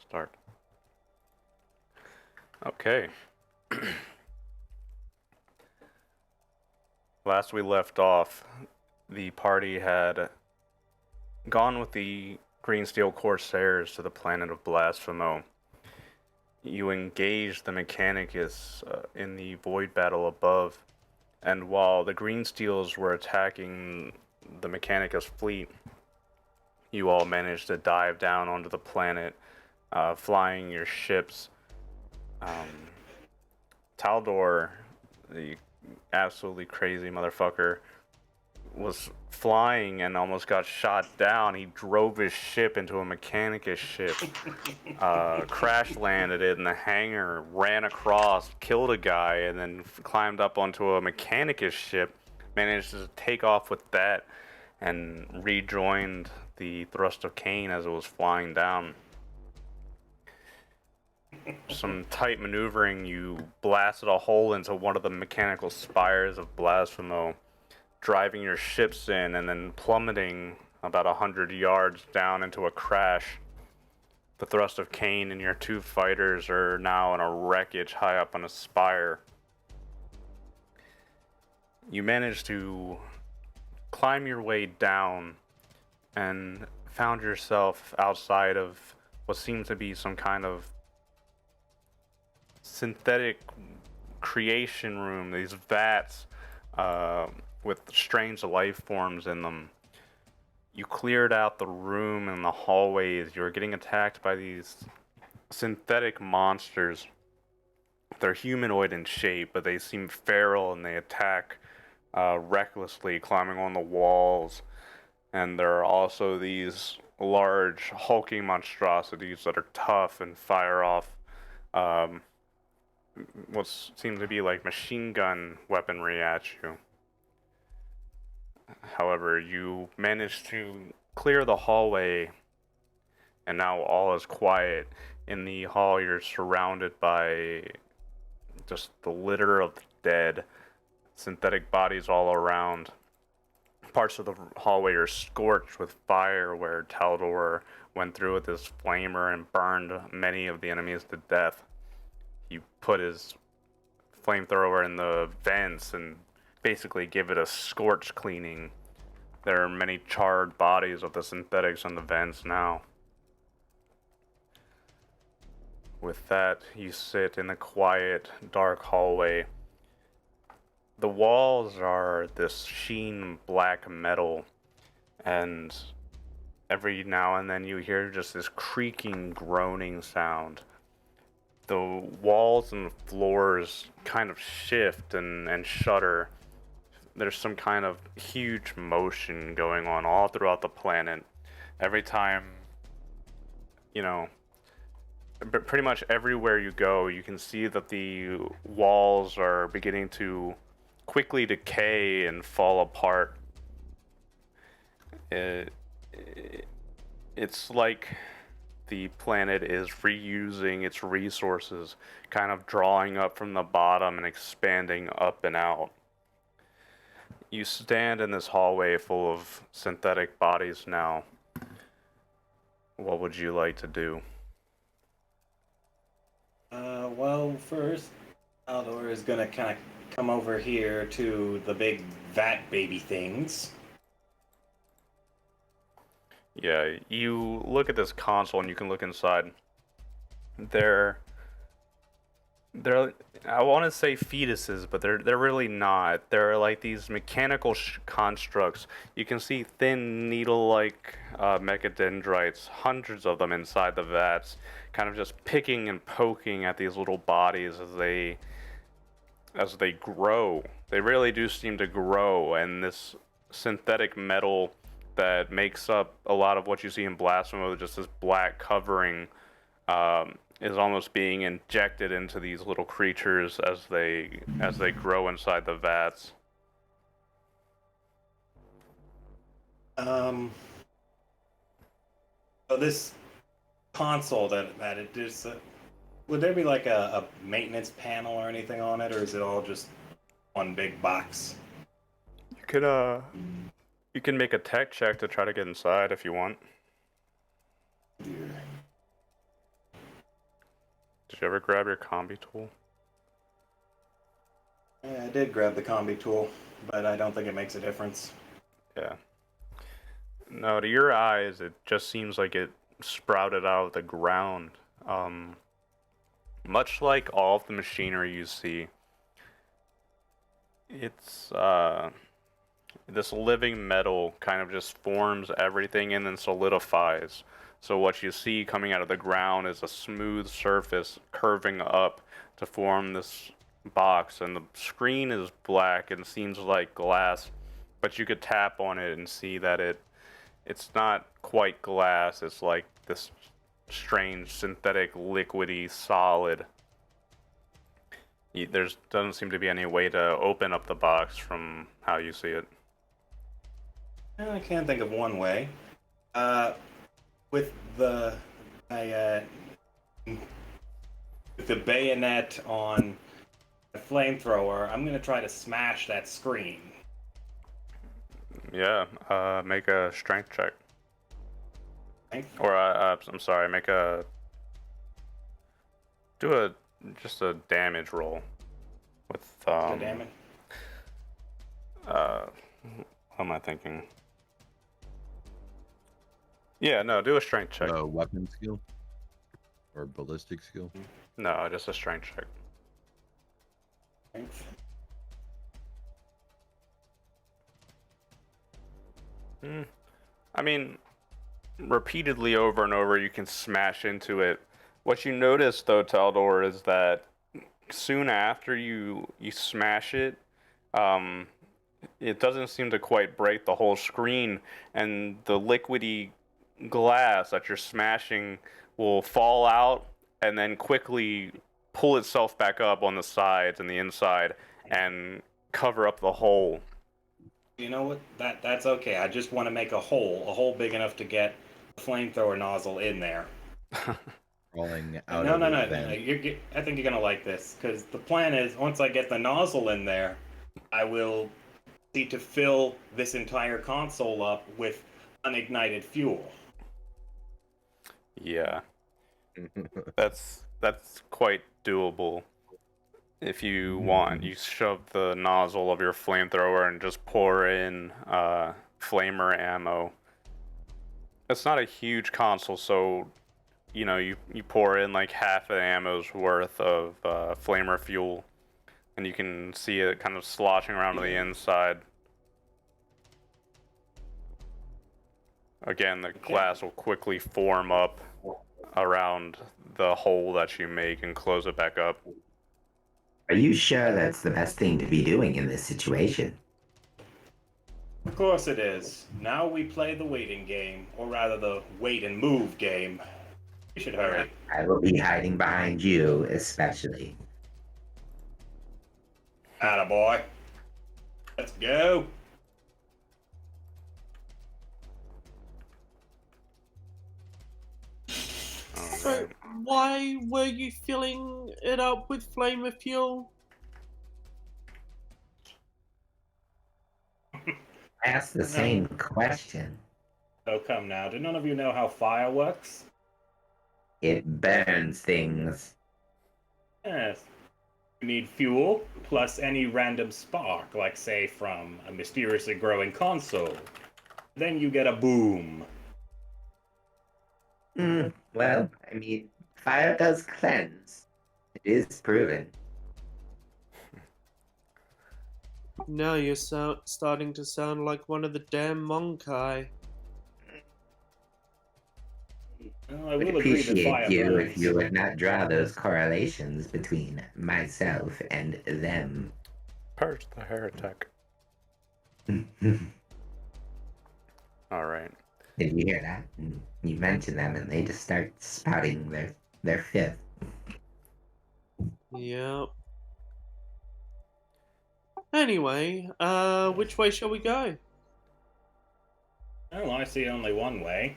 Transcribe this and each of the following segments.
Start. Okay. Last we left off, the party had gone with the Green Steel Corsairs to the planet of Blasphemo. You engaged the Mechanicus in the void battle above, and while the Green Steels were attacking the Mechanicus fleet, you all managed to dive down onto the planet, flying your ships. Um, Taldor, the absolutely crazy motherfucker, was flying and almost got shot down. He drove his ship into a Mechanicus ship, crash landed it in the hangar, ran across, killed a guy, and then climbed up onto a Mechanicus ship, managed to take off with that, and rejoined the Thrust of Cain as it was flying down. Some tight maneuvering, you blasted a hole into one of the mechanical spires of Blasphemo, driving your ships in and then plummeting about 100 yards down into a crash. The Thrust of Cain and your two fighters are now in a wreckage high up on a spire. You managed to climb your way down and found yourself outside of what seemed to be some kind of synthetic creation room, these vats with strange life forms in them. You cleared out the room and the hallways. You were getting attacked by these synthetic monsters. They're humanoid in shape, but they seem feral and they attack recklessly, climbing on the walls. And there are also these large, hulking monstrosities that are tough and fire off what seems to be like machine gun weaponry at you. However, you manage to clear the hallway, and now all is quiet. In the hall, you're surrounded by just the litter of dead, synthetic bodies all around. Parts of the hallway are scorched with fire, where Taldor went through with his flamer and burned many of the enemies to death. He put his flamethrower in the vents and basically give it a scorch cleaning. There are many charred bodies of the synthetics on the vents now. With that, you sit in the quiet, dark hallway. The walls are this sheen black metal, and every now and then you hear just this creaking, groaning sound. The walls and floors kind of shift and shudder. There's some kind of huge motion going on all throughout the planet. Every time, pretty much everywhere you go, you can see that the walls are beginning to quickly decay and fall apart. It's like the planet is reusing its resources, kind of drawing up from the bottom and expanding up and out. You stand in this hallway full of synthetic bodies now. What would you like to do? Well, first, Aldor is gonna kind of come over here to the big vat baby things. Yeah, you look at this console and you can look inside. They're I want to say fetuses, but they're really not. They're like these mechanical constructs. You can see thin needle-like mechadendrites, hundreds of them inside the vats, kind of just picking and poking at these little bodies as they grow. They really do seem to grow, and this synthetic metal that makes up a lot of what you see in Blasphemo, just this black covering, is almost being injected into these little creatures as they grow inside the vats. So this console that it is, would there be like a maintenance panel or anything on it, or is it all just one big box? You can make a tech check to try to get inside if you want. Dear. you ever grab your combi tool? Yeah, I did grab the combi tool, but I don't think it makes a difference. Yeah. No, to your eyes, it just seems like it sprouted out of the ground. Um, Much like all of the machinery you see, it's this living metal kind of just forms everything and then solidifies. So what you see coming out of the ground is a smooth surface curving up to form this box, and the screen is black and seems like glass, but you could tap on it and see that it's not quite glass. It's like this strange synthetic liquidy solid. There doesn't seem to be any way to open up the box from how you see it. I can't think of one way. With the I, with the bayonet on the flamethrower, I'm gonna try to smash that screen. Yeah, make a strength check. Strength? Or, I'm sorry, do just a damage roll with, The damage. what am I thinking? Yeah, no, do a strength check. Weapon skill? Or ballistic skill? No, just a strength check. Strength. I mean, repeatedly over and over, you can smash into it. What you notice, though, Taldor, is that soon after you smash it, it doesn't seem to quite break the whole screen, and the liquidy glass that you're smashing will fall out and then quickly pull itself back up on the sides and the inside and cover up the hole. You know what? That's okay. I just want to make a hole big enough to get the flamethrower nozzle in there. Crawling out No, of no, the no, no. vent. I think you're gonna like this because the plan is once I get the nozzle in there, I will need to fill this entire console up with unignited fuel. Yeah, that's quite doable. If you want, you shove the nozzle of your flamethrower and just pour in flamer ammo. It's not a huge console, so you pour in like half an ammo's worth of flamer fuel, and you can see it kind of sloshing around to the inside. Again, the glass will quickly form up around the hole that you make and close it back up. Are you sure that's the best thing to be doing in this situation? Of course it is. Now we play the waiting game, or rather the wait and move game. We should hurry. I will be hiding behind you, especially. Attaboy. Let's go. So, why were you filling it up with flamer fuel? Ask the same question. Oh, come now. Do none of you know how fire works? It burns things. Yes. You need fuel plus any random spark, like, say, from a mysteriously growing console. Then you get a boom. Well, I mean, fire does cleanse. It is proven. Now you're starting to sound like one of the damn Monkai. Well, I I would will agree that fire appreciate you if burns. you would not draw those correlations between myself and them. Purge the heretic. Alright. Did you hear that? You mention them and they just start spouting their fifth. Yep. Anyway, which way shall we go? Well, I see only one way.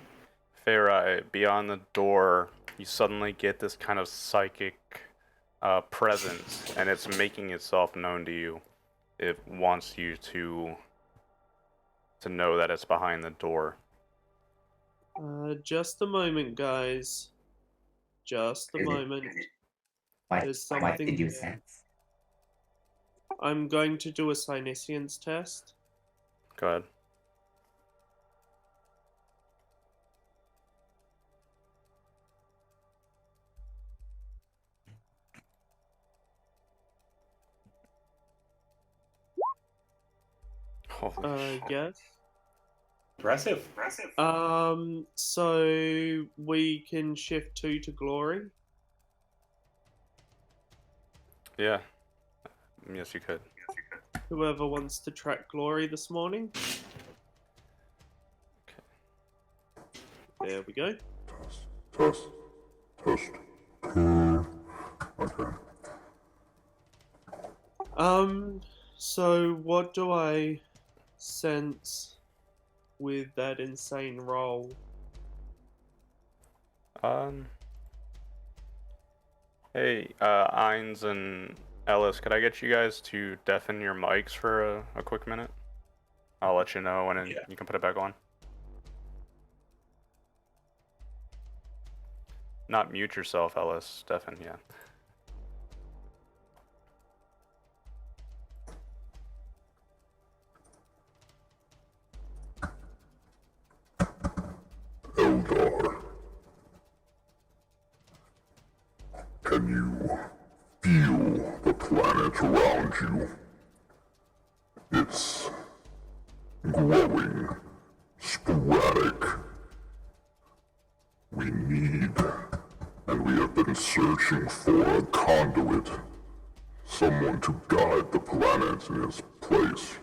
Farai, beyond the door, you suddenly get this kind of psychic presence, and it's making itself known to you. It wants you to know that it's behind the door. Just a moment, guys. Just a moment. There's What did you something. sense? I'm going to do a Psyniscience test. Go ahead. Holy shit. Yes. Impressive. So we can shift 2 to glory. Yeah. Yes, you could. Whoever wants to track glory this morning. There we go. Test. Test. Okay. So what do I sense with that insane roll? Hey, Ines and Ellis, could I get you guys to deafen your mics for a quick minute? I'll let you know when Yeah. you can put it back on. Not mute yourself, Ellis. Deafen, yeah. Eldar. Can you feel the planet around you? It's growing, sporadic. We need, and we have been searching for a conduit, someone to guide the planet in its place.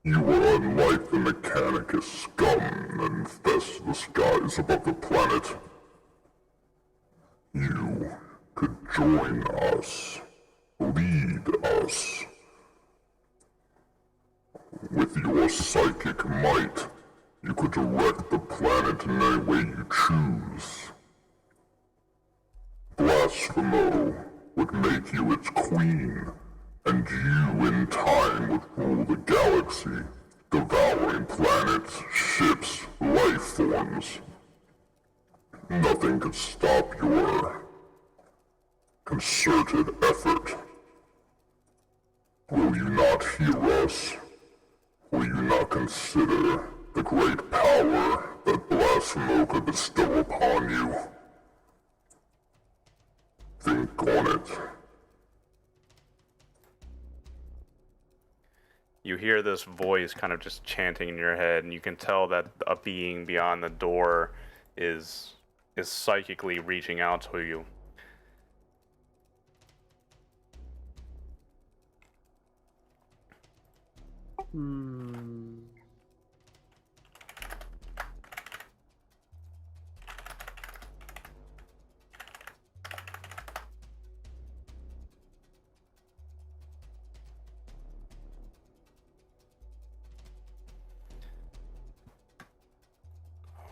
You are unlike the Mechanicus scum that infest the skies above the planet. You could join us, lead us. With your psychic might, you could direct the planet in any way you choose. Blasphemo would make you its queen, and you in time would rule the galaxy, devouring planets, ships, life forms. Nothing could stop your concerted effort. Will you not hear us? Will you not consider the great power that Blasphemo could bestow upon you? Think on it. You hear this voice kind of just chanting in your head, and you can tell that a being beyond the door is psychically reaching out to you.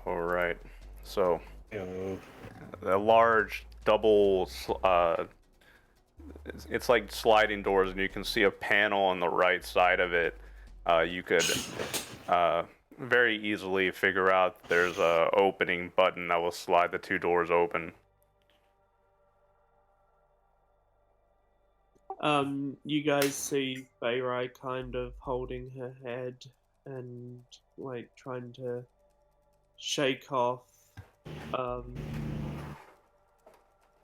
All right. So, a large double, it's like sliding doors, and you can see a panel on the right side of it. You could very easily figure out there's a opening button that will slide the 2 doors open. You guys see Bayrai kind of holding her head and like trying to shake off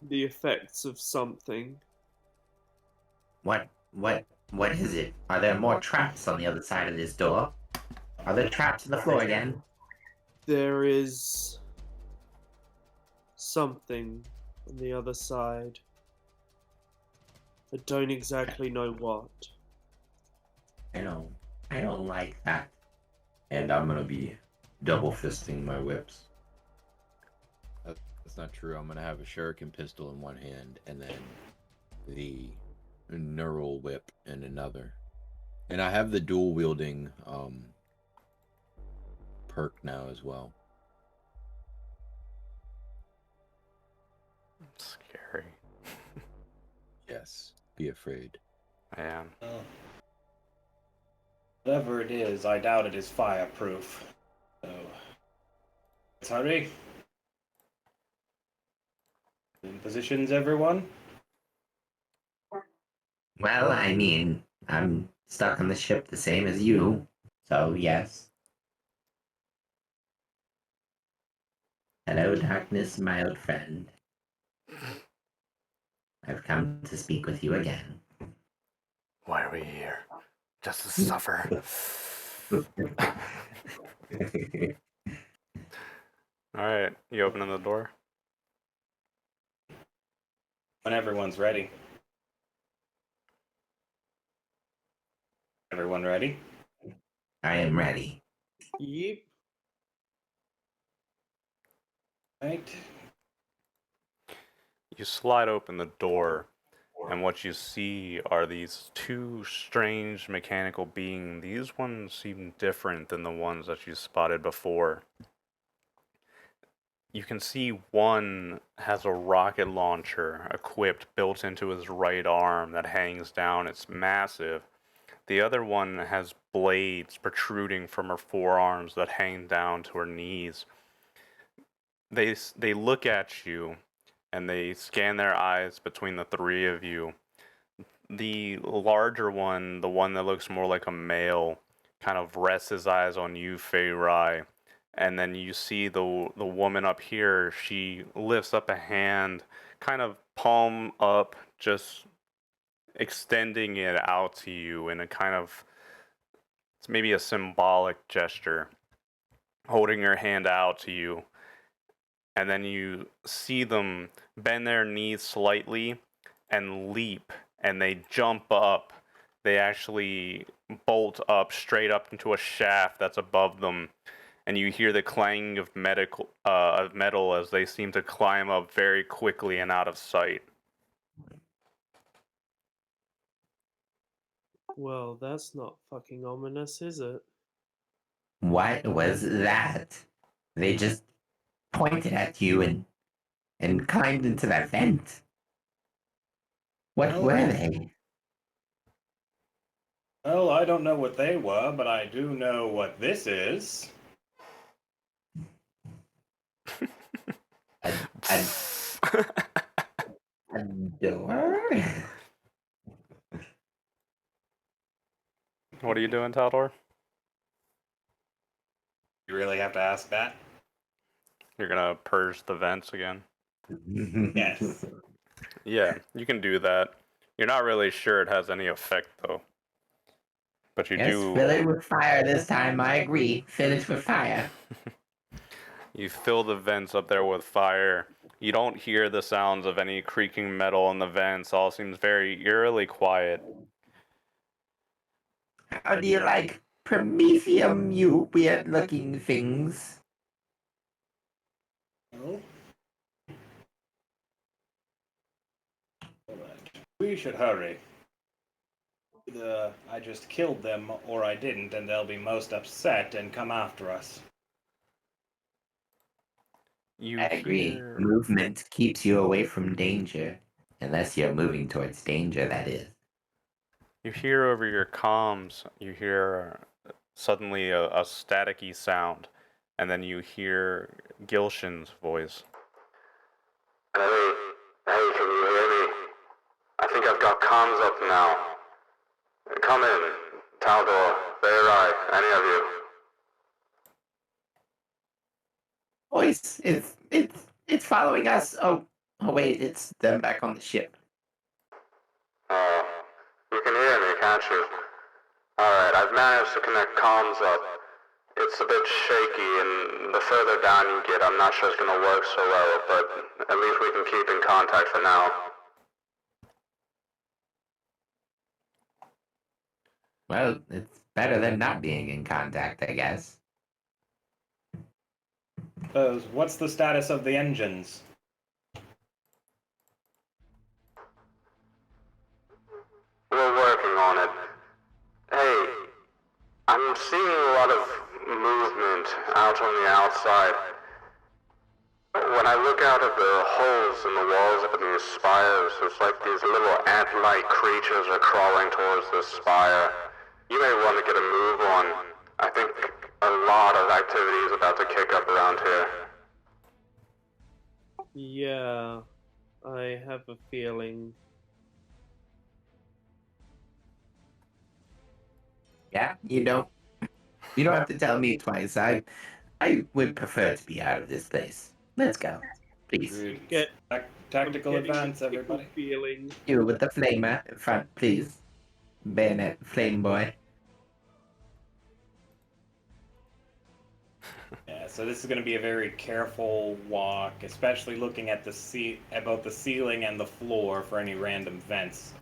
the effects of something. What is it? Are there more traps on the other side of this door? Are there traps on the floor again? There is something on the other side. I don't exactly know what. I don't like that. And I'm gonna be double fisting my whips. That's not true. I'm gonna have a shuriken pistol in one hand and then the neural whip in another. And I have the dual wielding perk now as well. Scary. Yes. Be afraid. I am. Whatever it is, I doubt it is fireproof. So, let's hurry. Positions, everyone? Well, I mean, I'm stuck on the ship the same as you, so yes. Hello, darkness, my old friend. I've come to speak with you again. Why are we here? Just to suffer. Alright, you opening the door? When everyone's ready. Everyone ready? I am ready. Yep. Right. You slide open the door, and what you see are these two strange mechanical beings. These ones seem different than the ones that you spotted before. You can see one has a rocket launcher equipped built into his right arm that hangs down. It's massive. The other one has blades protruding from her forearms that hang down to her knees. They look at you and they scan their eyes between the three of you. The larger one, the one that looks more like a male, kind of rests his eyes on you, Fei Rai. And then you see the woman up here, she lifts up a hand, kind of palm up, just extending it out to you in a kind of, it's maybe a symbolic gesture, holding her hand out to you. And then you see them bend their knees slightly and leap, and they jump up. They actually bolt up straight up into a shaft that's above them, and you hear the clanging of metal as they seem to climb up very quickly and out of sight. Well, that's not fucking ominous, is it? What was that? They just pointed at you and climbed into that vent. What Oh. were they? Well, I don't know what they were, but I do know what this is. A, a, a door? What are you doing, Taldor? You really have to ask that? You're gonna purge the vents again? Yes. Yeah, you can do that. You're not really sure it has any effect, though. But you Yes, do. fill it with fire this time, I agree. Fill it with fire. You fill the vents up there with fire. You don't hear the sounds of any creaking metal in the vents. All seems very eerily quiet. How do you like Prometheum, you weird looking things? Well, we should hurry. Either I just killed them or I didn't, and they'll be most upset and come after us. You I agree. hear. Movement keeps you away from danger. Unless you're moving towards danger, that is. You hear over your comms. You hear suddenly a staticky sound, and then you hear Gilshan's voice. Hey, can you hear me? I think I've got comms up now. Come in, Taldor, Feyrai, any of you. Voice, it's following us. Oh wait, it's them back on the ship. You can hear me, can't you? Alright, I've managed to connect comms up. It's a bit shaky, and the further down you get, I'm not sure it's gonna work so well, but at least we can keep in contact for now. Well, it's better than not being in contact, I guess. What's the status of the engines? We're working on it. Hey, I'm seeing a lot of movement out on the outside. When I look out at the holes in the walls of these spires, it's like these little ant-like creatures are crawling towards the spire. You may want to get a move on. I think a lot of activity is about to kick up around here. Yeah. I have a feeling. Yeah, you don't have to tell me twice. I would prefer to be out of this place. Let's go, please. Rude. Get Tactical I'm getting advance, a tickle everybody. feeling. You with the flamer in front, please. Bayonet, flame boy. Yeah, so this is going to be a very careful walk, especially looking at about the ceiling and the floor for any random vents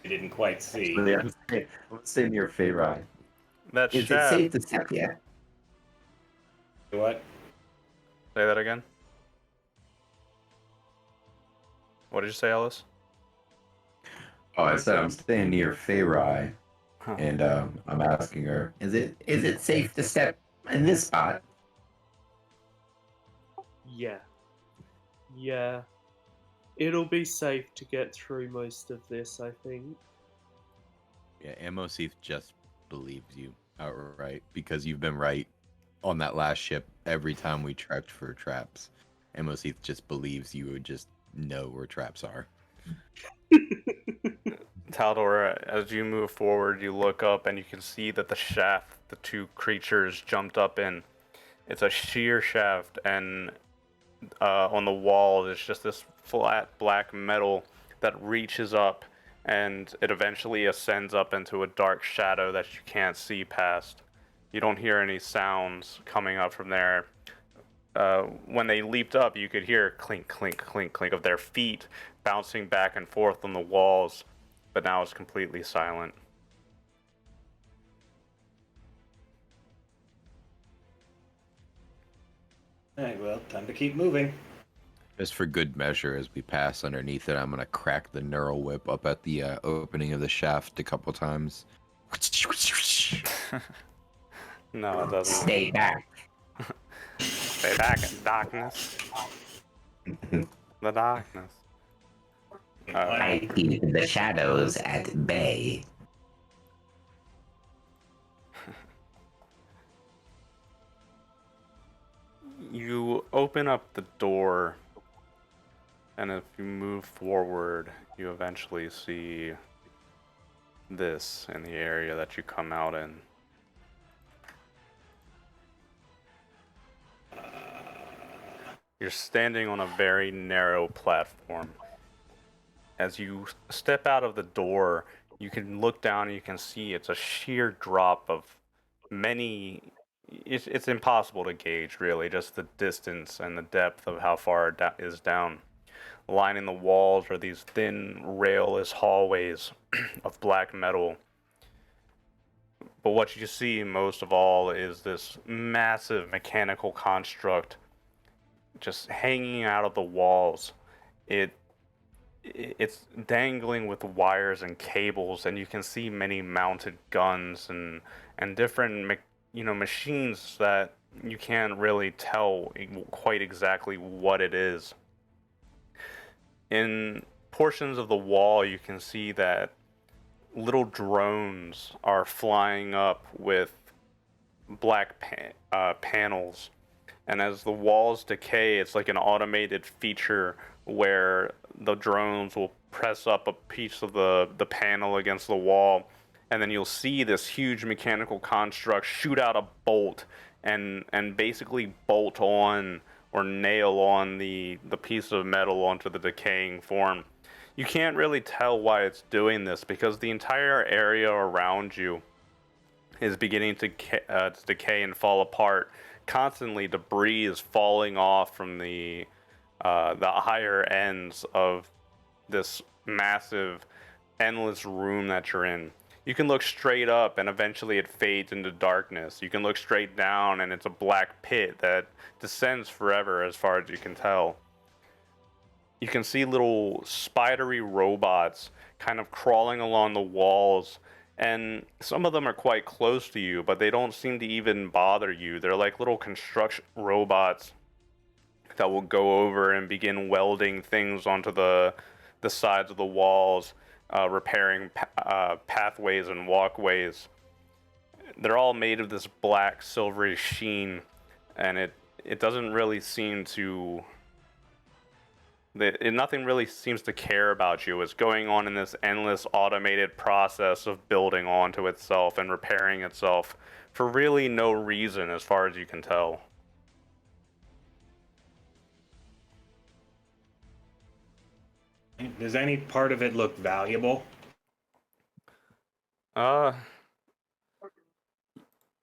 we didn't quite see. Actually, I'm staying near Feyrai. That Is it shaft. safe to step here? What? Say that again. What did you say, Ellis? Oh, I said I'm staying near Feyrai, Huh. and I'm asking her. Is it safe to step in this spot? Yeah. Yeah. It'll be safe to get through most of this, I think. Yeah, Amosith just believes you outright because you've been right on that last ship every time we checked for traps. Amosith just believes you would just know where traps are. Taldor, as you move forward, you look up and you can see that the shaft the two creatures jumped up in, it's a sheer shaft, and on the wall is just this flat black metal that reaches up, and it eventually ascends up into a dark shadow that you can't see past. You don't hear any sounds coming up from there. When they leaped up, you could hear clink, clink, clink, clink of their feet bouncing back and forth on the walls, but now it's completely silent. Alright, well, time to keep moving. Just for good measure, as we pass underneath it, I'm gonna crack the neural whip up at the opening of the shaft a couple times. No, it doesn't. Stay back. Stay back in darkness. The darkness. I keep the shadows at bay. You open up the door, and if you move forward, you eventually see this in the area that you come out in. You're standing on a very narrow platform. As you step out of the door, you can look down and you can see it's a sheer drop of many. It's impossible to gauge, really, just the distance and the depth of how far it is down. Lining the walls are these thin, railless hallways of black metal. But what you see most of all is this massive mechanical construct just hanging out of the walls. It's dangling with wires and cables, and you can see many mounted guns and different machines that you can't really tell quite exactly what it is. In portions of the wall, you can see that little drones are flying up with black panels, and as the walls decay, it's like an automated feature where the drones will press up a piece of the panel against the wall, and then you'll see this huge mechanical construct shoot out a bolt and basically bolt on or nail on the piece of metal onto the decaying form. You can't really tell why it's doing this because the entire area around you is beginning to decay and fall apart. Constantly, debris is falling off from the higher ends of this massive, endless room that you're in. You can look straight up and eventually it fades into darkness. You can look straight down and it's a black pit that descends forever as far as you can tell. You can see little spidery robots kind of crawling along the walls, and some of them are quite close to you, but they don't seem to even bother you. They're like little construction robots that will go over and begin welding things onto the sides of the walls, repairing pathways and walkways. They're all made of this black silvery sheen, and it doesn't really seem to Nothing really seems to care about you. It's going on in this endless automated process of building onto itself and repairing itself for really no reason, as far as you can tell. Does any part of it look valuable? Uh,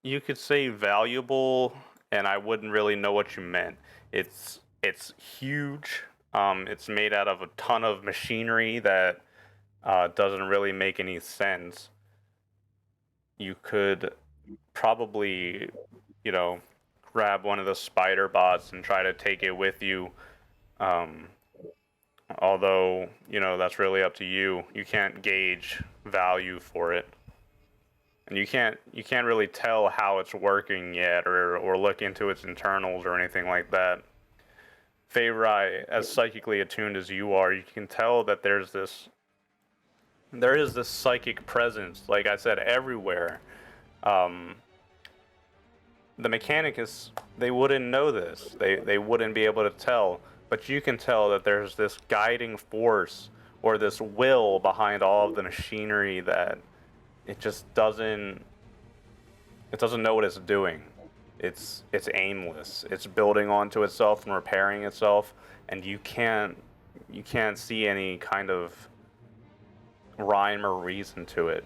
you could say valuable, and I wouldn't really know what you meant. It's huge. It's made out of a ton of machinery that doesn't really make any sense. You could probably, you know, grab one of the spider bots and try to take it with you. Um, Although, that's really up to you. You can't gauge value for it. And you can't really tell how it's working yet or look into its internals or anything like that. Feyrai, as psychically attuned as you are, you can tell that there is this psychic presence, like I said, everywhere. Um, the mechanics, they wouldn't know this. They wouldn't be able to tell. But you can tell that there's this guiding force or this will behind all of the machinery that it just doesn't know what it's doing. It's aimless. It's building onto itself and repairing itself, and you can't see any kind of rhyme or reason to it.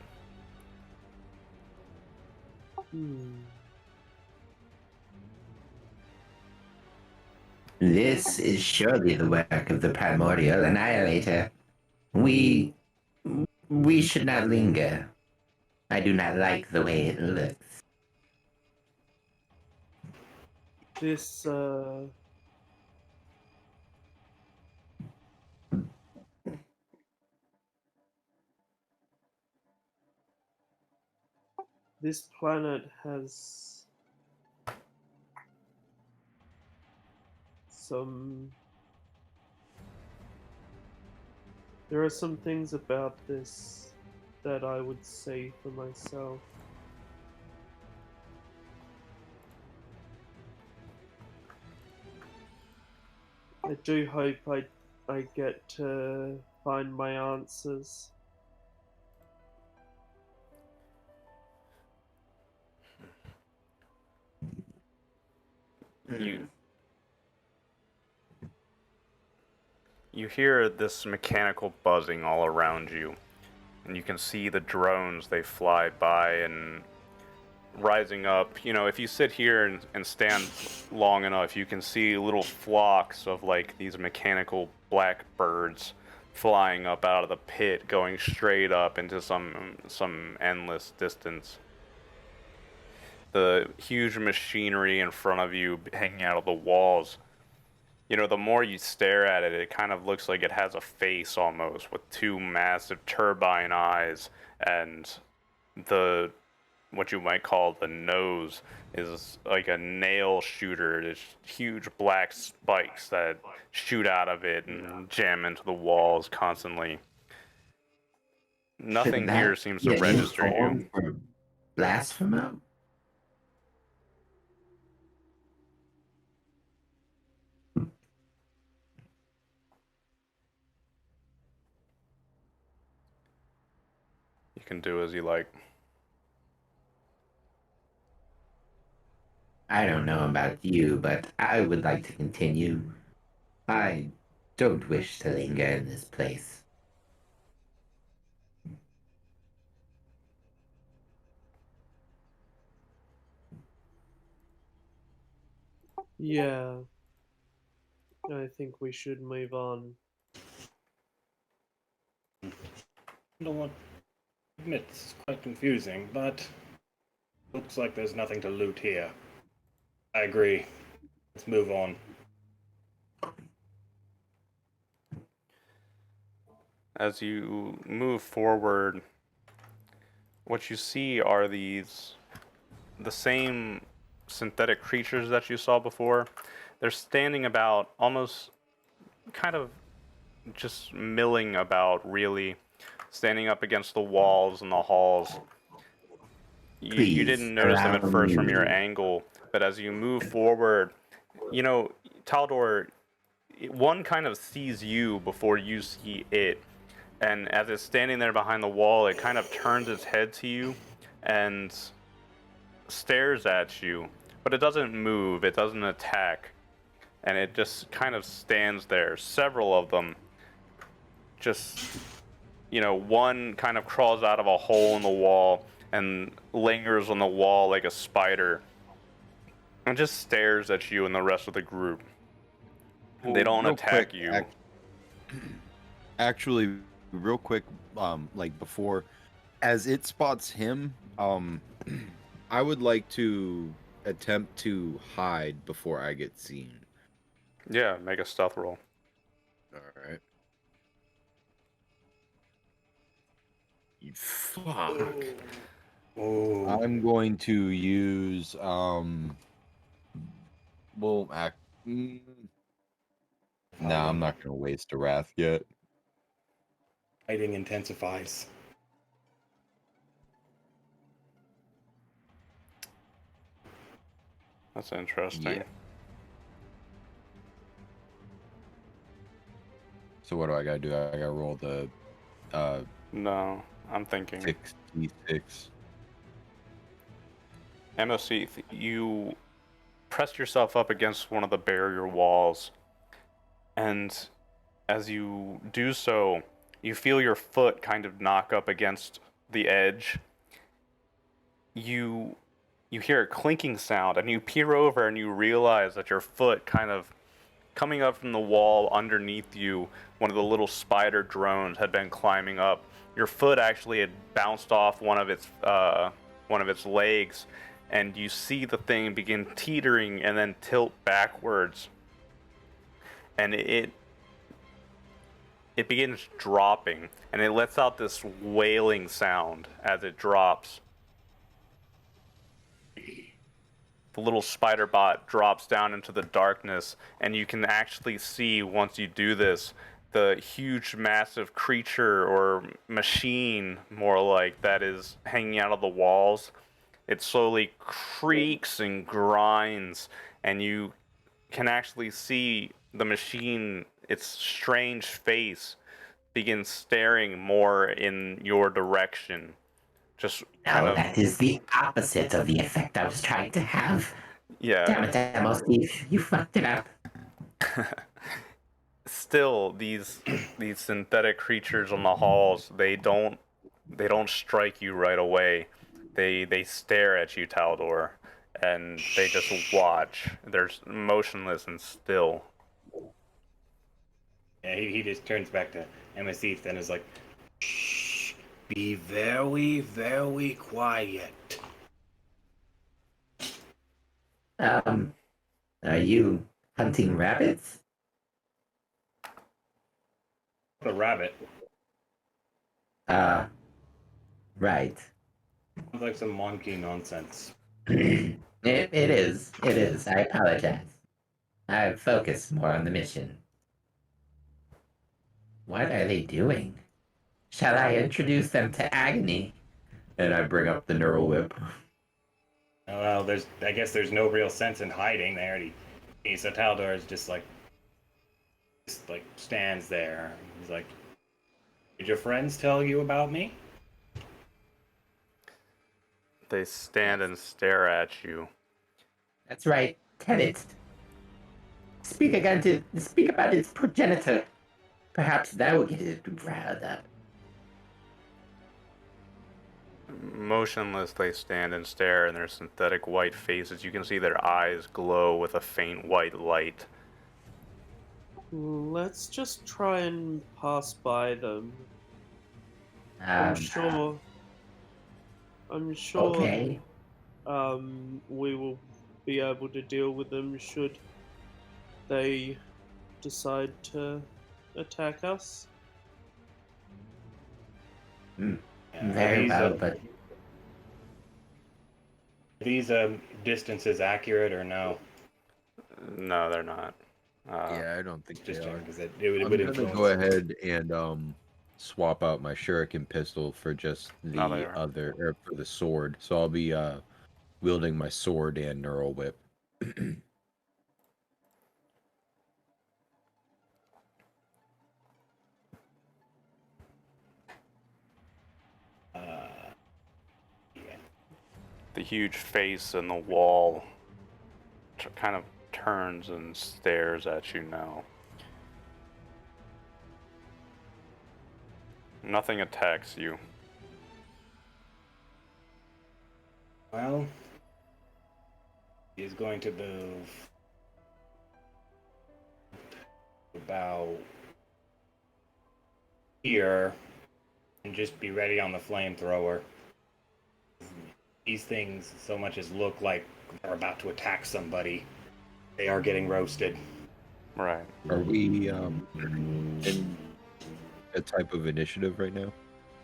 This is surely the work of the primordial annihilator. We should not linger. I do not like the way it looks. This this planet has there are some things about this that I would say for myself. I do hope I get to find my answers. You hear this mechanical buzzing all around you, and you can see the drones. They fly by and rising up. If you sit here and stand long enough, you can see little flocks of like these mechanical black birds flying up out of the pit, going straight up into some endless distance. The huge machinery in front of you hanging out of the walls. The more you stare at it, it kind of looks like it has a face almost, with two massive turbine eyes, and what you might call the nose is like a nail shooter. There's huge black spikes that shoot out of it and jam into the walls constantly. Nothing here seems to register you. Blasphemer? You can do as you like. I don't know about you, but I would like to continue. I don't wish to linger in this place. Yeah, I think we should move on. What? It's quite confusing, but looks like there's nothing to loot here. I agree. Let's move on. As you move forward, what you see are the same synthetic creatures that you saw before. They're standing about, almost kind of just milling about, really, standing up against the walls and the halls. You didn't notice them at first from your angle, but as you move forward, Taldor, one kind of sees you before you see it, and as it's standing there behind the wall, it kind of turns its head to you and stares at you, but it doesn't move, it doesn't attack, and it just kind of stands there. Several of them just, one kind of crawls out of a hole in the wall and lingers on the wall like a spider and just stares at you and the rest of the group. They don't Real attack quick, you. Actually, real quick, like before, as it spots him, I would like to attempt to hide before I get seen. Yeah, make a stealth roll. All right. You fuck. Oh. I'm going to use nah, I'm not gonna waste a wrath yet. Fighting intensifies. That's interesting. Yeah. So what do I gotta do? I gotta roll the No, I'm thinking. 66. MOC, you press yourself up against one of the barrier walls, and as you do so, you feel your foot kind of knock up against the edge. You hear a clinking sound, and you peer over and you realize that your foot kind of coming up from the wall underneath you, one of the little spider drones had been climbing up. Your foot actually had bounced off one of its legs, and you see the thing begin teetering and then tilt backwards, and it begins dropping, and it lets out this wailing sound as it drops. The little spider bot drops down into the darkness, and you can actually see, once you do this, the huge massive creature or machine, more like, that is hanging out of the walls. It slowly creaks and grinds, and you can actually see the machine, its strange face, begin staring more in your direction. Just kind No, of, that is the opposite of the effect I was trying to have. yeah. Damn it, Demo Steve, you fucked it up. Still, these synthetic creatures on the halls, they don't strike you right away. They stare at you, Taldor, and they just watch. They're motionless and still. Yeah, he just turns back to MSE and is like, shh, be very, very quiet. Are you hunting rabbits? The rabbit. Right. Sounds like some monkey nonsense. It is. It is. I apologize. I focus more on the mission. What are they doing? Shall I introduce them to Agony? And I bring up the neural whip. Oh, well, I guess there's no real sense in hiding there. So Taldor is just like stands there. He's like, did your friends tell you about me? They stand and stare at you. That's right, Tenet. Speak about its progenitor. Perhaps that will get it riled up. Motionless, they stand and stare in their synthetic white faces. You can see their eyes glow with a faint white light. Let's just try and pass by them. I'm sure. Okay. We will be able to deal with them should they decide to attack us. Very well, but Are these distances accurate or no? No, they're not. Yeah, I don't think Just they are. checking because it would I'm gonna influence. go ahead and swap out my shuriken pistol for just the No, they are. other, or for the sword. So I'll be wielding my sword and neural whip. The huge face in the wall kind of turns and stares at you now. Nothing attacks you. Well, he's going to move about here and just be ready on the flamethrower. These things so much as look like they're about to attack somebody. They are getting roasted. Right. Are we in a type of initiative right now?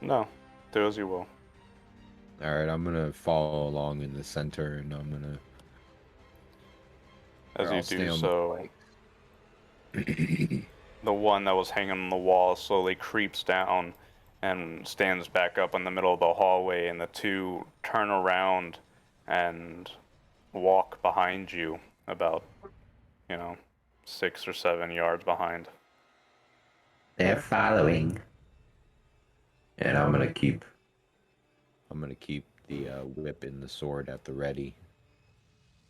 No, do as you will. All right, I'm gonna follow along in the center, and I'm gonna. As I'll you stay do on so, the one that was hanging on the wall slowly creeps down and stands back up in the middle of the hallway, and the two turn around and walk behind you about, 6 or 7 yards behind. They're following. And I'm gonna keep. I'm gonna keep the whip and the sword at the ready,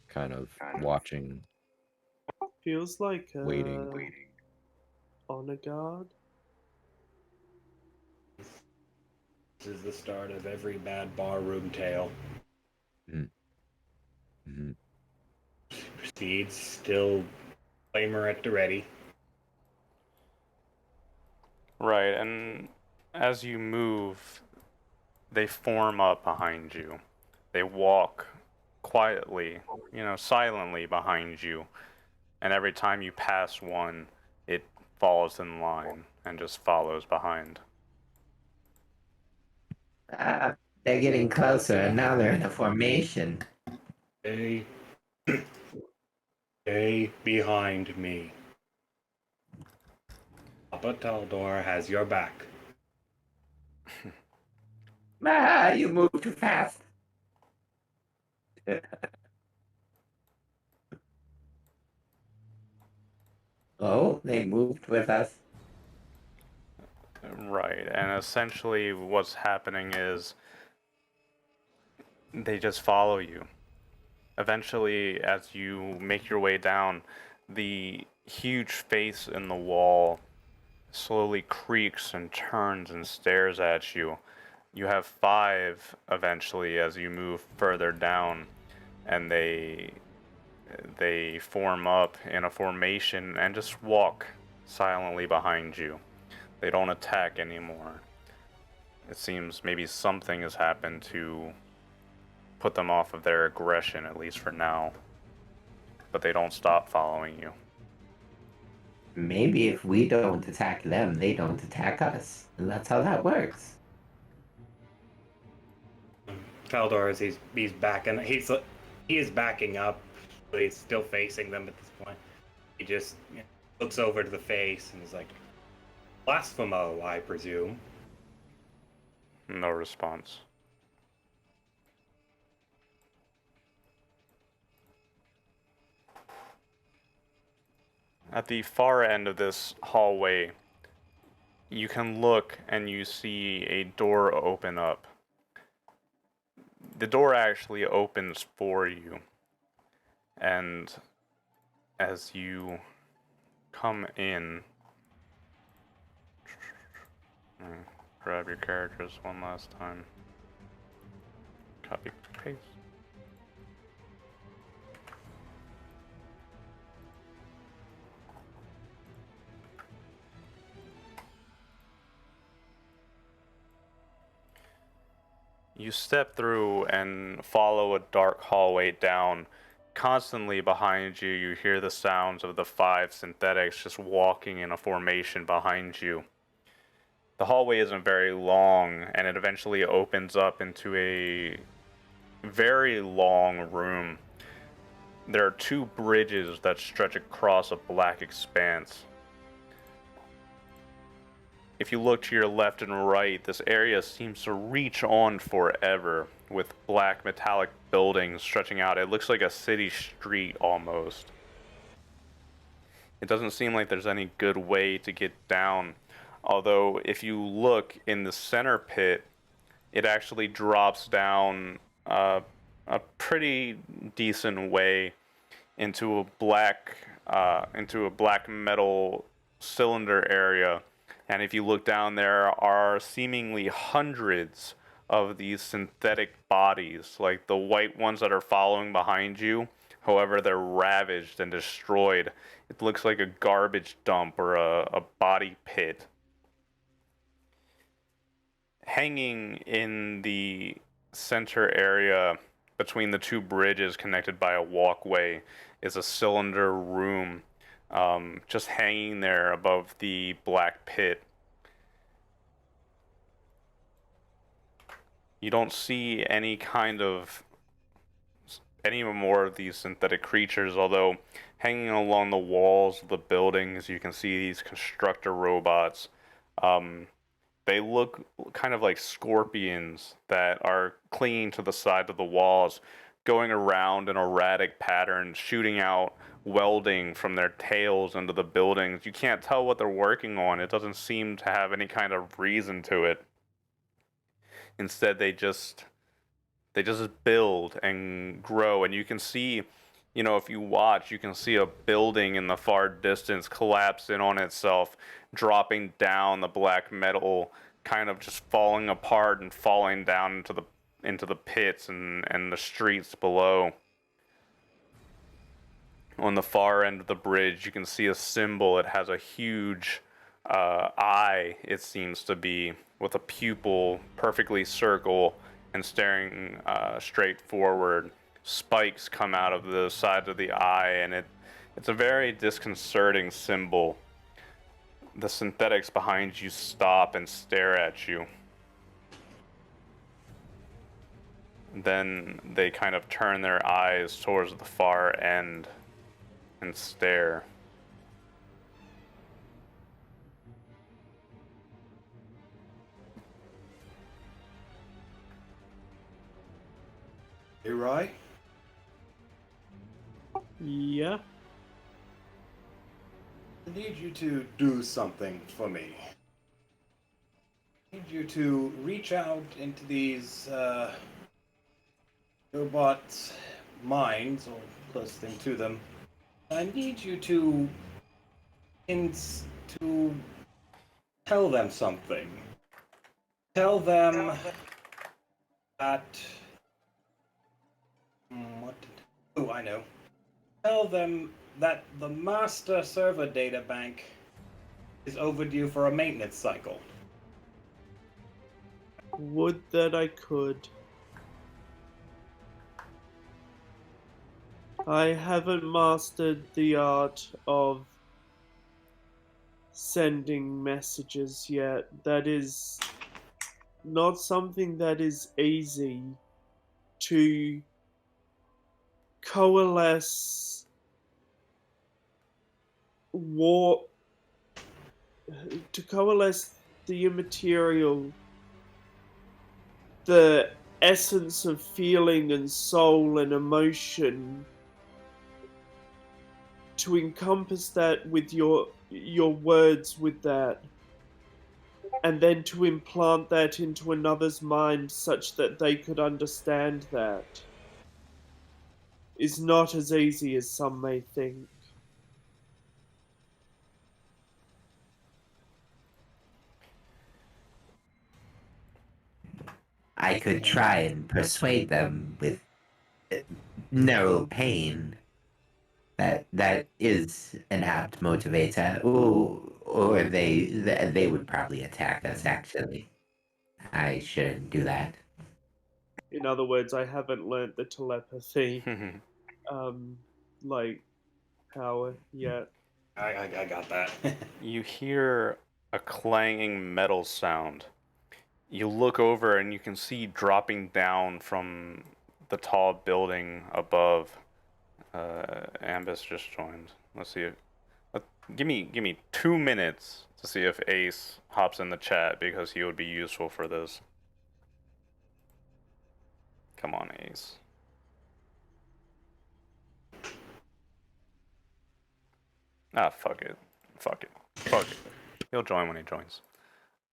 kind of watching, Feels like waiting. honor guard. This is the start of every bad barroom tale. Mm-hmm. Proceeds, still flamer at the ready. Right, and as you move, they form up behind you. They walk quietly, silently behind you. And every time you pass one, it falls in line and just follows behind. Ah, they're getting closer, and now they're in a formation. Stay behind me. Papa Taldor has your back. Ah, you move too fast. Oh, they moved with us. Right, and essentially what's happening is they just follow you. Eventually, as you make your way down, the huge face in the wall slowly creaks and turns and stares at you. You have 5 eventually as you move further down, and they form up in a formation and just walk silently behind you. They don't attack anymore. It seems maybe something has happened to put them off of their aggression, at least for now. But they don't stop following you. Maybe if we don't attack them, they don't attack us. And that's how that works. Taldor, as he's backing, he is backing up, but he's still facing them at this point. He just looks over to the face and is like, "Blasphemo, I presume." No response. At the far end of this hallway, you can look and you see a door open up. The door actually opens for you. And as you come in, grab your characters one last time. Copy, paste. You step through and follow a dark hallway down. Constantly behind you, you hear the sounds of the 5 synthetics just walking in a formation behind you. The hallway isn't very long, and it eventually opens up into a very long room. There are 2 bridges that stretch across a black expanse. If you look to your left and right, this area seems to reach on forever, with black metallic buildings stretching out. It looks like a city street almost. It doesn't seem like there's any good way to get down, although if you look in the center pit, it actually drops down a pretty decent way into a black metal cylinder area. And if you look down, there are seemingly hundreds of these synthetic bodies, like the white ones that are following behind you. However, they're ravaged and destroyed. It looks like a garbage dump or a body pit. Hanging in the center area between the two bridges connected by a walkway is a cylinder room, just hanging there above the black pit. You don't see any more of these synthetic creatures, although hanging along the walls of the buildings you can see these constructor robots. They look kind of like scorpions that are clinging to the side of the walls, going around in erratic patterns, shooting out welding from their tails into the buildings. You can't tell what they're working on. It doesn't seem to have any kind of reason to it. Instead, they just build and grow, and you can see, if you watch, you can see a building in the far distance collapse in on itself, dropping down, the black metal kind of just falling apart and falling down into the pits and the streets below. On the far end of the bridge, you can see a symbol. It has a huge eye, it seems to be, with a pupil perfectly circle and staring straight forward. Spikes come out of the sides of the eye, and it's a very disconcerting symbol. The synthetics behind you stop and stare at you. Then they kind of turn their eyes towards the far end and stare. Hey, Rye? Yeah. I need you to do something for me. I need you to reach out into these robots' minds, or closest to them. I need you to tell them something. Tell them that. Oh, I know. Tell them that the master server data bank is overdue for a maintenance cycle. Would that I could. I haven't mastered the art of sending messages yet. That is not something that is easy to coalesce the immaterial, the essence of feeling and soul and emotion, to encompass that with your words with that, and then to implant that into another's mind such that they could understand that, is not as easy as some may think. I could try and persuade them with no pain. That is an apt motivator. Or they would probably attack us. Actually, I shouldn't do that. In other words, I haven't learnt the telepathy, power yet. I got that. You hear a clanging metal sound. You look over and you can see dropping down from the tall building above. Ambus just joined. Let's see. Give me 2 minutes to see if Ace hops in the chat, because he would be useful for this. Come on, Ace. Ah, fuck it. Fuck it. Fuck it. He'll join when he joins.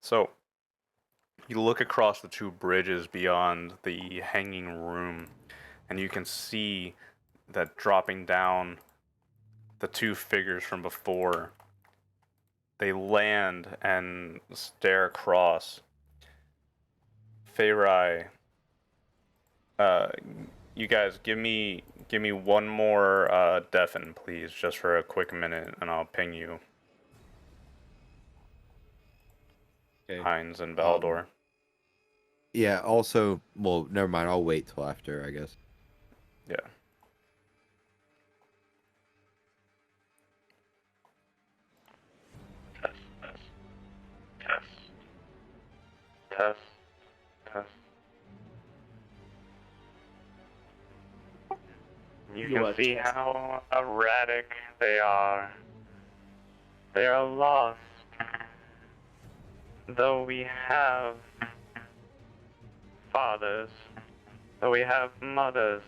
So, you look across the two bridges beyond the hanging room, and you can see that dropping down the two figures from before. They land and stare across. Feyrai, you guys give me one more deafen, please, just for a quick minute, and I'll ping you. Okay. Hines and Baldor. Yeah. Also, well, never mind. I'll wait till after, I guess. Yeah. Test. You can see how erratic they are. They are lost. Though we have fathers, though we have mothers,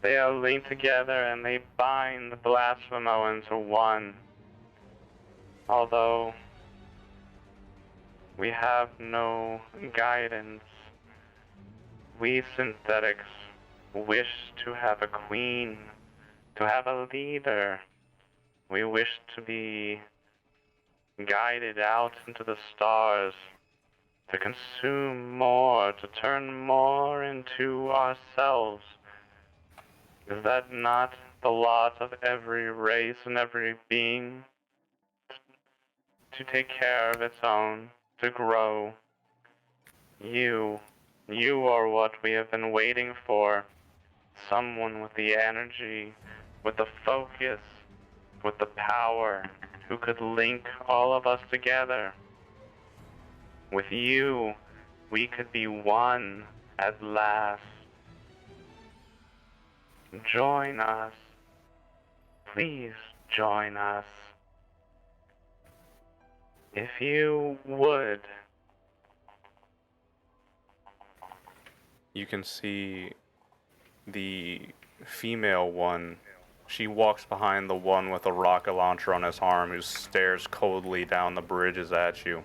they are linked together and they bind Blasphemo into one. Although we have no guidance, we synthetics wish to have a queen, to have a leader. We wish to be guided out into the stars, to consume more, to turn more into ourselves. Is that not the lot of every race and every being? To take care of its own, to grow. You are what we have been waiting for. Someone with the energy, with the focus, with the power, who could link all of us together. With you, we could be one at last. Join us. Please join us. If you would. You can see the female one. She walks behind the one with a rocket launcher on his arm who stares coldly down the bridges at you.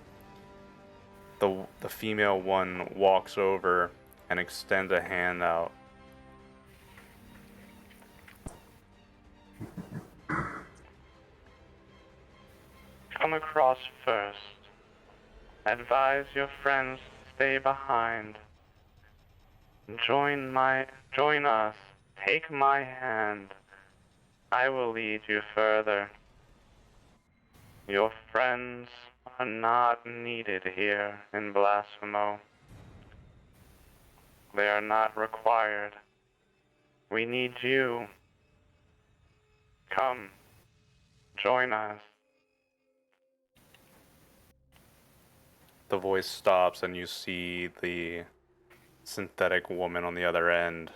The female one walks over and extends a hand out. Come across first. Advise your friends to stay behind. Join us. Take my hand. I will lead you further. Your friends are not needed here in Blasphemo. They are not required. We need you. Come. Join us. The voice stops and you see the synthetic woman on the other end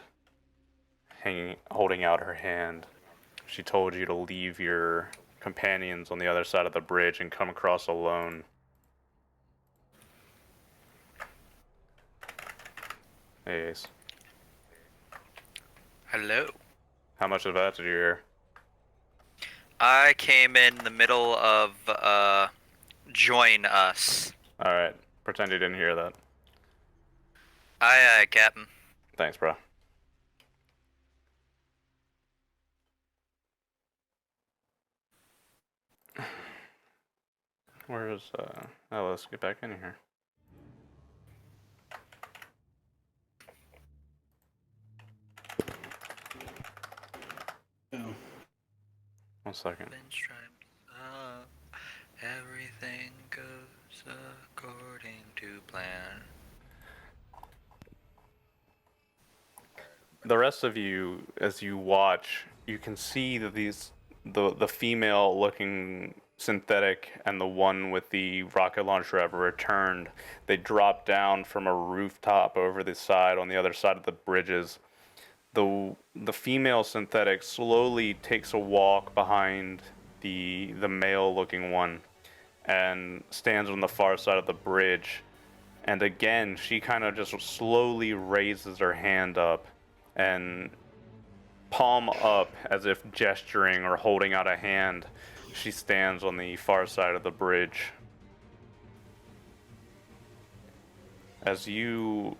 holding out her hand. She told you to leave your companions on the other side of the bridge and come across alone. Hey, Ace. Hello. How much of that did you hear? I came in the middle of join us. Alright, pretend you didn't hear that. Aye, Captain. Thanks, bro. Where's, oh, let's get back in here. Oh. 1 second. Everything goes according to plan. The rest of you, as you watch, you can see that the female looking synthetic and the one with the rocket launcher have returned. They drop down from a rooftop over the side on the other side of the bridges. The female synthetic slowly takes a walk behind the male looking one and stands on the far side of the bridge. And again, she kind of just slowly raises her hand up and palm up as if gesturing or holding out a hand. She stands on the far side of the bridge. As you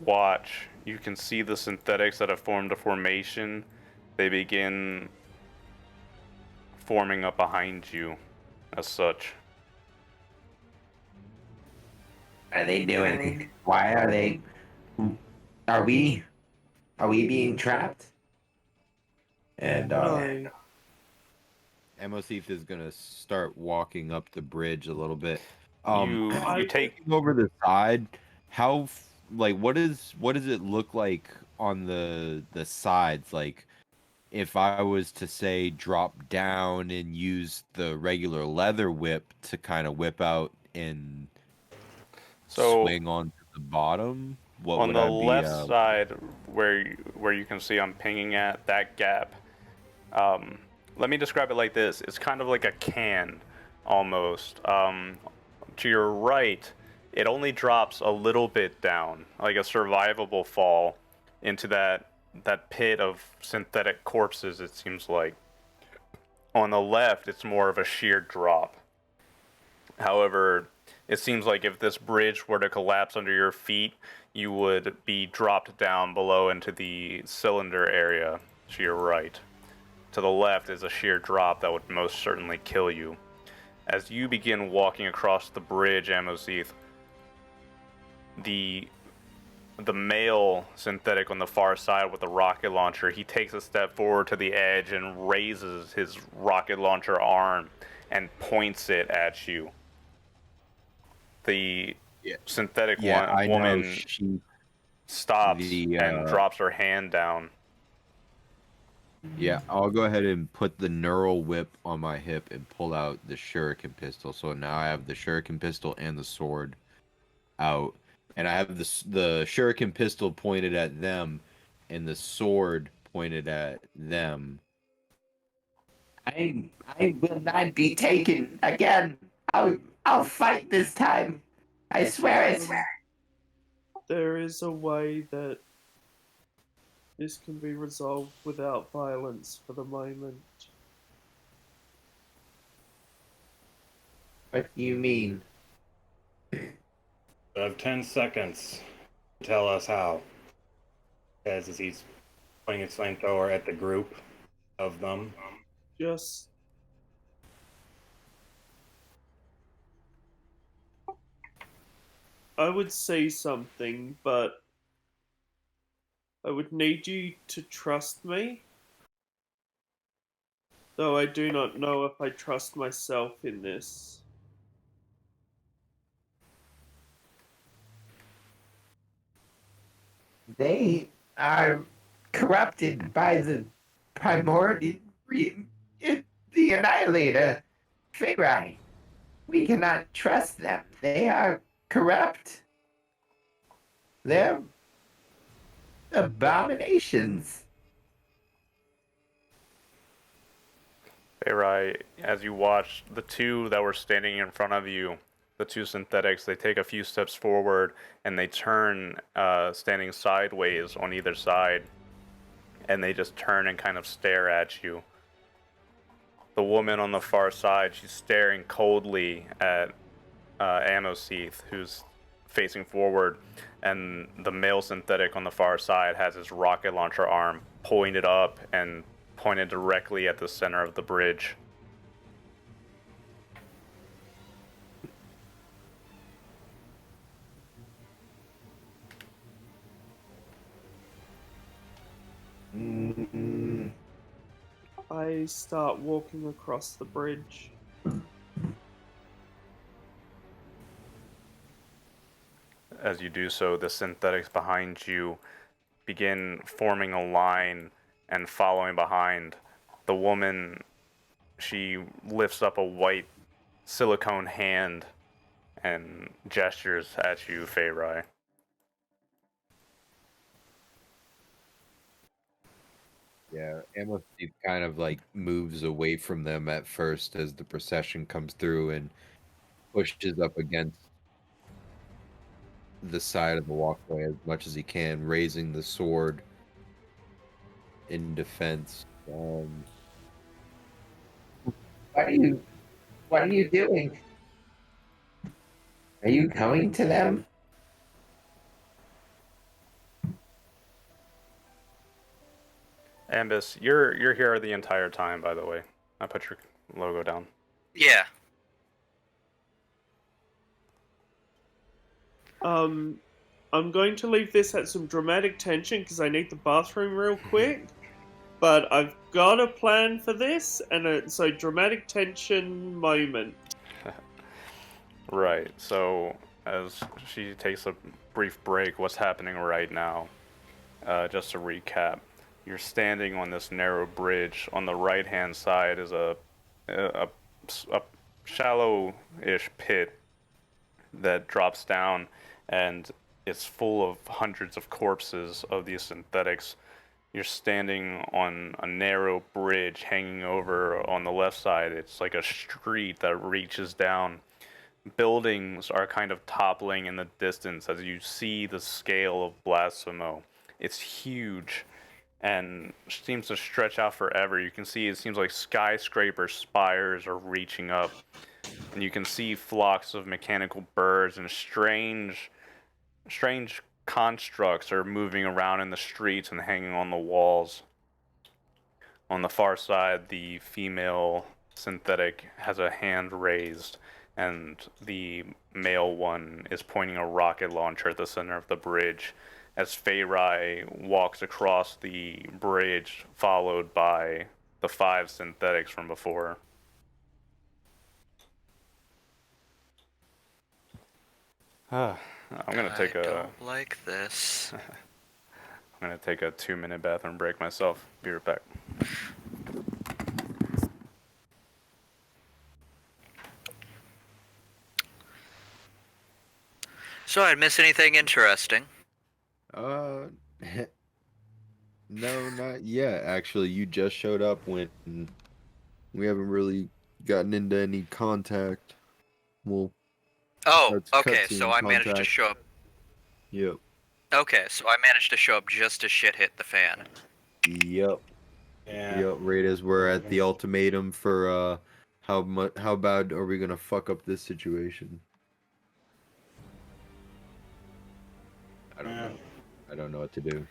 watch, you can see the synthetics that have formed a formation. They begin forming up behind you as such. Are they doing? Why are they? Are we? Are we being trapped? And No. Amosith is gonna start walking up the bridge a little bit. You take Over the side. Like what does it look like on the sides? Like if I was to say drop down and use the regular leather whip to kind of whip out and so swing onto the bottom, what on would the I be? left side where you can see I'm pinging at that gap. Let me describe it like this. It's kind of like a can, almost. To your right, it only drops a little bit down, like a survivable fall, into that pit of synthetic corpses, it seems like. On the left, it's more of a sheer drop. However, it seems like if this bridge were to collapse under your feet, you would be dropped down below into the cylinder area to your right. To the left is a sheer drop that would most certainly kill you. As you begin walking across the bridge, Amosith, the male synthetic on the far side with the rocket launcher, he takes a step forward to the edge and raises his rocket launcher arm and points it at you. The synthetic woman stops and drops her hand down. Yeah, I'll go ahead and put the neural whip on my hip and pull out the shuriken pistol. So now I have the shuriken pistol and the sword out, and I have the shuriken pistol pointed at them, and the sword pointed at them. I will not be taken again. I'll fight this time. I swear it. There is a way that this can be resolved without violence for the moment. What do you mean? You have 10 seconds to tell us how. As he's pointing his flamethrower at the group of them. Just I would say something, but I would need you to trust me. Though I do not know if I trust myself in this. They are corrupted by the primordial, the Annihilator, Feyrai. We cannot trust them. They are corrupt. They're abominations. Feyrai, as you watch the two that were standing in front of you, the two synthetics, they take a few steps forward and they turn, standing sideways on either side, and they just turn and kind of stare at you. The woman on the far side, she's staring coldly at Amosith, who's facing forward, and the male synthetic on the far side has his rocket launcher arm pointed up and pointed directly at the center of the bridge. I start walking across the bridge. As you do so, the synthetics behind you begin forming a line and following behind. The woman, she lifts up a white silicone hand and gestures at you, Feyrai. Yeah, Amosith kind of like moves away from them at first as the procession comes through and pushes up against the side of the walkway as much as he can, raising the sword in defense. What are you doing? Are you coming to them? Ambus, you're here the entire time, by the way. I put your logo down. Yeah. I'm going to leave this at some dramatic tension because I need the bathroom real quick. But I've got a plan for this, and so dramatic tension moment. Right. So as she takes a brief break, what's happening right now? Just to recap, you're standing on this narrow bridge. On the right-hand side is a shallow-ish pit that drops down, and it's full of hundreds of corpses of these synthetics. You're standing on a narrow bridge hanging over on the left side. It's like a street that reaches down. Buildings are kind of toppling in the distance as you see the scale of Blasphemo. It's huge and seems to stretch out forever. You can see it seems like skyscraper spires are reaching up, and you can see flocks of mechanical birds and strange constructs are moving around in the streets and hanging on the walls. On the far side, the female synthetic has a hand raised, and the male one is pointing a rocket launcher at the center of the bridge as Feyrai walks across the bridge, followed by the 5 synthetics from before. I'm gonna take I a don't like this. I'm gonna take a 2-minute bathroom break myself. Be right back. So I'd miss anything interesting? No, not yet. Actually, you just showed up when we haven't really gotten into any contact. Well, Oh, that's okay, so cutscene I managed to contact. show up. Yep. Okay, so I managed to show up just as shit hit the fan. Yep. Yeah. Yep. Right as we're at the ultimatum for how bad are we gonna fuck up this situation? I don't know. I don't know what to do.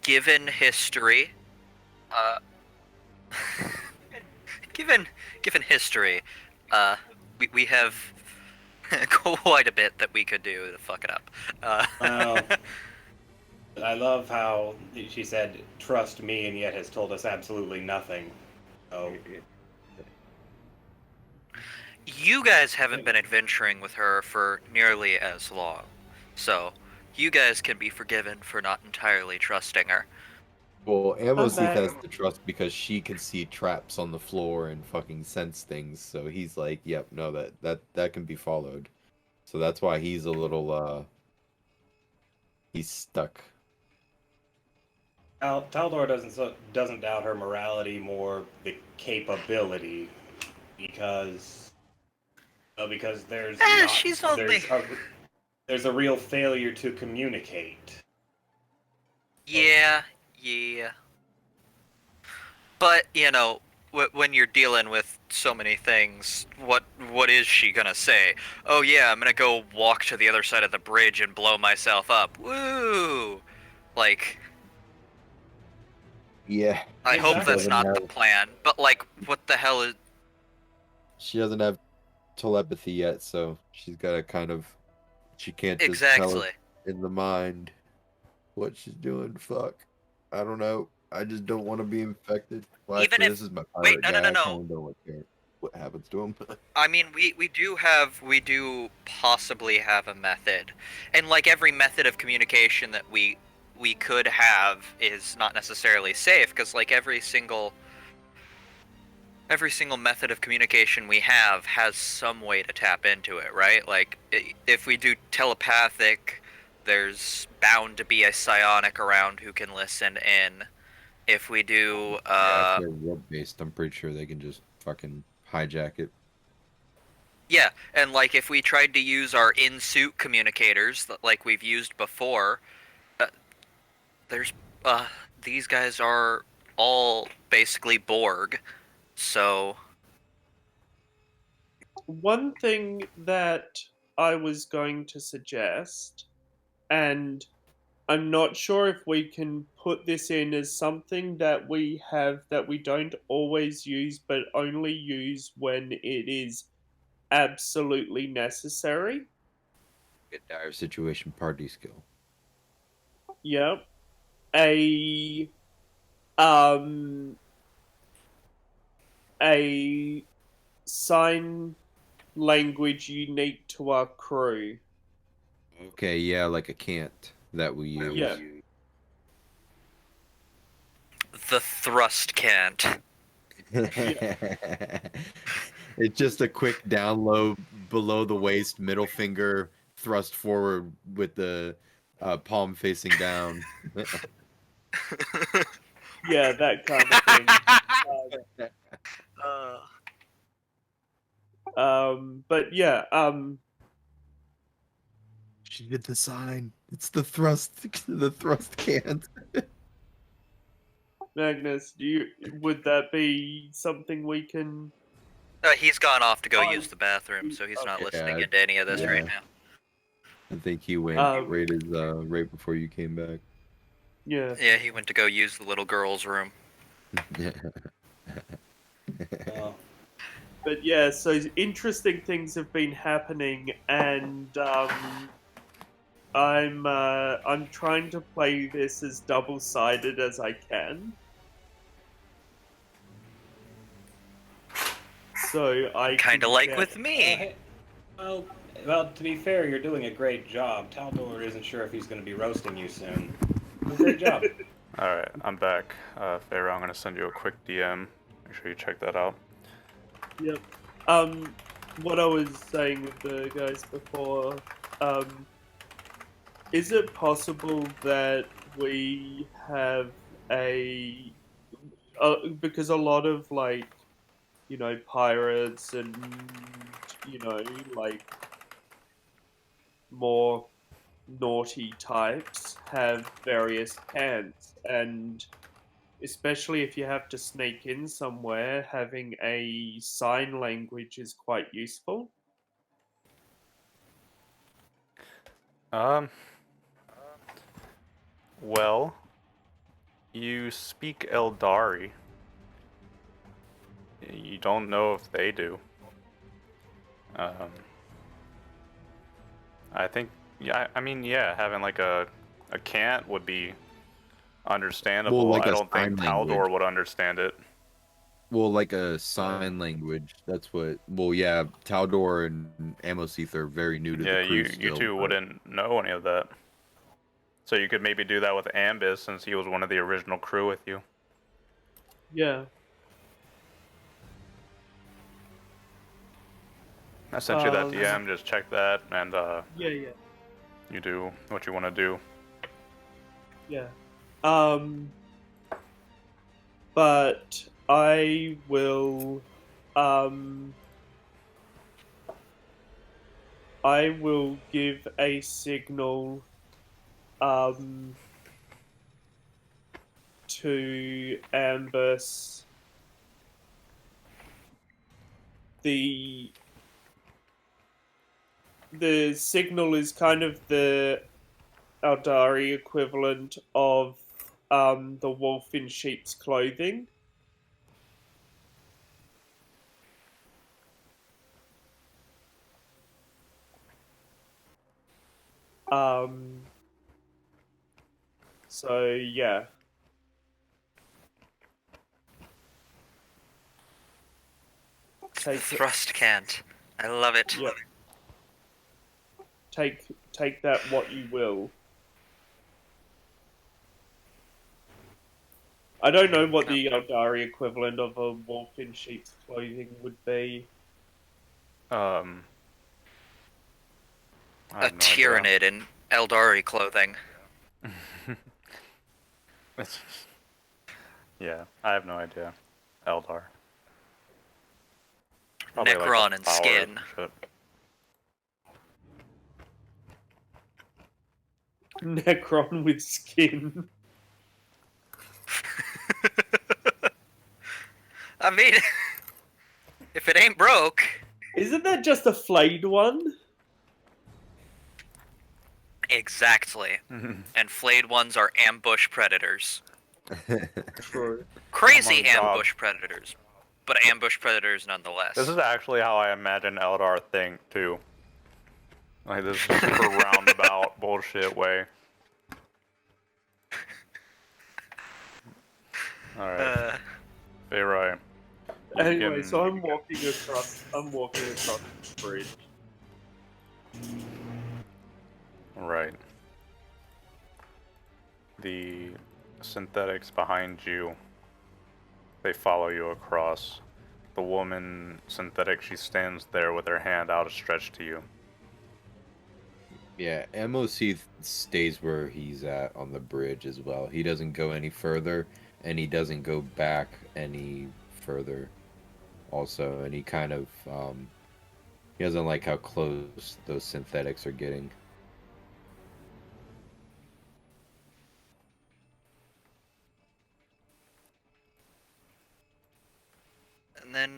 Given history, given history, we have quite a bit that we could do to fuck it up. Well, I love how she said, "Trust me," and yet has told us absolutely nothing. So You guys haven't been adventuring with her for nearly as long, so you guys can be forgiven for not entirely trusting her. Well, Amosith back. has to trust because she can see traps on the floor and fucking sense things. So he's like, "Yep, no, that can be followed." So that's why he's a little he's stuck. Taldor doesn't doubt her morality, more the capability, because there's She's only... there's a real failure to communicate. Yeah. But, you know, when you're dealing with so many things, what is she gonna say? Oh yeah, I'm gonna go walk to the other side of the bridge and blow myself up. Woo! Like, Yeah. I hope Exactly. that's not the plan. But, like, what the hell is... She doesn't have telepathy yet, so she's got to she can't just tell Exactly. it in the mind what she's doing. Fuck. I don't know. I just don't want to be infected. Well, Even actually, if- this is my wait, pirate no, guy. no, I no. kinda don't care what happens to him. I mean, we do possibly have a method. And like every method of communication that we could have is not necessarily safe, because like every single method of communication we have has some way to tap into it, right? Like if we do telepathic, there's bound to be a psionic around who can listen in. If we do Yeah, if they're web-based, I'm pretty sure they can just fucking hijack it. yeah, and like if we tried to use our in-suit communicators like we've used before, there's these guys are all basically Borg, so One thing that I was going to suggest, and I'm not sure if we can put this in as something that we have that we don't always use, but only use when it is absolutely necessary. A dire situation party skill. Yep. A um a sign language unique to our crew. Okay, yeah, like a can't that we use. Yeah. The thrust can't. It's just a quick down low below the waist, middle finger thrust forward with the palm facing down. Yeah, that kind of thing. But yeah, She did the sign. It's the thrust. The thrust can't. Magnus, would that be something we can? He's gone off to go Oh, use the bathroom, so he's not okay. listening Yeah, into any of this yeah. right now. I think he went right before you came back. Yeah. Yeah, he went to go use the little girl's room. But yeah, so interesting things have been happening, and I'm trying to play this as double-sided as I can. So I Kind of can like get- with me. Well, to be fair, you're doing a great job. Taldor isn't sure if he's going to be roasting you soon. Great job. Alright, I'm back. Pharaoh, I'm gonna send you a quick DM. Make sure you check that out. Yep. What I was saying with the guys before, is it possible that we have because a lot of pirates and more naughty types have various cants, and especially if you have to sneak in somewhere, having a sign language is quite useful. Well, you speak Eldari. You don't know if they do. I think, yeah, I mean, yeah, having like a cant would be understandable. Well, like I a don't think sign Taldor language. would understand it. Well, like a sign language. That's what. Well, yeah, Taldor and Amosith are very new to Yeah, the crew you still. two wouldn't know any of that. So you could maybe do that with Ambis since he was one of the original crew with you. Yeah. I sent you that DM, just check that, and Yeah. you do what you want to do. Yeah. But I will give a signal to Ambus. The signal is kind of the Aldari equivalent of the wolf in sheep's clothing. So yeah. The thrust can't. I love it. Yep. Take that what you will. I don't know what the Eldari equivalent of a wolf in sheep's clothing would be. I A have no tyrannid in Eldari clothing. Yeah, I have no idea. Eldar. Probably like Necron a and flower skin. shit. Necron with skin. I mean, if it ain't broke, Isn't that just a flayed one? Exactly. And flayed ones are ambush predators. True. Crazy Come on, Rob. ambush predators, but ambush predators nonetheless. This is actually how I imagine Eldar think too. Like this super roundabout bullshit way. Alright. Feyrai. You Anyway, can- so I'm walking across the bridge. Right. The synthetics behind you, they follow you across. The woman synthetic, she stands there with her hand outstretched to you. Yeah, MOC stays where he's at on the bridge as well. He doesn't go any further, and he doesn't go back any further also. And he kind of, he doesn't like how close those synthetics are getting. And then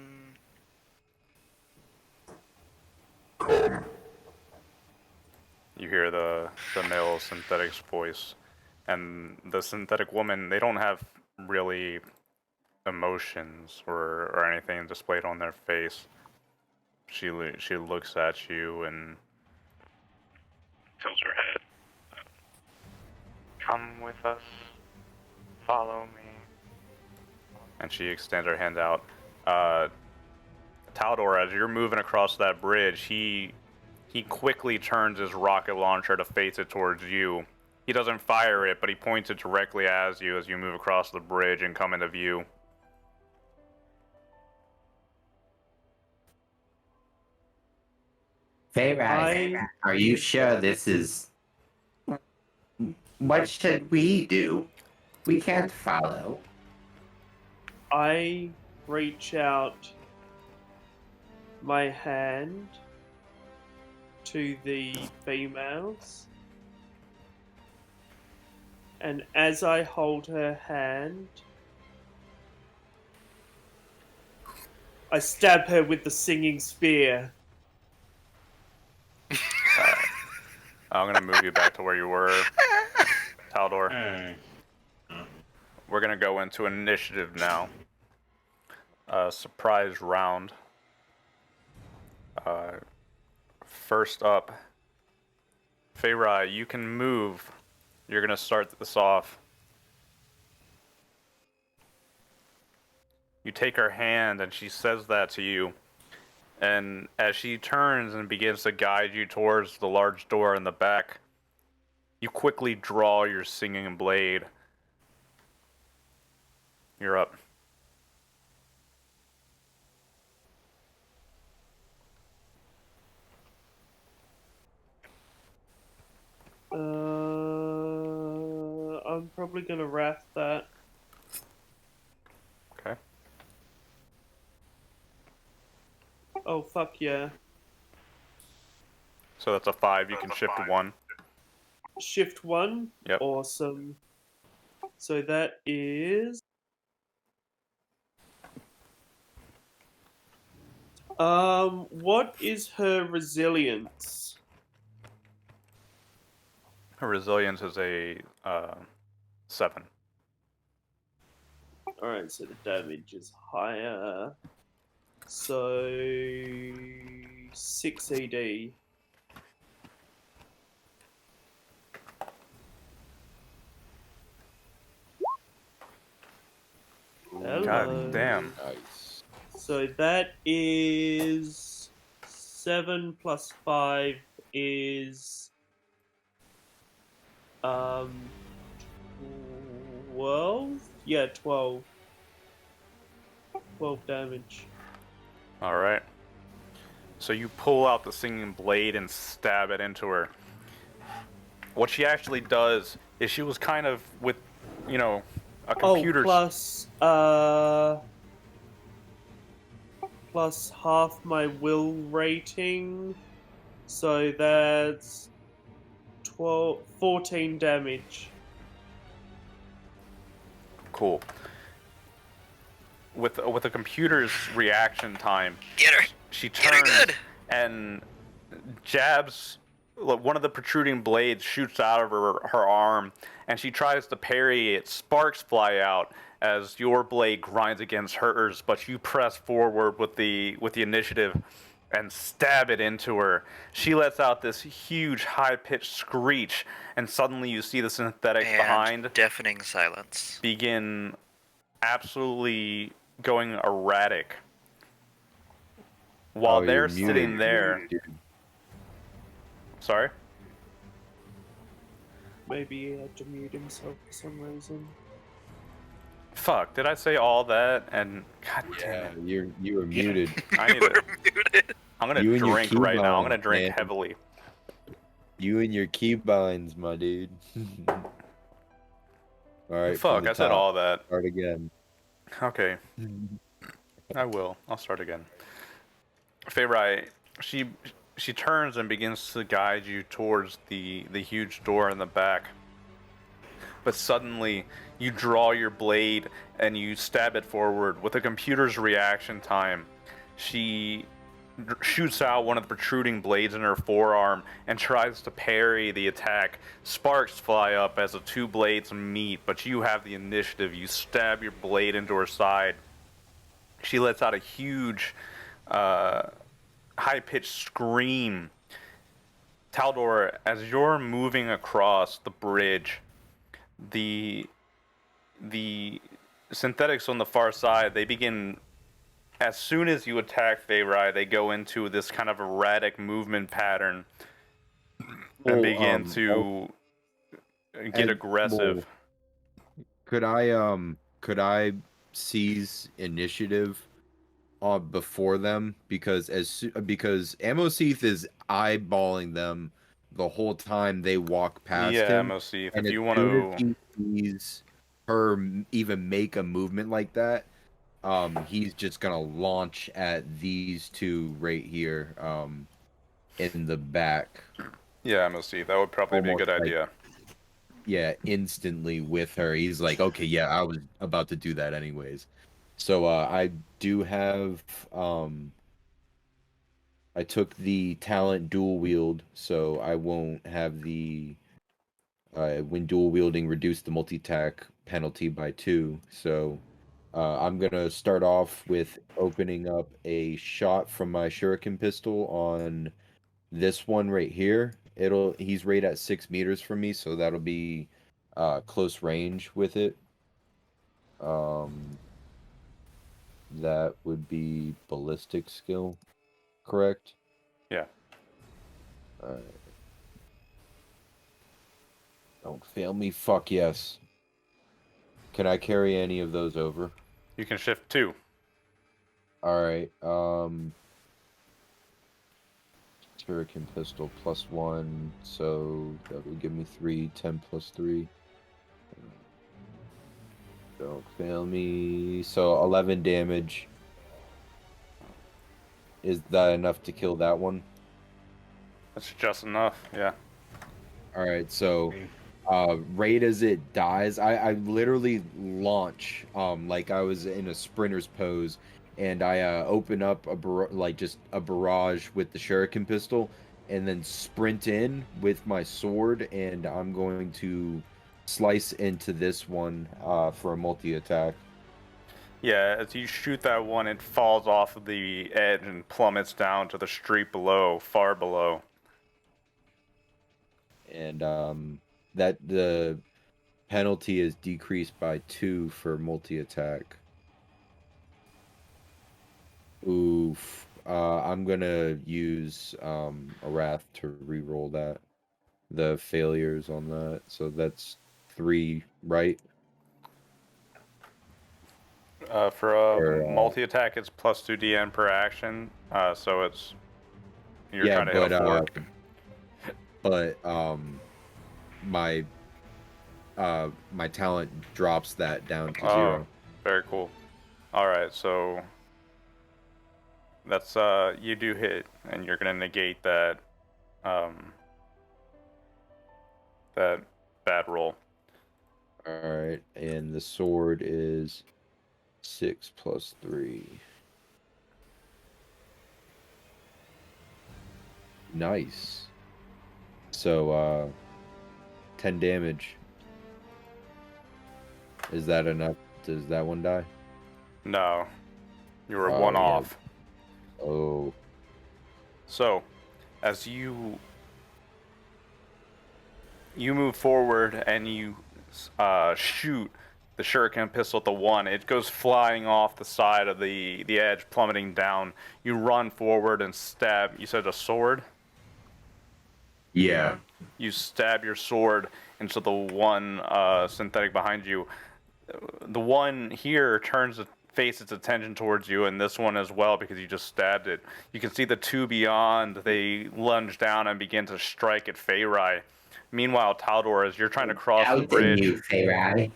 You hear the male synthetic's voice, and the synthetic woman, they don't have really emotions or anything displayed on their face. She looks at you and tilts her head. Come with us. Follow me. And she extends her hand out. Taldor, as you're moving across that bridge, he quickly turns his rocket launcher to face it towards you. He doesn't fire it, but he points it directly at you as you move across the bridge and come into view. Feyrai, are you sure this is... What should we do? We can't follow. I reach out my hand to the females, and as I hold her hand, I stab her with the singing spear. I'm gonna move you back to where you were, Taldor. Alright. We're gonna go into initiative now. Surprise round. First up, Feyrai, you can move. You're gonna start this off. You take her hand and she says that to you. And as she turns and begins to guide you towards the large door in the back, you quickly draw your singing blade. You're up. I'm probably gonna wrath that. Okay. Oh, fuck yeah. So that's a 5. You can shift 1. Shift 1? Yep. Awesome. So that is... what is her resilience? Her resilience is a 7. Alright, so the damage is higher. So... 6 ED. Hello. God damn. Nice. So that is 7 plus 5 is 12? Yeah, 12. 12 damage. Alright. So you pull out the singing blade and stab it into her. What she actually does is she was kind of with, you know, a computer. Plus half my will rating. So that's 14 damage. Cool. With a computer's reaction time, get her. she Get her turns good. and jabs one of the protruding blades shoots out of her arm, and she tries to parry it. Sparks fly out as your blade grinds against hers, but you press forward with the initiative and stab it into her. She lets out this huge high-pitched screech, and suddenly you see the synthetics And behind deafening silence. begin absolutely going erratic. While Oh, they're you're sitting muted, there, dude. sorry. Maybe he had to mute himself for some reason. Fuck, did I say all that? And god damn Yeah, it. you were muted. I need to, Muted. I'm gonna You and your drink right now. I'm gonna keybinds, drink man. heavily. You and your keybinds, my dude. All right. from Fuck, the I said top. all that. Start again. Okay, I will. I'll start again. Feyrai, she turns and begins to guide you towards the huge door in the back. But suddenly, you draw your blade and you stab it forward. With a computer's reaction time, she shoots out one of the protruding blades in her forearm and tries to parry the attack. Sparks fly up as the two blades meet, but you have the initiative. You stab your blade into her side. She lets out a huge, high-pitched scream. Taldor, as you're moving across the bridge, the synthetics on the far side, they begin, as soon as you attack Feyrai, they go into this kind of erratic movement pattern and begin to get aggressive. Could I seize initiative before them, because because Amoseeth is eyeballing them the whole time they walk past Yeah, him. Amoseeth, And if as you want soon as to... he sees her even make a movement like that, he's just gonna launch at these two right here, in the back. Yeah, Amoseeth, that would probably be a good Almost like- idea. Yeah, instantly with her. He's like, okay, yeah, I was about to do that anyways. So I do have I took the talent dual wield, so I won't have the when dual wielding reduce the multi-attack penalty by 2. So I'm gonna start off with opening up a shot from my shuriken pistol on this one right here. He's right at 6 meters from me, so that'll be close range with it. That would be ballistic skill, correct? Yeah. Alright. Don't fail me, fuck yes. Can I carry any of those over? You can shift 2. Alright, shuriken pistol +1, so that would give me 3, 10 plus 3. Don't fail me. So 11 damage. Is that enough to kill that one? That's just enough, yeah. Alright, so right as it dies, I literally launch like I was in a sprinter's pose, and I open up just a barrage with the shuriken pistol, and then sprint in with my sword, and I'm going to slice into this one for a multi-attack. Yeah, as you shoot that one, it falls off of the edge and plummets down to the street below, far below. And that the penalty is decreased by 2 for multi-attack. Oof. I'm gonna use a wrath to re-roll that. The failures on that. So that's 3, right? For a multi-attack, it's +2 DN per action, so it's... You're trying to hit a 4. But my talent drops that down to 0. Very cool. Alright, so... That's, you do hit, and you're gonna negate that, that bad roll. Alright, and the sword is 6 plus 3. Nice. So 10 damage. Is that enough? Does that one die? No, you were Oh, one yeah. off. Oh. So, as you move forward and you shoot the shuriken pistol at the one, it goes flying off the side of the edge, plummeting down. You run forward and stab. You said a sword? Yeah. You stab your sword into the one synthetic behind you. The one here turns to face its attention towards you, and this one as well, because you just stabbed it. You can see the two beyond. They lunge down and begin to strike at Feyrai. Meanwhile, Taldor, as you're trying to cross the Doubting bridge, you, Feyrai.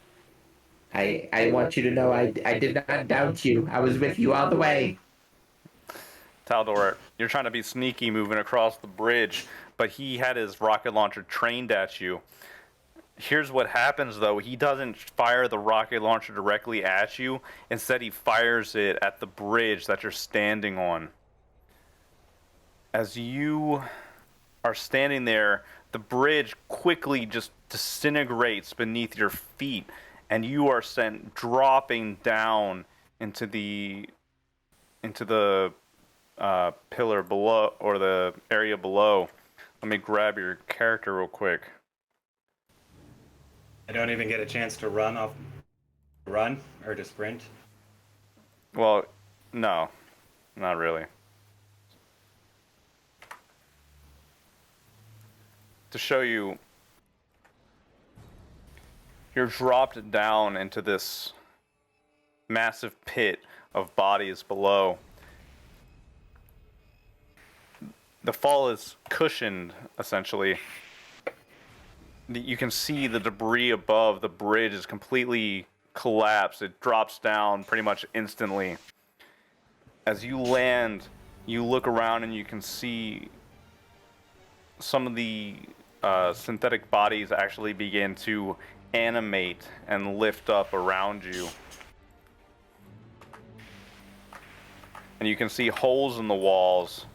I want you to know I did not doubt you. I was with you all the way. Taldor, you're trying to be sneaky moving across the bridge, but he had his rocket launcher trained at you. Here's what happens, though. He doesn't fire the rocket launcher directly at you. Instead, he fires it at the bridge that you're standing on. As you are standing there, the bridge quickly just disintegrates beneath your feet, and you are sent dropping down into the pillar below, or the area below. Let me grab your character real quick. I don't even get a chance to run or to sprint. Well, no, not really. To show you, you're dropped down into this massive pit of bodies below. The fall is cushioned, essentially. You can see the debris above the bridge is completely collapsed. It drops down pretty much instantly. As you land, you look around and you can see some of the synthetic bodies actually begin to animate and lift up around you. And you can see holes in the walls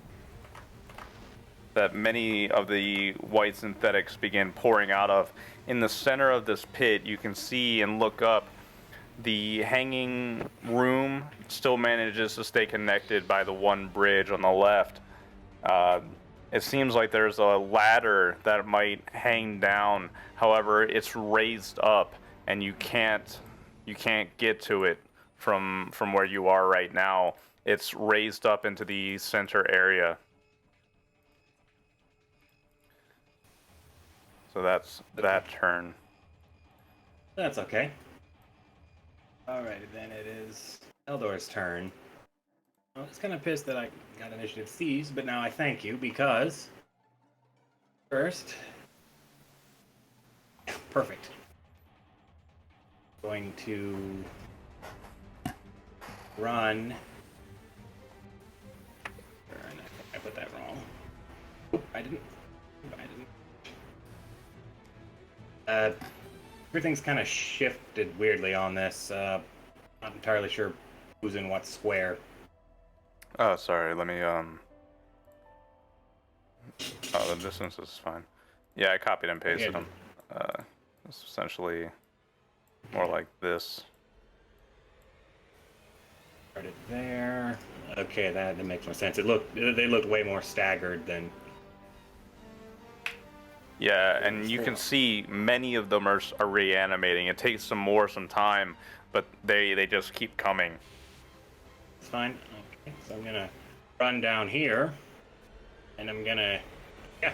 that many of the white synthetics begin pouring out of. In the center of this pit, you can see and look up. The hanging room still manages to stay connected by the one bridge on the left. It seems like there's a ladder that might hang down. However, it's raised up, and you can't get to it from where you are right now. It's raised up into the center area. So that's that turn. That's okay. Alrighty, then it is Eldor's turn. I was kind of pissed that I got initiative seized, but now I thank you because first, perfect. Going to run. I put that wrong. I didn't. Everything's kind of shifted weirdly on this. Not entirely sure who's in what square. Oh, sorry. Let me Oh, the distance is fine. Yeah, I copied and pasted them. It's essentially more like this. Started there. Okay, that makes more sense. They looked way more staggered than. Yeah, and you can see many of them are reanimating. It takes some time, but they just keep coming. It's fine. Okay, so I'm gonna run down here, and I'm gonna try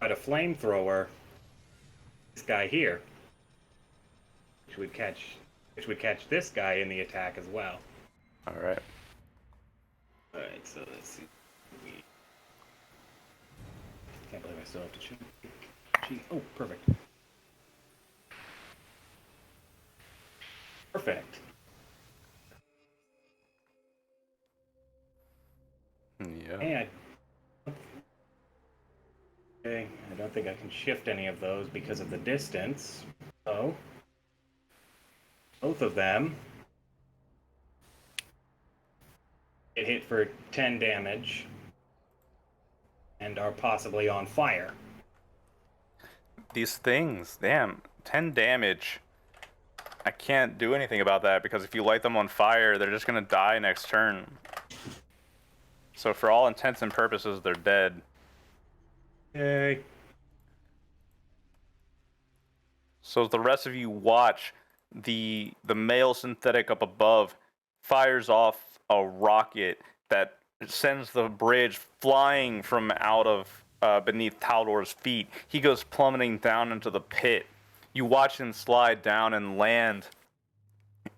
to flamethrower this guy here, which would catch this guy in the attack as well. All right. All right, so let's see. Can't believe I still have to cheat. Oh, perfect. Perfect. Yeah. Hey, I don't think I can shift any of those because of the distance. So, both of them get hit for 10 damage. and are possibly on fire. These things, damn, 10 damage. I can't do anything about that because if you light them on fire, they're just gonna die next turn. So for all intents and purposes, they're dead. Yay. So as the rest of you watch, the male synthetic up above fires off a rocket that sends the bridge flying from out of beneath Taldor's feet. He goes plummeting down into the pit. You watch him slide down and land,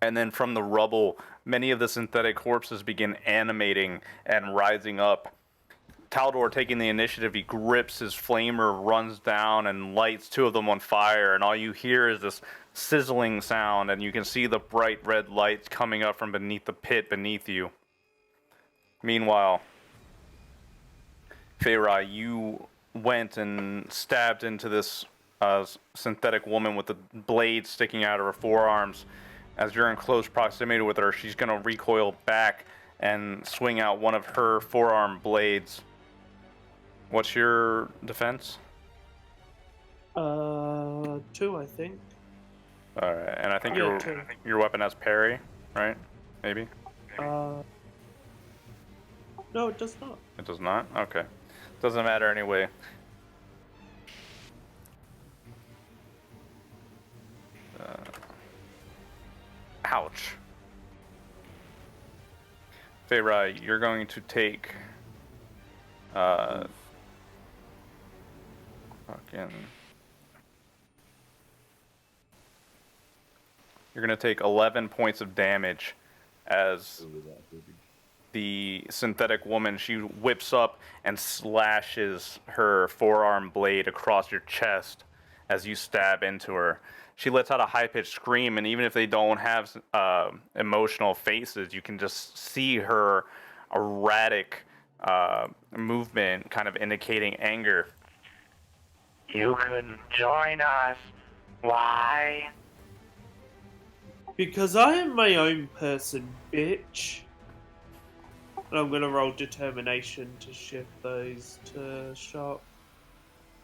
and then from the rubble, many of the synthetic corpses begin animating and rising up. Taldor taking the initiative, he grips his flamer, runs down and lights two of them on fire, and all you hear is this sizzling sound, and you can see the bright red lights coming up from beneath the pit beneath you. Meanwhile, Feyrai, you went and stabbed into this synthetic woman with the blade sticking out of her forearms. As you're in close proximity with her, she's going to recoil back and swing out one of her forearm blades. What's your defense? 2, I think. Alright, and I think Yeah, your weapon has parry, right? Maybe? No, it does not. It does not? Okay. Doesn't matter anyway. Ouch. Feyrai, you're going to take you're going to take 11 points of damage as the synthetic woman, she whips up and slashes her forearm blade across your chest as you stab into her. She lets out a high-pitched scream, and even if they don't have emotional faces, you can just see her erratic movement kind of indicating anger. You couldn't join us. Why? Because I am my own person, bitch. And I'm gonna roll determination to shift those to shock.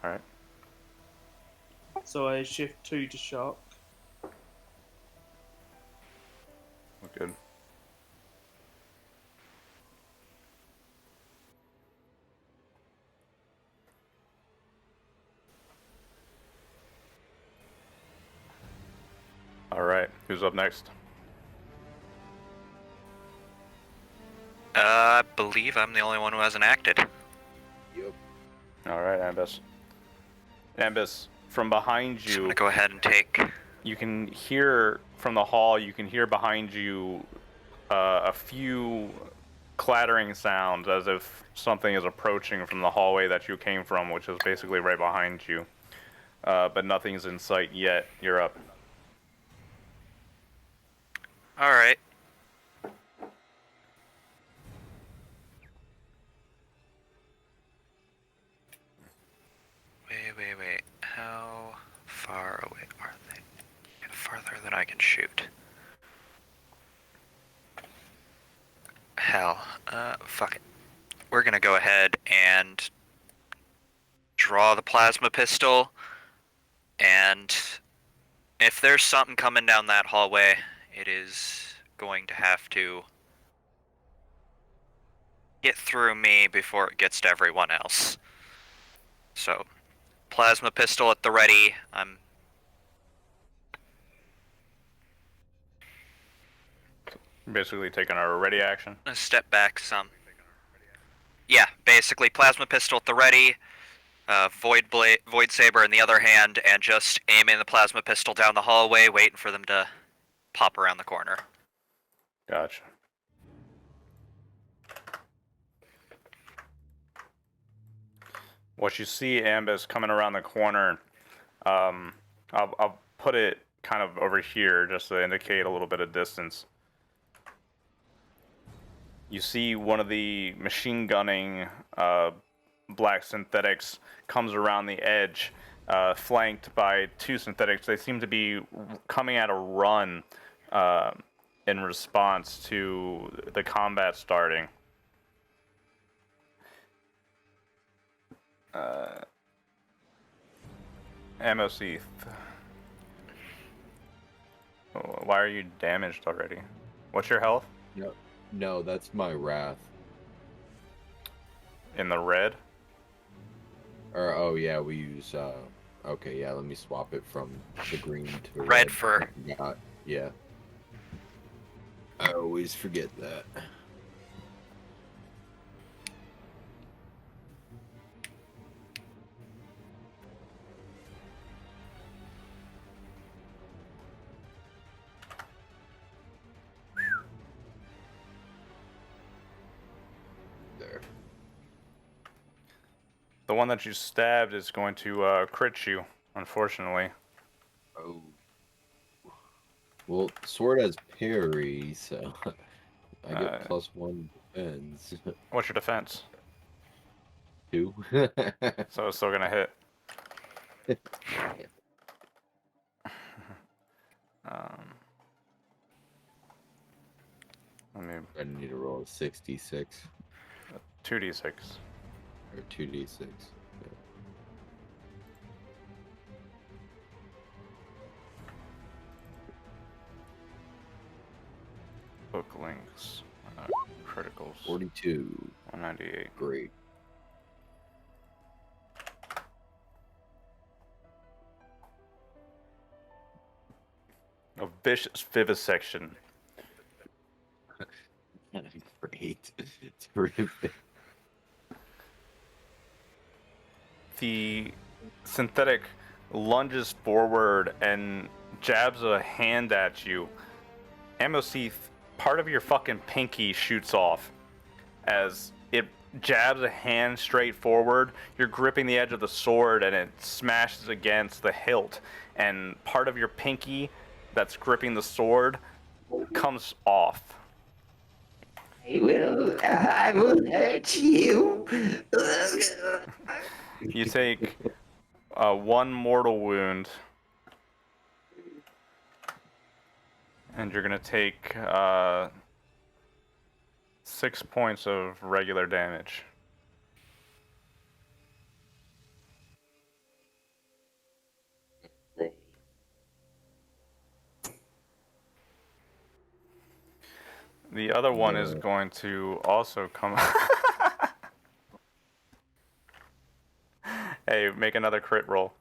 Alright. So I shift 2 to shock. Good. Alright, who's up next? I believe I'm the only one who hasn't acted. Alright, Ambus. Ambus, from behind So I'm you, gonna go ahead and take. you can hear from the hall, you can hear behind you a few clattering sounds as if something is approaching from the hallway that you came from, which is basically right behind you. But nothing's in sight yet. You're up. Alright. Wait. How far away are they? Farther than I can shoot. Hell, fuck it. We're gonna go ahead and draw the plasma pistol, and if there's something coming down that hallway, it is going to have to get through me before it gets to everyone else. So, plasma pistol at the ready. I'm Basically taking a ready action. gonna step back some. Yeah, basically plasma pistol at the ready, void saber in the other hand, and just aiming the plasma pistol down the hallway, waiting for them to pop around the corner. Gotcha. What you see, Ambus, coming around the corner, I'll put it kind of over here just to indicate a little bit of distance. You see one of the machine gunning black synthetics comes around the edge, flanked by 2 synthetics. They seem to be coming at a run in response to the combat starting. Amoseeth. Why are you damaged already? What's your health? No, that's my wrath. In the red? Or oh yeah, we use okay, yeah, let me swap it from the green to Red fur. I forgot. Yeah. I always forget that. There. The one that you stabbed is going to crit you, unfortunately. Oh. Well, sword has parry, so I get +1 defense. What's your defense? 2. So it's still gonna hit. Let me I need to roll a 66 2d6. or 2d6. Yeah. Book links. Criticals. 42. 198. Great. A vicious vivisection. Great. Terrific. The synthetic lunges forward and jabs a hand at you. Amoseeth, part of your fucking pinky shoots off as it jabs a hand straight forward. You're gripping the edge of the sword and it smashes against the hilt, and part of your pinky that's gripping the sword comes off. I will hurt you. You take one mortal wound, and you're gonna take 6 points of regular damage. The other one is going to also come. Hey, make another crit roll.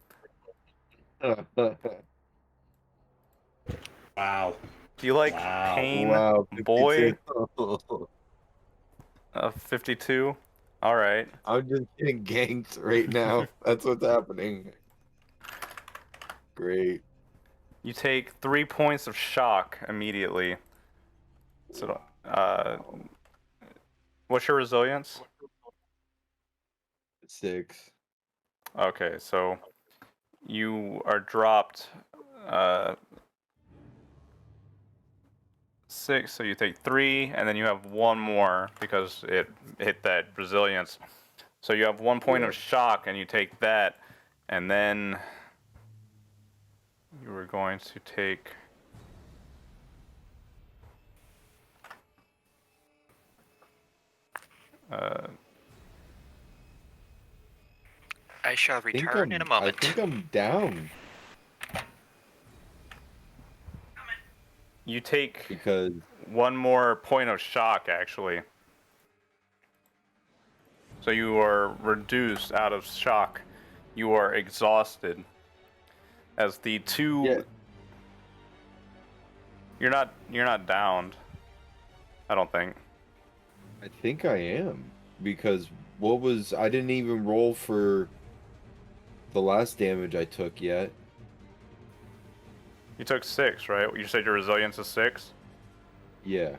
Wow. Do you like Wow. pain, Wow, boy? 52. 52? Alright. I'm just getting ganked right now. That's what's happening. Great. You take 3 points of shock immediately. So, what's your resilience? 6. Okay, so you are dropped 6, so you take 3, and then you have 1 more because it hit that resilience. So you have 1 point of shock, and you take that, and then you were going to take I shall return in a moment. I think I'm down you take because 1 more point of shock, actually. So you are reduced out of shock. You are exhausted. As the two... Yeah. You're not downed. I don't think. I think I am because I didn't even roll for the last damage I took yet. You took 6, right? You said your resilience is 6? Yeah.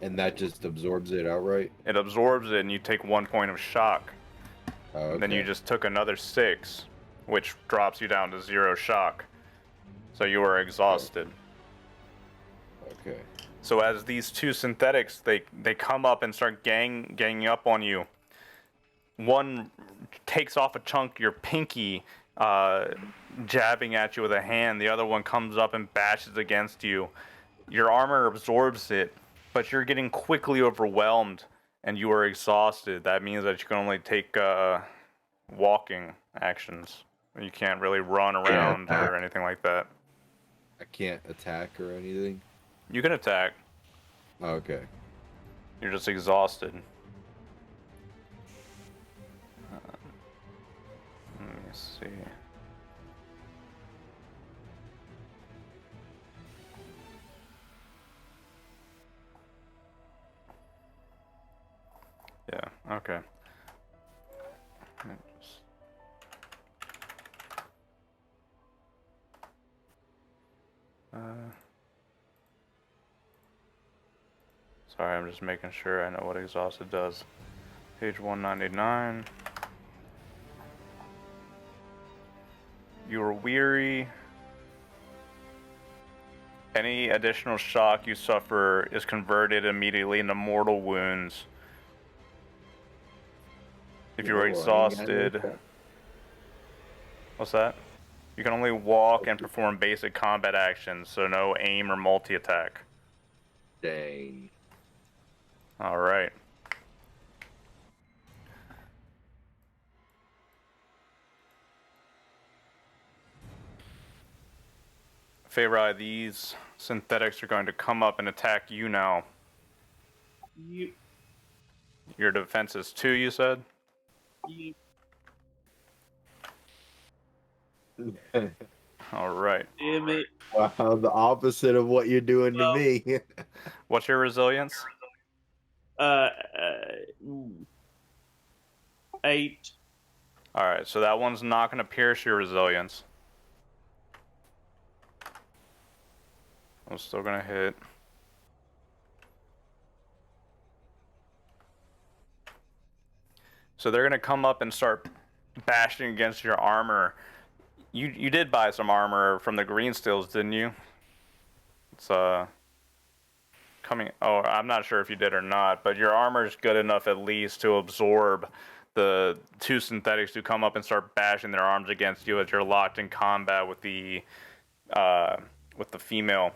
And that just absorbs it outright? It absorbs it and you take 1 point of shock. Oh, okay. Then you just took another 6, which drops you down to 0 shock. So you are exhausted. Okay. So as these two synthetics, they come up and start ganging up on you. One takes off a chunk of your pinky, jabbing at you with a hand. The other one comes up and bashes against you. Your armor absorbs it, but you're getting quickly overwhelmed and you are exhausted. That means that you can only take walking actions. You can't really run around or anything like that. I can't attack or anything. You can attack. Okay. You're just exhausted. Let me see. Yeah, okay. Sorry, I'm just making sure I know what exhausted does. Page 199. You are weary. Any additional shock you suffer is converted immediately into mortal wounds. If you are exhausted... What's that? You can only walk and perform basic combat actions, so no aim or multi-attack. Dang. Alright. Feyrai, these synthetics are going to come up and attack you now. You. Your defense is 2, you said? You. Alright. Damn it. Wow, the opposite of what you're doing to Well- me. What's your resilience? 8. Alright, so that one's not going to pierce your resilience. I'm still going to hit. So they're going to come up and start bashing against your armor. You did buy some armor from the green stills, didn't you? It's coming. Oh, I'm not sure if you did or not, but your armor is good enough at least to absorb the 2 synthetics who come up and start bashing their arms against you as you're locked in combat with the female.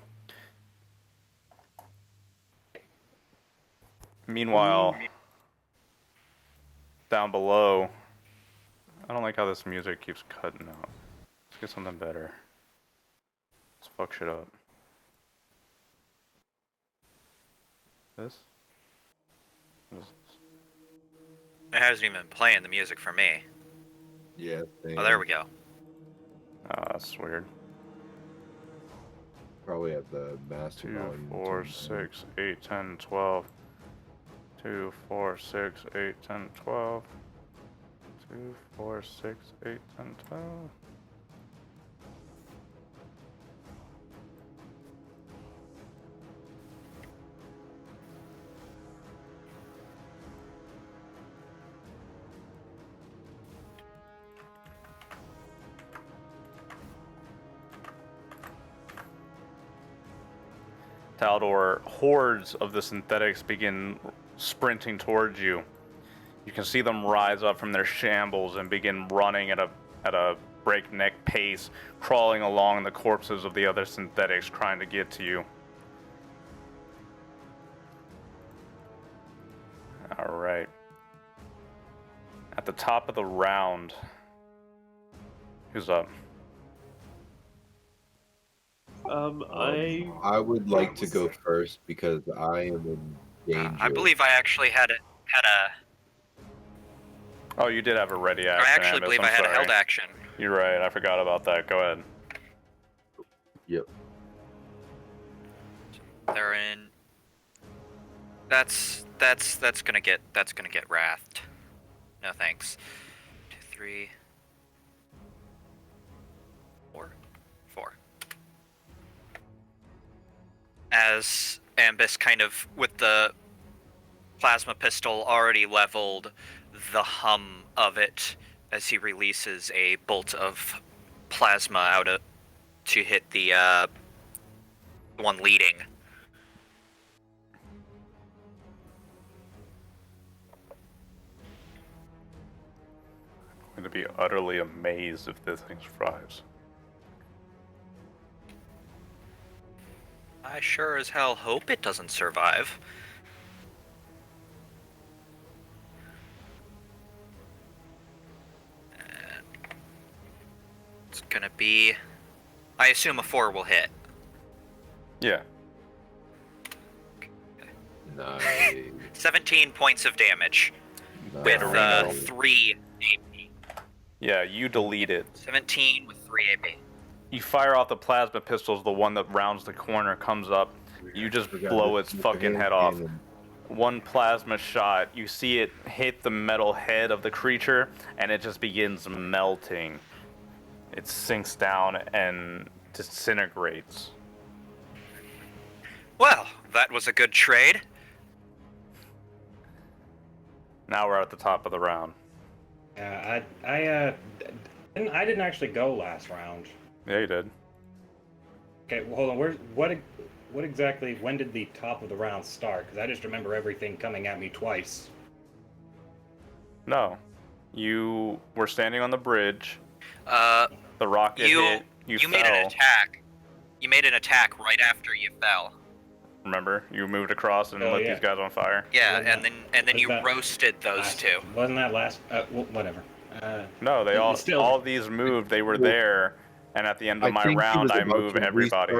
Meanwhile, down below, I don't like how this music keeps cutting out. Let's get something better. Let's fuck shit up. This? What is this? It hasn't even been playing the music for me. Yeah. Oh, there we go. Oh, that's weird. Probably have the master 2, volume 4, turned 6, 8, 10, 12. 2, 4, 6, 8, 10, 12. 2, 4, 6, 8, 10, 12. Taldor, hordes of the synthetics begin sprinting towards you. You can see them rise up from their shambles and begin running at a breakneck pace, crawling along the corpses of the other synthetics, trying to get to you. Alright. At the top of the round, who's up? I would like to go first because I am in danger. I believe I actually had a. Oh, you did have a ready action. I actually Ambus, believe I'm I had a sorry. held action. You're right, I forgot about that. Go ahead. Yep. They're in. That's gonna get wrathed. No thanks. 2, 3, 4. As Ambus kind of with the plasma pistol already leveled, the hum of it as he releases a bolt of plasma out to hit the one leading. I'm going to be utterly amazed if this thing survives. I sure as hell hope it doesn't survive. It's gonna be. I assume a 4 will hit. Yeah. Nice. 17 points of damage with Nice. 3 AP. Yeah, you delete it. 17 with 3 AP. You fire off the plasma pistols, the one that rounds the corner comes up. You just blow its fucking head off. One plasma shot, you see it hit the metal head of the creature, and it just begins melting. It sinks down and disintegrates. Well, that was a good trade. Now we're at the top of the round. Yeah, I didn't actually go last round. Yeah, you did. Okay, well, hold on. What exactly? When did the top of the round start? Because I just remember everything coming at me twice. No. You were standing on the bridge. The rocket hit. You fell. made an attack. You made an attack right after you fell. Remember? You moved across and lit these guys on fire. Yeah, Wasn't and then was you that roasted those last, two. Wasn't that last? Well, whatever. No, they all Still- all these moved. They were there, and at the end of my think he round, was I about move to everybody.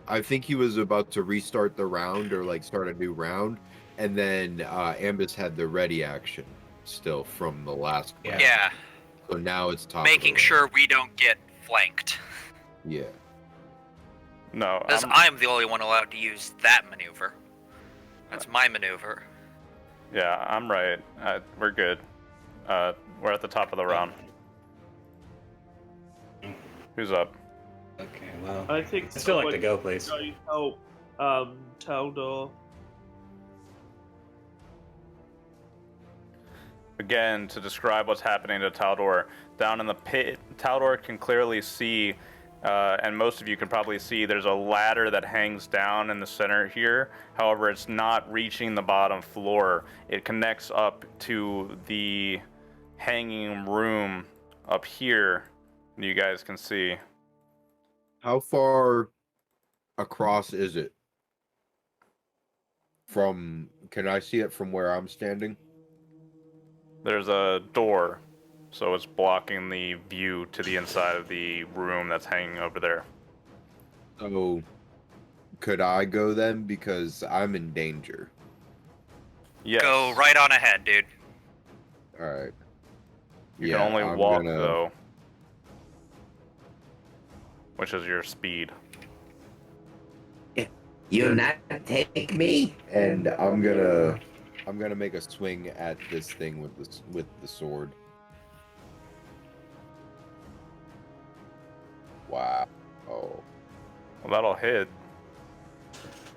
I think he was about to restart the round or like start a new round, and then Ambus had the ready action still from the last round. Yeah, So now it's top. making sure we don't get flanked. Yeah. No, Because I'm the only one allowed to use that maneuver. That's my maneuver. yeah, I'm right. We're good. We're at the top of the round. Who's up? Okay, well, I think I'd still like to someone go, please. go help Taldor. Again, to describe what's happening to Taldor, down in the pit, Taldor can clearly see, and most of you can probably see, there's a ladder that hangs down in the center here. However, it's not reaching the bottom floor. It connects up to the hanging room up here. You guys can see. How far across is it? Can I see it from where I'm standing? There's a door, so it's blocking the view to the inside of the room that's hanging over there. So, could I go then? Because I'm in danger. Yes. Go right on ahead, dude. Alright. You can only walk, though. Which is your speed. You not take me? And I'm gonna make a swing at this thing with the sword. Wow. Oh. Well, that'll hit.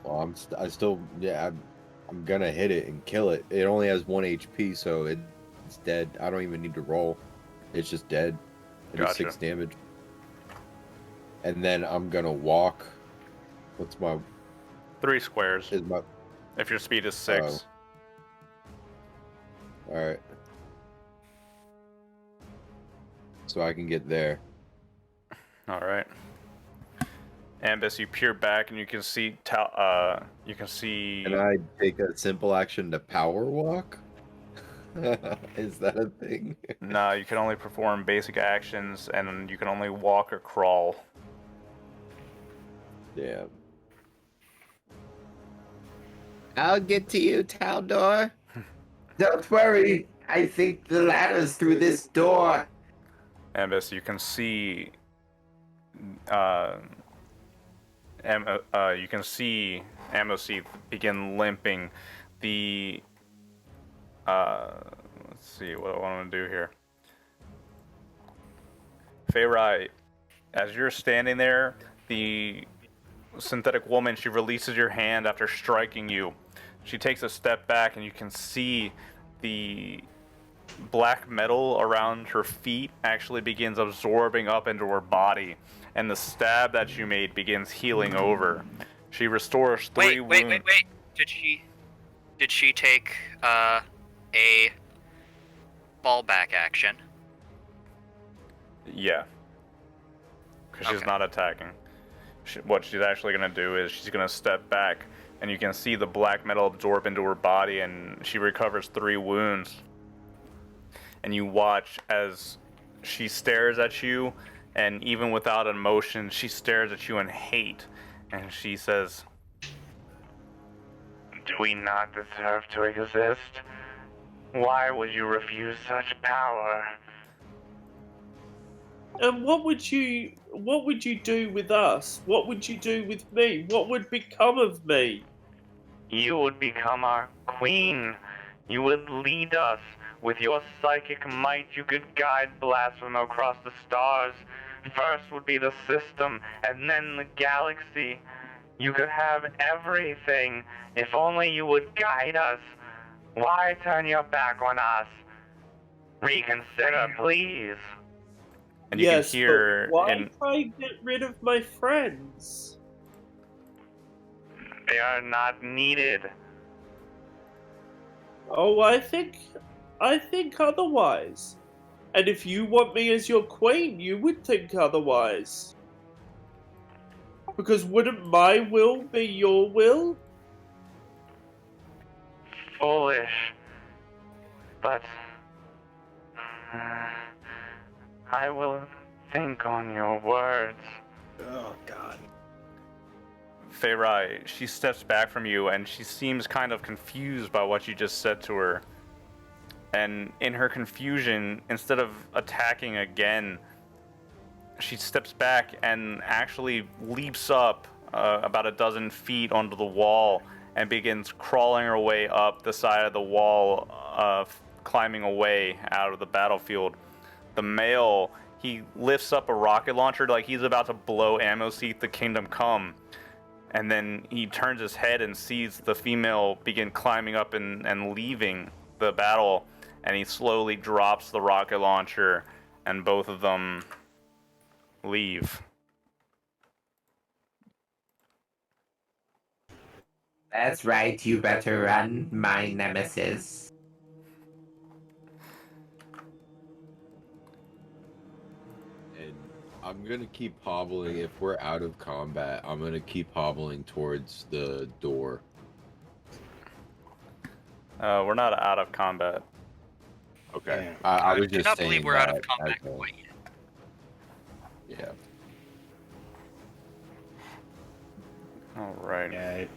Well, I'm gonna hit it and kill it. It only has 1 HP, so it's dead. I don't even need to roll. It's just dead. It does Gotcha. 6 damage. And then I'm gonna walk. What's my 3 squares. is my If your speed is 6. Alright. So I can get there. Alright. Ambus, you peer back and you can see Can I take a simple action to power walk? Is that a thing? No, you can only perform basic actions and you can only walk or crawl. Damn. I'll get to you, Taldor. Don't worry. I think the ladder's through this door. Ambus, you can see you can see Amoseeth begin limping. The let's see what I want to do here. Feyrai, as you're standing there, the synthetic woman, she releases your hand after striking you. She takes a step back and you can see the black metal around her feet actually begins absorbing up into her body, and the stab that you made begins healing over. She restores 3 wounds. Wait. Did she take a fallback action? Yeah. Because she's Okay. not attacking. What she's actually going to do is she's going to step back, and you can see the black metal absorb into her body, and she recovers 3 wounds. And you watch as she stares at you, and even without emotion, she stares at you in hate, and she says, Do we not deserve to exist? Why would you refuse such power? And what would you do with us? What would you do with me? What would become of me? You would become our queen. You would lead us. With your psychic might, you could guide Blasphemo across the stars. First would be the system, and then the galaxy. You could have everything, if only you would guide us. Why turn your back on us? Reconsider, please. and you Yes, can hear but why in try and get rid of my friends? They are not needed. Oh, I think otherwise. And if you want me as your queen, you would think otherwise. Because wouldn't my will be your will? Foolish. But I will think on your words. Oh God. Feyrai, she steps back from you and she seems kind of confused by what you just said to her. And in her confusion, instead of attacking again, she steps back and actually leaps up about a dozen feet onto the wall and begins crawling her way up the side of the wall, climbing away out of the battlefield. The male, he lifts up a rocket launcher like he's about to blow Amoseeth the Kingdom Come. And then he turns his head and sees the female begin climbing up and leaving the battle. And he slowly drops the rocket launcher, and both of them leave. That's right, you better run, my nemesis. And I'm gonna keep hobbling. If we're out of combat, I'm gonna keep hobbling towards the door. We're not out of combat. Okay. Yeah. I was do just not saying believe we're out of that combat as a- quite yet. Yeah. All right.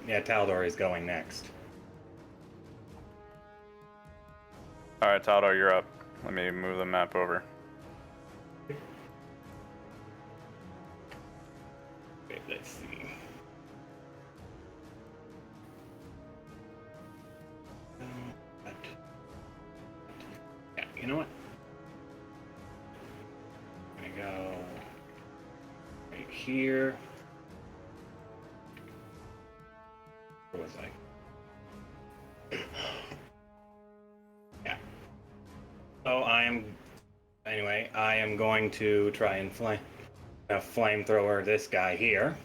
Yeah, Taldor is going next. All right, Taldor, you're up. Let me move the map over. Okay, let's see. Yeah, you know what? I'm gonna go right here. Where was I? Yeah. So I am going to try and flamethrower this guy here.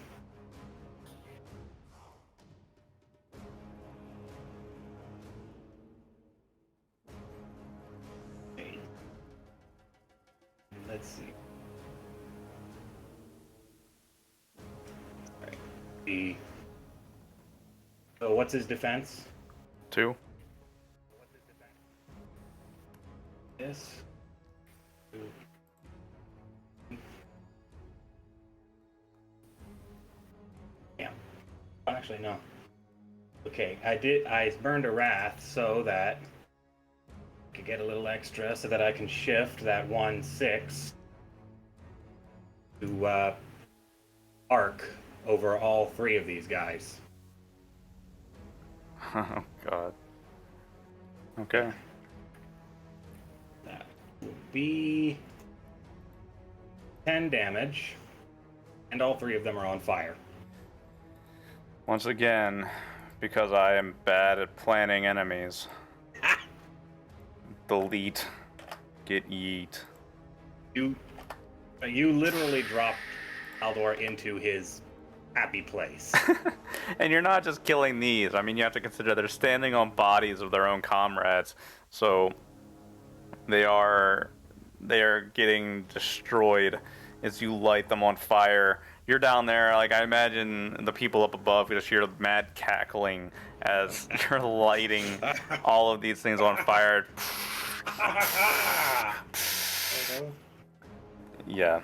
Let's see. Alright. So what's his defense? 2. This. Yeah. Actually, no. Okay, I burned a wrath so that I could get a little extra so that I can shift that 1/6 to arc over all 3 of these guys. Oh, God. Okay. That would be 10 damage, and all 3 of them are on fire. Once again, because I am bad at planning enemies. Delete. Get yeet. You literally dropped Aldor into his happy place. And you're not just killing these. I mean, you have to consider they're standing on bodies of their own comrades. So they are getting destroyed as you light them on fire. You're down there, like I imagine the people up above just hear mad cackling as you're lighting all of these things on fire. Yeah,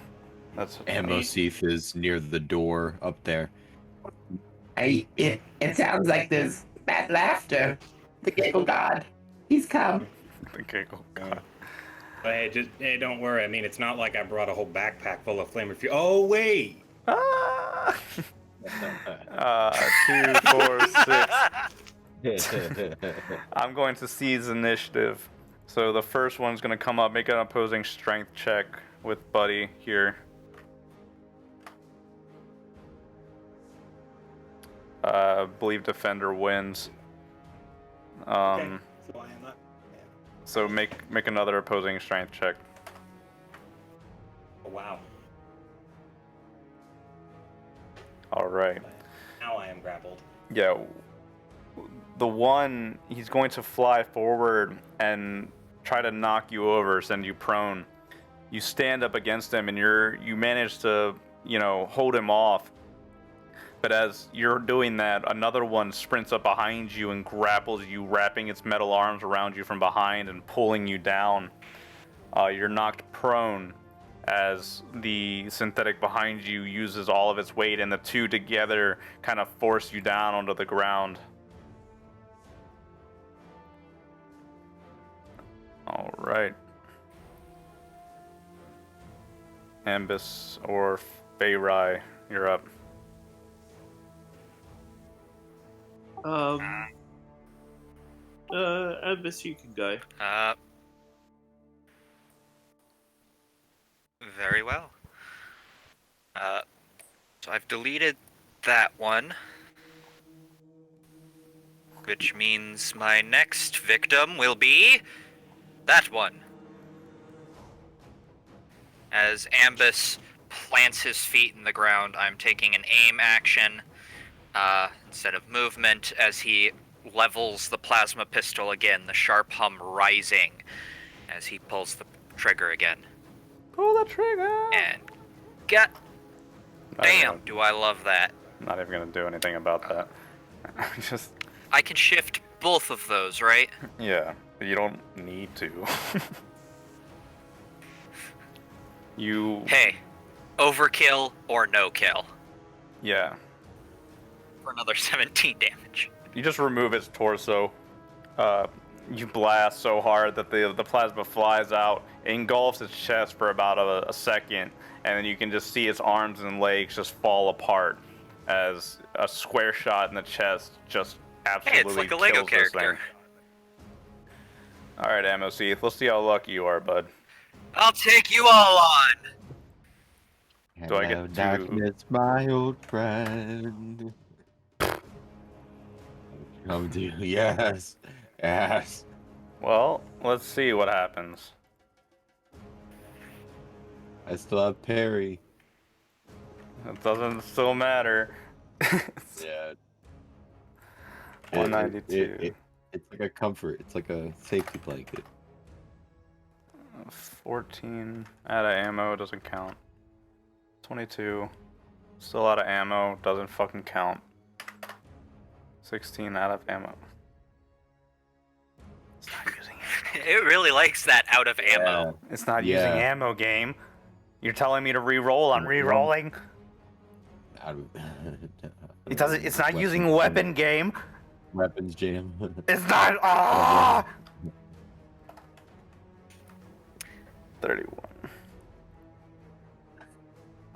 that's. Amoseeth is near the door up there. It sounds like there's bad laughter. The giggle god. He's come. The giggle god. But hey, don't worry. I mean, it's not like I brought a whole backpack full of flame refuel. Oh wait. Ah! 2, 4, 6. I'm going to seize initiative. So the first one's going to come up, make an opposing strength check with Buddy here. I believe defender wins. Okay. So I am up. So make another opposing strength check. Oh, wow. All right. Now I am grappled. Yeah. The one, he's going to fly forward and try to knock you over, send you prone. You stand up against him and you manage to, hold him off. But as you're doing that, another one sprints up behind you and grapples you, wrapping its metal arms around you from behind and pulling you down. You're knocked prone as the synthetic behind you uses all of its weight, and the two together kind of force you down onto the ground. All right. Ambus or Feyrai, you're up. Ambus, you can go. Very well. So I've deleted that one, which means my next victim will be that one. As Ambus plants his feet in the ground, I'm taking an aim action instead of movement as he levels the plasma pistol again, the sharp hum rising as he pulls the trigger again. Pull the trigger! And damn, do I love that. I'm not even going to do anything about that. I can shift both of those, right? Yeah, you don't need to. Hey, overkill or no kill. Yeah. For another 17 damage. You just remove its torso. You blast so hard that the plasma flies out, engulfs its chest for about a second, and then you can just see its arms and legs just fall apart as a square shot in the chest just absolutely it's like a kills Lego this character. thing. All right, Amoseeth, let's see how lucky you are, bud. I'll take you all on. Do I Hello, get to- darkness, my old friend? Come to you. Yes. Yes. Well, let's see what happens. I still have parry. It doesn't still matter. Yeah. 192. It's like a comfort. It's like a safety blanket. 14 out of ammo doesn't count. 22 still out of ammo doesn't fucking count. 16 out of ammo. It's not using ammo. It really likes that out of ammo. It's not Yeah. using ammo game. You're telling me to re-roll? I'm re-rolling. It doesn't. It's not using weapon game. Weapons jam. It's not. Ah! 31.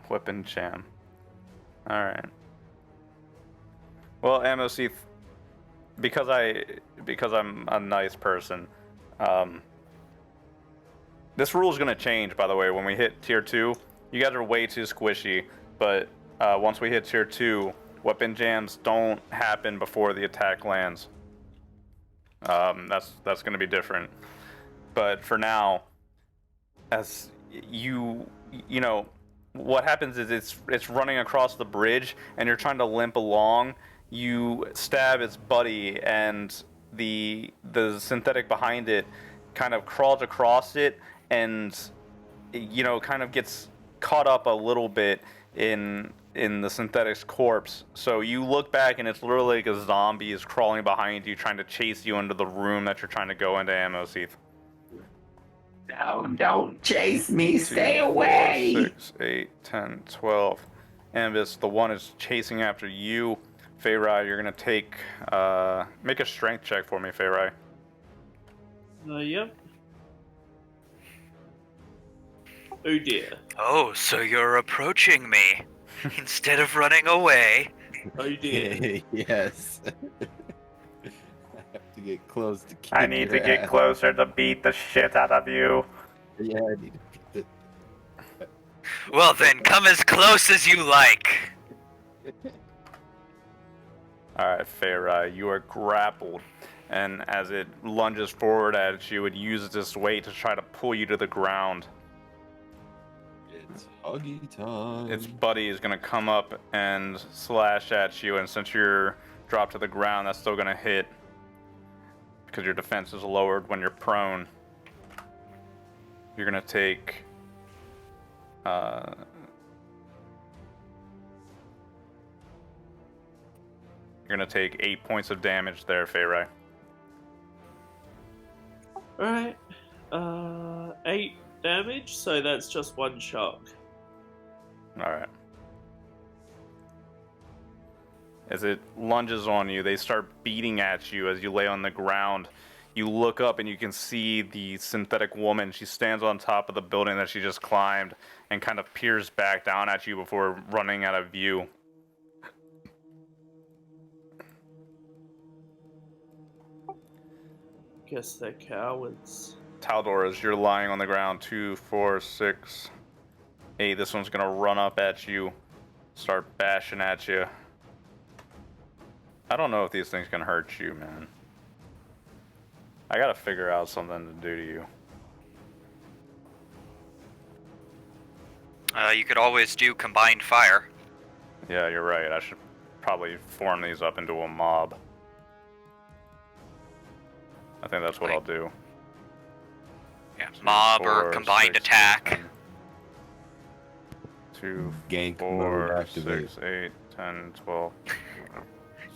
Weapon jam. Alright. Well, Amoseeth, because I'm a nice person, this rule is going to change, by the way, when we hit tier 2. You guys are way too squishy, but once we hit tier 2, weapon jams don't happen before the attack lands. That's going to be different. But for now, as you know, what happens is it's running across the bridge and you're trying to limp along. You stab its buddy and the synthetic behind it kind of crawls across it and kind of gets caught up a little bit in the synthetic's corpse. So you look back and it's literally like a zombie is crawling behind you trying to chase you into the room that you're trying to go into, Amoseeth. No, don't chase me. 2, Stay 4, away. 6, 8, 10, 12. Ambus, the one is chasing after you. Feyrai, you're gonna take, make a strength check for me, Feyrai. Yep. Oh dear. Oh, so you're approaching me instead of running away. Oh dear. Yes. I have to get close to kick I need to your get ass. closer to beat the shit out of you. Yeah, I need to beat Well then, come as close as you like. Alright, Feyrai, you are grappled, and as it lunges forward at you, it uses this weight to try to pull you to the ground. It's huggy time. Its buddy is going to come up and slash at you, and since you're dropped to the ground, that's still going to hit, because your defense is lowered when you're prone. You're going to take... You're going to take 8 points of damage there, Feyrai. Alright. 8 damage, so that's just 1 shock. Alright. As it lunges on you, they start beating at you as you lay on the ground. You look up and you can see the synthetic woman. She stands on top of the building that she just climbed and kind of peers back down at you before running out of view. Guess they're cowards. Taldor, as you're lying on the ground, 2, 4, 6, 8. This one's gonna run up at you, start bashing at you. I don't know if these things can hurt you, man. I gotta figure out something to do to you. You could always do combined fire. Yeah, you're right. I should probably form these up into a mob. I think that's what I'll do. Yeah, 2, mob or 4, combined 6, attack. 10. 2, Gank mode 4, activate. 6, 8, 10, 12.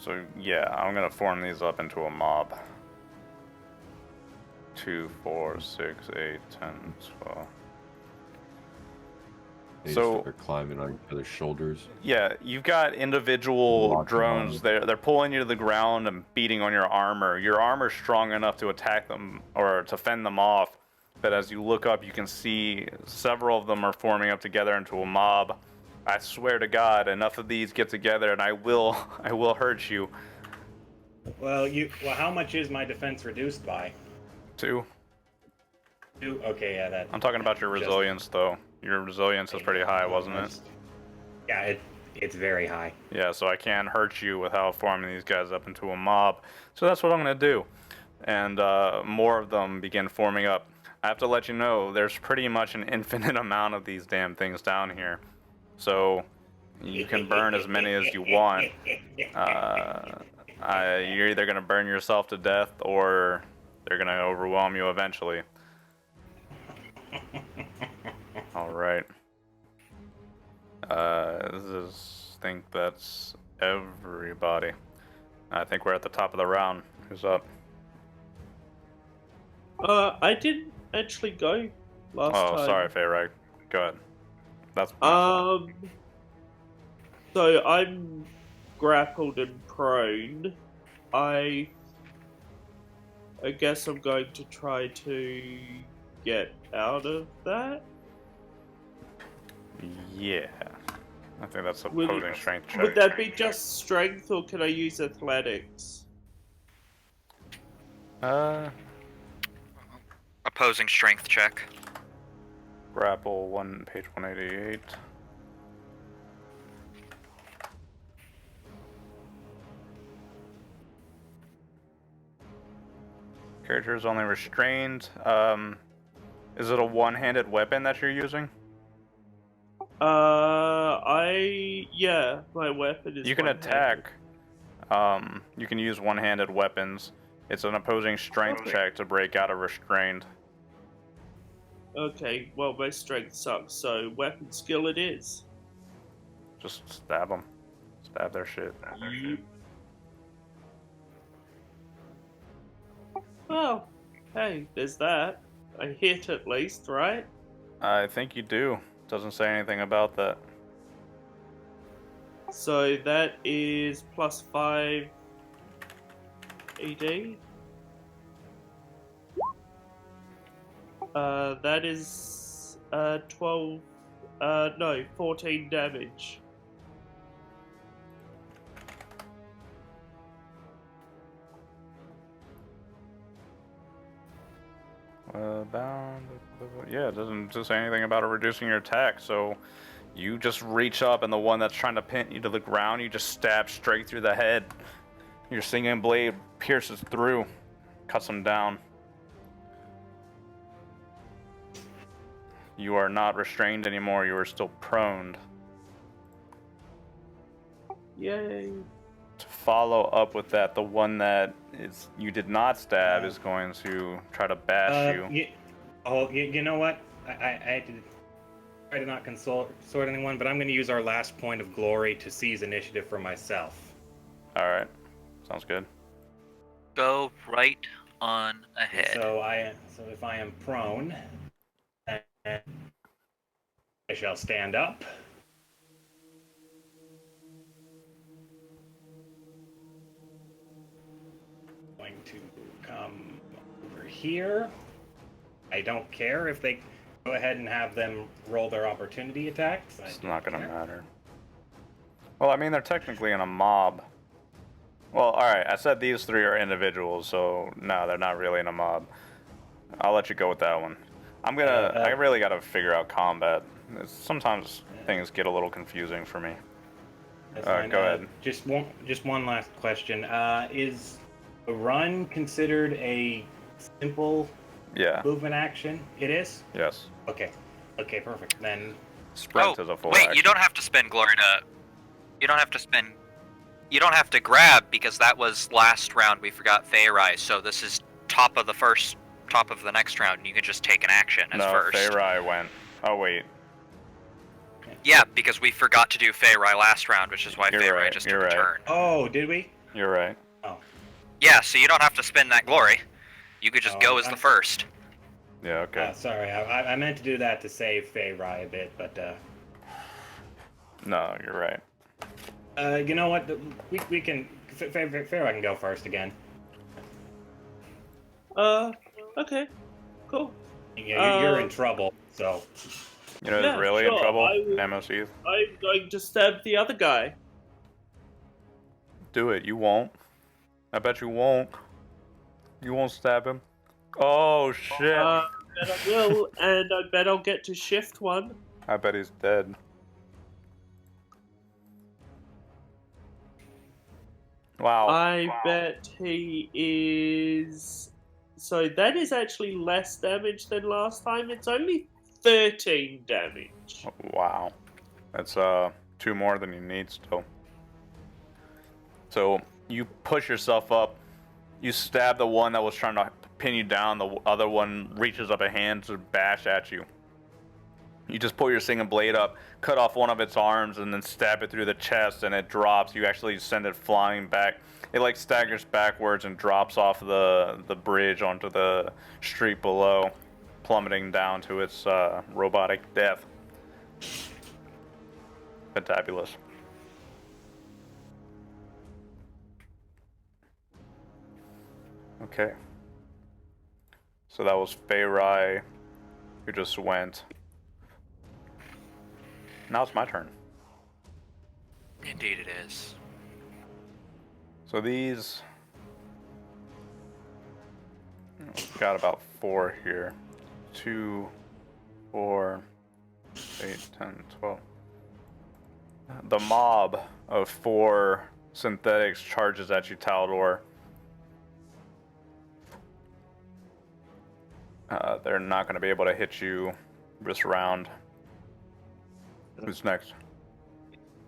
So yeah, I'm gonna form these up into a mob. 2, 4, 6, 8, 10, 12. They So- start climbing on each other's shoulders. Yeah, you've got individual Lock drones. them They're pulling you to the ground and beating on your armor. Your armor's strong enough to attack them or to fend them off. But as you look up, you can see several of them are forming up together into a mob. I swear to God, enough of these get together, and I will hurt you. Well, how much is my defense reduced by? 2. 2? Okay, yeah, that. I'm talking about your Just- resilience, though. Your resilience is pretty high, wasn't it? Yeah, it's very high. Yeah, so I can't hurt you without forming these guys up into a mob. So that's what I'm going to do. And more of them begin forming up. I have to let you know, there's pretty much an infinite amount of these damn things down here. So you can burn as many as you want. You're either going to burn yourself to death or they're going to overwhelm you eventually. All right. I think that's everybody. I think we're at the top of the round. Who's up? I didn't actually go last time. Oh, sorry, Feyrai. Go ahead. That's my fault. So I'm grappled and prone. I guess I'm going to try to get out of that. Yeah. I think that's a Would- opposing strength check. Would that be just strength, or can I use athletics? Opposing strength check. Grapple, page 188. Character is only restrained. Is it a one-handed weapon that you're using? Yeah, my weapon is. You can one-handed. attack. You can use one-handed weapons. It's an opposing strength Okay. check to break out of restrained. Okay, well my strength sucks, so weapon skill it is. Just stab them. Stab their shit. Yep. Well, hey, there's that. I hit at least, right? I think you do. Doesn't say anything about that. So that is +5 ED. That is 12. No, 14 damage. Yeah, it doesn't say anything about it reducing your attack, so you just reach up and the one that's trying to pin you to the ground, you just stab straight through the head. Your singing blade pierces through, cuts him down. You are not restrained anymore, you are still prone. Yay. To follow up with that, the one that you did not stab is going to try to bash you. You know what? I did try to not consult anyone, but I'm going to use our last point of glory to seize initiative for myself. All right, sounds good. Go right on ahead. So if I am prone, I shall stand up. Going to come over here. I don't care if they go ahead and have them roll their opportunity attacks. It's not going to matter. Well, I mean, they're technically in a mob. Well, alright, I said these three are individuals, so no, they're not really in a mob. I'll let you go with that one. I really gotta figure out combat. Sometimes things get a little confusing for me. Go ahead. Just one last question. Is a run considered a simple movement action? It is? Yes. Okay, perfect. Then sprint is a full wait, action. You don't have to spend glory to... You don't have to grab, because that was last round we forgot Feyrai, so this is top of the next round, and you can just take an action as first. No, Feyrai went. Oh, wait. Yeah, because we forgot to do Feyrai last round, which is why Feyrai just took a turn. Oh, did we? You're right. Oh. Yeah, so you don't have to spend that glory. You could just go as the first. Yeah, okay. Sorry, I meant to do that to save Feyrai a bit, but No, you're right. You know what? We can... Feyrai can go first again. Okay. Cool. Yeah, you're in trouble, so... You know who's really in trouble? MOC. I'm going to stab the other guy. Do it. You won't. I bet you won't. You won't stab him. Oh, shit. I bet I will, and I bet I'll get to shift one. I bet he's dead. Wow. I bet he is... So that is actually less damage than last time. It's only 13 damage. Wow. That's 2 more than you need still. So you push yourself up. You stab the one that was trying to pin you down. The other one reaches up a hand to bash at you. You just pull your singing blade up, cut off one of its arms, and then stab it through the chest, and it drops. You actually send it flying back. It like staggers backwards and drops off the bridge onto the street below, plummeting down to its robotic death. Fantabulous. Okay. So that was Feyrai, who just went. Now it's my turn. Indeed it is. So these... got about 4 here. 2, 4, 8, 10, 12. The mob of 4 synthetics charges at you, Taldor. They're not going to be able to hit you this round. Who's next?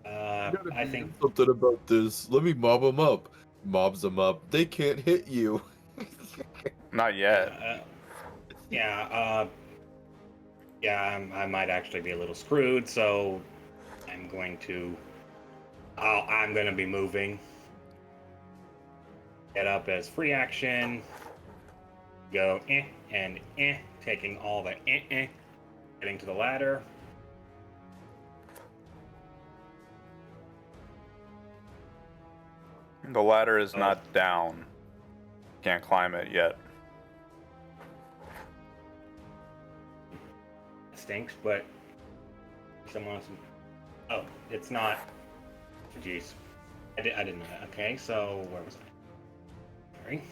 I think something about this. Let me mob them up. Mobs them up. They can't hit you. Not yet. I might actually be a little screwed, so I'm going to be moving. Get up as free action. Go and taking all the getting to the ladder. The ladder is not down. Can't climb it yet. Stinks, but someone else. Oh, it's not. Jeez, I didn't know that. Okay, so where was I? Sorry.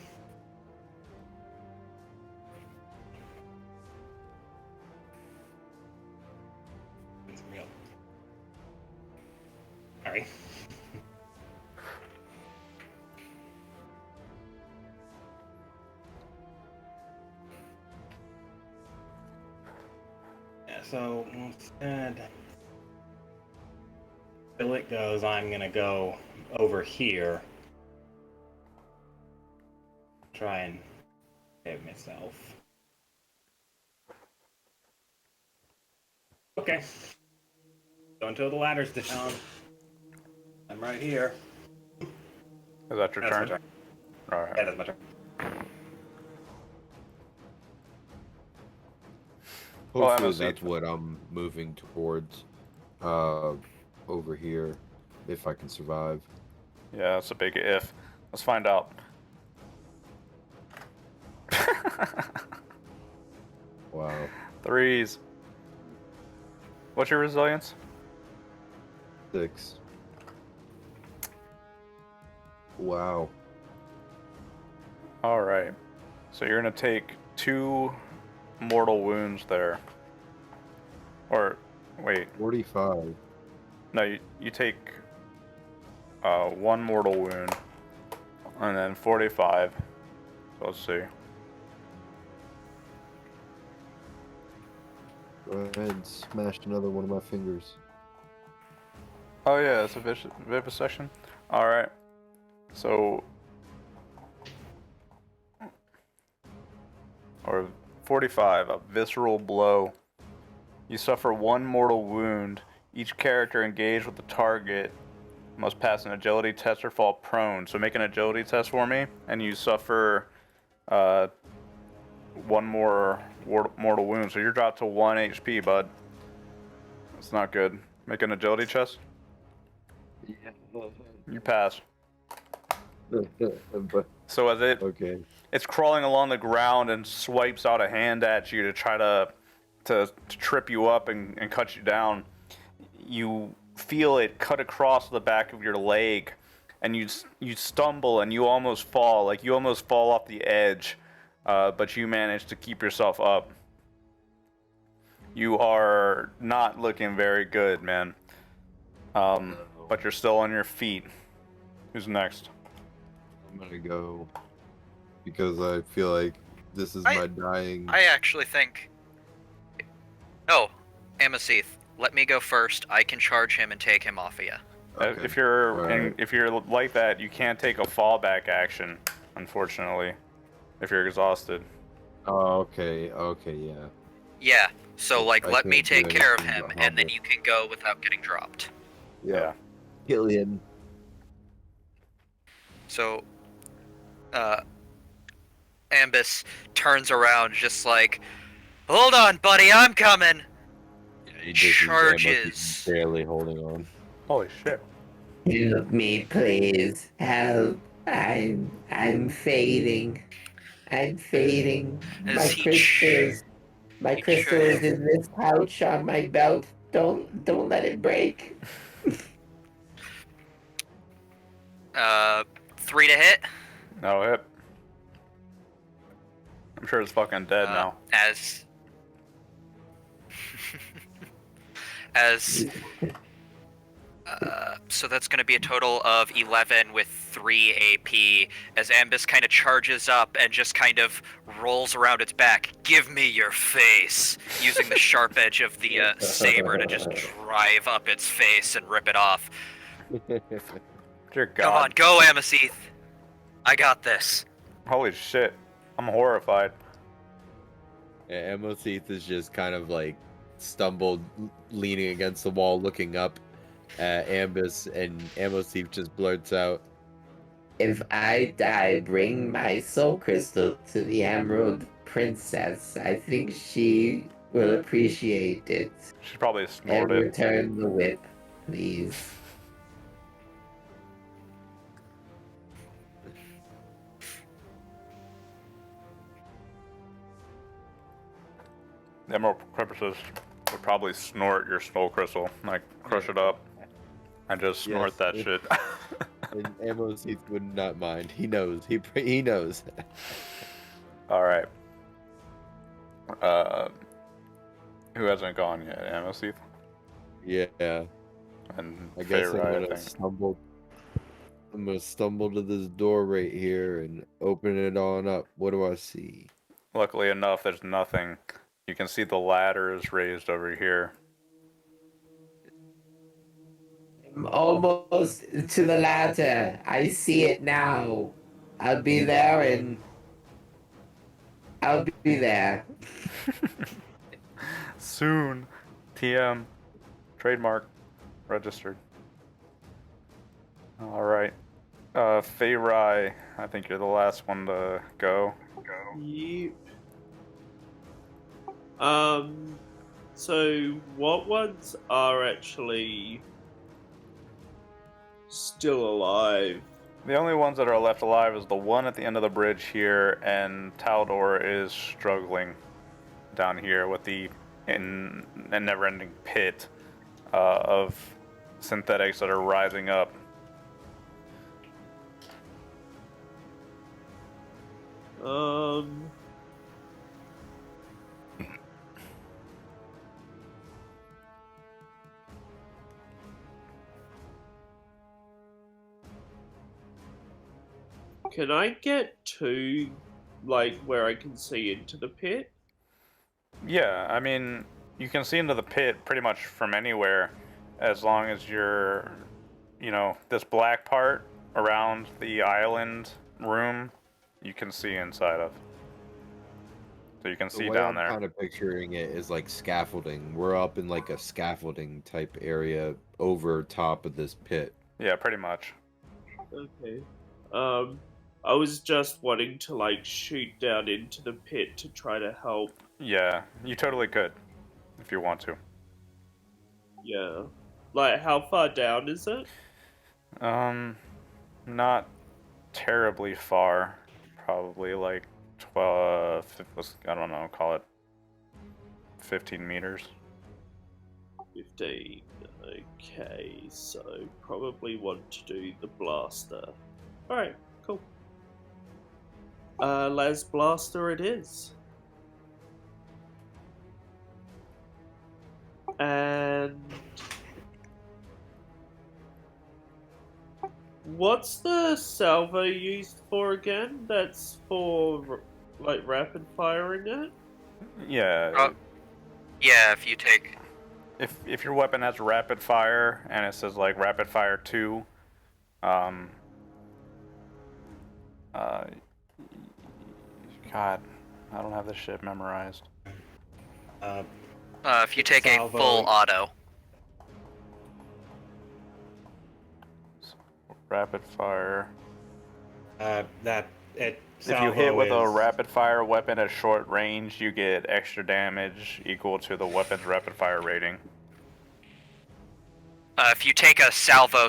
It's real. Sorry. Yeah, so instead, till it goes, I'm gonna go over here. Try and save myself. Okay. So until the ladder's down, I'm right here. Is that your That's my turn? turn. All right. Yeah, that's my turn. Well, Hopefully MSC. that's what I'm moving towards over here, if I can survive. Yeah, that's a big if. Let's find out. Wow. 3s. What's your resilience? 6. Wow. All right. So you're gonna take 2 mortal wounds there. Or wait, 45. no, you take 1 mortal wound, and then 45. So let's see. Go ahead and smash another one of my fingers. Oh yeah, it's a vivisection. All right. So, or 45, a visceral blow. You suffer 1 mortal wound. Each character engaged with the target must pass an agility test or fall prone. So make an agility test for me, and you suffer 1 more mortal wound. So you're dropped to 1 HP, bud. That's not good. Make an agility test. You pass. But, So as okay. it's crawling along the ground and swipes out a hand at you to try to trip you up and cut you down, you feel it cut across the back of your leg, and you stumble and you almost fall. Like you almost fall off the edge, but you manage to keep yourself up. You are not looking very good, man. But you're still on your feet. Who's next? I'm gonna go because I feel like this is my dying. I actually think. No, Amaseth, let me go first. I can charge him and take him off of you. Okay. If you're Alright. if you're like that, you can't take a fallback action, unfortunately. If you're exhausted. Oh, okay. Okay, yeah. Yeah, so like I let me can't do take care of anything him, but and then hobble. you can go without getting dropped. Yeah. Killian. So, Ambus turns around just like, hold on, buddy, I'm coming. Yeah, he just is Charges. barely holding on. Holy shit. Help me, please. Help. I'm fading. I'm fading. As My he crystals. My he crystal is in this pouch on my belt. Don't let it break. 3 to hit. No hit. I'm sure it's fucking dead now. So that's going to be a total of 11 with 3 AP as Ambus kind of charges up and just kind of rolls around its back. Give me your face, using the sharp edge of the saber to just drive up its face and rip it off. Dear God. Come on, go, Amaseth. I got this. Holy shit. I'm horrified. Yeah, Amotheth is just kind of like stumbled, leaning against the wall, looking up at Ambus, and Amotheth just blurts out, If I die, bring my soul crystal to the Emerald princess. I think she will appreciate it. She probably And snorted. return the whip, please. The Emerald Crevices would probably snort your skull crystal, like crush it up, and just snort Yes, that it- shit. And Amos Heath would not mind. He knows. He knows. All right. Who hasn't gone yet? Amoseeth Yeah. and I guess Feyre, I I'm gonna stumble to this door right here and open it on up. What do I see? Luckily enough, there's nothing. You can see the ladder is raised over here. I'm almost to the ladder. I see it now. I'll be there and I'll be there. Soon. TM. Trademark. Registered. Alright. Feyre, I think you're the last one to go. Yep. So what ones are actually still alive? The only ones that are left alive is the one at the end of the bridge here, and Taldor is struggling down here with the never-ending pit of synthetics that are rising up. Can I get to, like, where I can see into the pit? Yeah, I mean, you can see into the pit pretty much from anywhere, as long as you're, this black part around the island room, you can see inside of. So you can see The way down I'm there. kind of picturing it is like scaffolding. We're up in like a scaffolding type area over top of this pit. Yeah, pretty much. Okay. I was just wanting to, like, shoot down into the pit to try to help. Yeah, you totally could, if you want to. Yeah. Like, how far down is it? Not terribly far. Probably like 12, I don't know, call it 15 meters. 15. Okay, so probably want to do the blaster. Alright, cool. Las Blaster it is. And what's the salvo used for again? That's for, like, rapid firing it? Yeah. Yeah, if you take. If your weapon has rapid fire and it says like rapid fire 2, God, I don't have this shit memorized. If you take Salvo. a full auto. Rapid fire. If you hit salvo with a is- rapid fire weapon at short range, you get extra damage equal to the weapon's rapid fire rating. If you take a salvo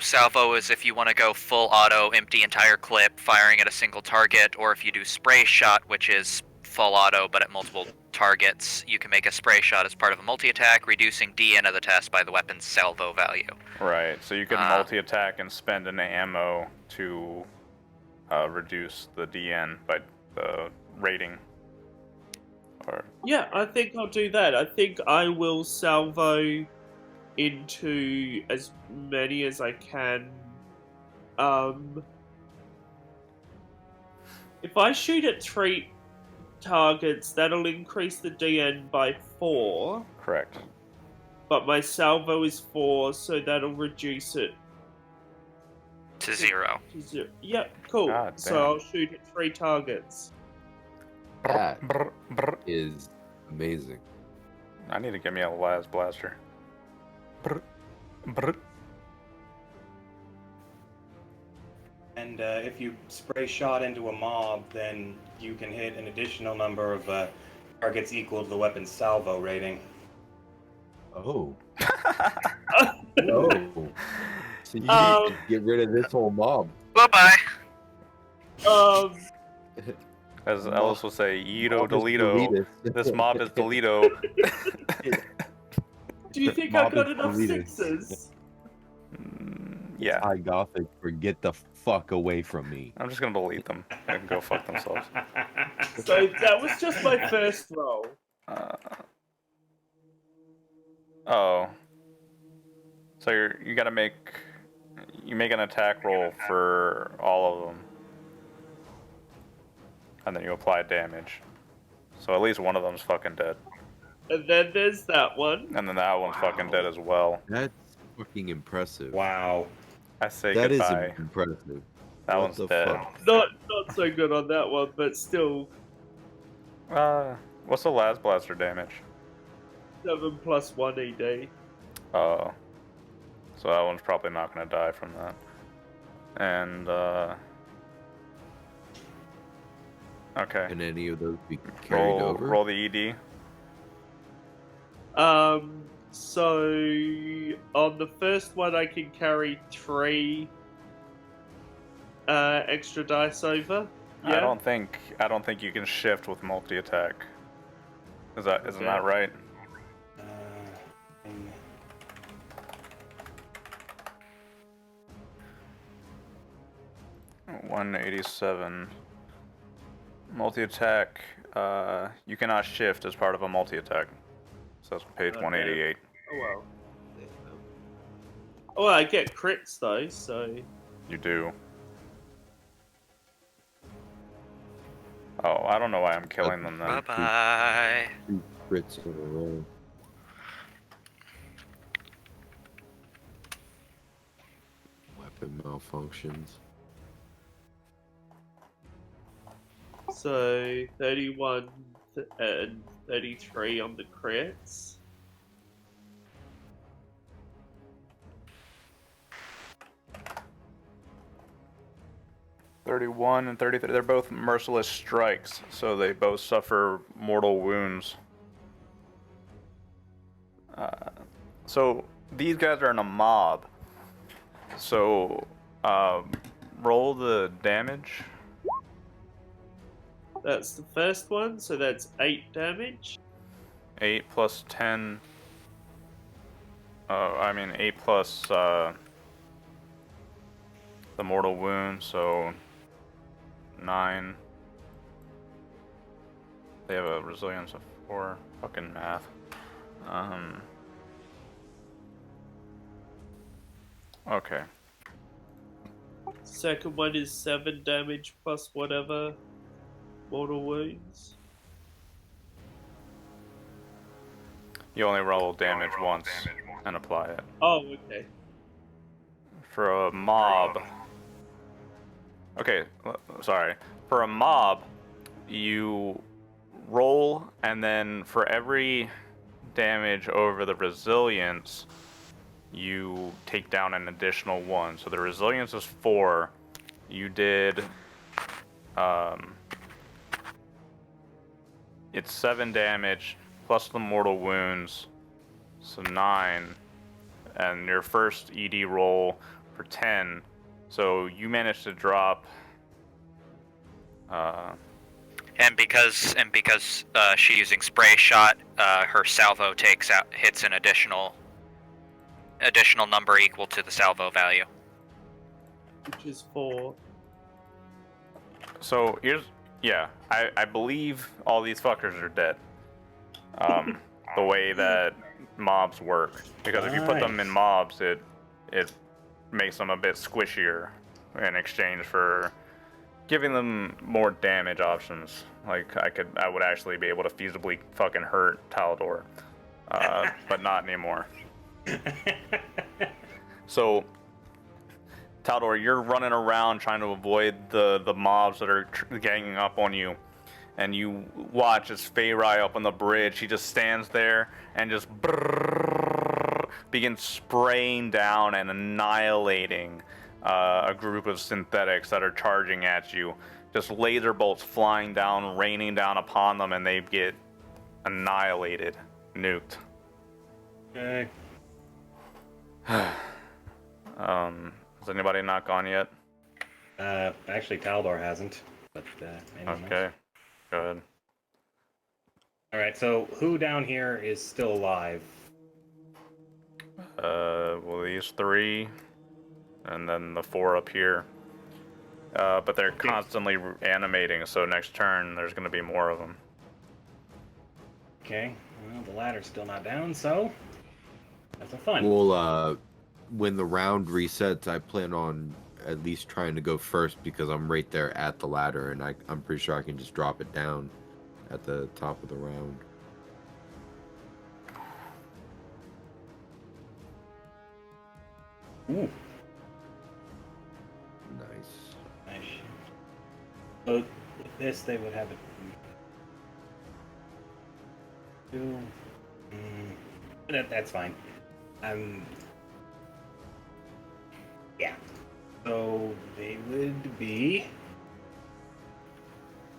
is if you want to go full auto, empty entire clip, firing at a single target, or if you do spray shot, which is full auto but at multiple targets, you can make a spray shot as part of a multi-attack, reducing DN of the test by the weapon's salvo value. Right, so you can multi-attack and spend an ammo to reduce the DN by the rating. Or Yeah, I think I'll do that. I think I will salvo into as many as I can. If I shoot at 3 targets, that'll increase the DN by 4. correct. But my salvo is 4, so that'll reduce it To 0. to 0. Yep, cool. God So damn. I'll shoot at 3 targets. That Brr, brr. is amazing. I need to get me a Las Blaster. Brr, brr. And And if you spray shot into a mob, then you can hit an additional number of targets equal to the weapon's salvo rating. Oh. Oh. Oh. So you need to get rid of this whole mob. Bye-bye. As Ellis will say, Ito Mob is Delito. Deletus. This mob is Delito. Do you think Mob I got is enough Deletus. sixes? Yeah. High Gothic for get the fuck away from me. I'm just gonna delete them. They can go fuck themselves. So that was just my first roll. Oh. So you gotta make an attack roll for all of them, and then you apply damage. So at least one of them's fucking dead, And then there's that one. and then that one's fucking dead as well. That's fucking impressive. Wow. I say That is goodbye. impressive. That What one's the dead. fuck? Not so good on that one, but still What's the last blaster damage? 7 plus 1 ED. Oh. So that one's probably not gonna die from that. And okay. Can any of those be carried over? Roll the ED. So on the first one, I can carry 3 extra dice over. Yeah. I don't think you can shift with multi attack. Isn't Okay. that right? 187. Multi attack. You cannot shift as part of a multi attack. So that's page Okay. 188. Oh well. Oh, well, I get crits though, so You do. Oh, I don't know why I'm killing them then. Bye-bye. 2 crits in a row. Weapon malfunctions. so 31 and 33 on the crits. '31 and 33. They're both merciless strikes, so they both suffer mortal wounds. So these guys are in a mob. So roll the damage. That's the first one, so that's 8 damage. 8 plus 10. I mean 8 plus the mortal wound, so 9. They have a resilience of 4. Fucking math. Okay. Second one is 7 damage plus whatever mortal wounds. You only roll damage once and apply it. Oh, okay. For a mob. Okay, sorry. For a mob, you roll, and then for every damage over the resilience, you take down an additional 1. So the resilience is 4. You did. It's 7 damage plus the mortal wounds, so 9. And your first ED roll for 10. So you managed to drop. And because she's using spray shot, her salvo hits an additional number equal to the salvo value. Which is 4. So here's, yeah, I believe all these fuckers are dead. The way that mobs work, because if you put them in mobs, it makes them a bit squishier in exchange for giving them more damage options. Like I would actually be able to feasibly fucking hurt Talador, but not anymore. So, Talador, you're running around trying to avoid the mobs that are ganging up on you, and you watch as Feyrai up on the bridge. He just stands there and just begins spraying down and annihilating a group of synthetics that are charging at you. Just laser bolts flying down, raining down upon them, and they get annihilated, nuked. Okay. Has anybody not gone yet? Actually, Taldor hasn't. But anyone else? Okay, good. All right. So who down here is still alive? Well, these 3, and then the 4 up here. But they're constantly animating, so next turn there's going to be more of them. Okay. Well, the ladder's still not down, so that's fun. Well, when the round resets, I plan on at least trying to go first because I'm right there at the ladder, and I'm pretty sure I can just drop it down at the top of the round. Ooh. Nice. Nice. So with this, they would have it. 2. That's fine. Yeah. So they would be.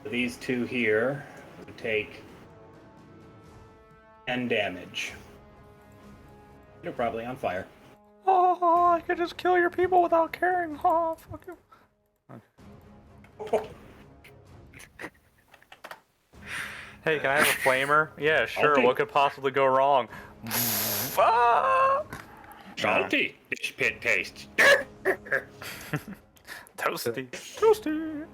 These 2 here would take 10 damage. They're probably on fire. Oh, I could just kill your people without caring. Oh, fuck you. Hey, can I have a flamer? Yeah, sure. Okay. What could possibly go wrong? Ah! Salty. This pit tastes. Toasty. Toasty.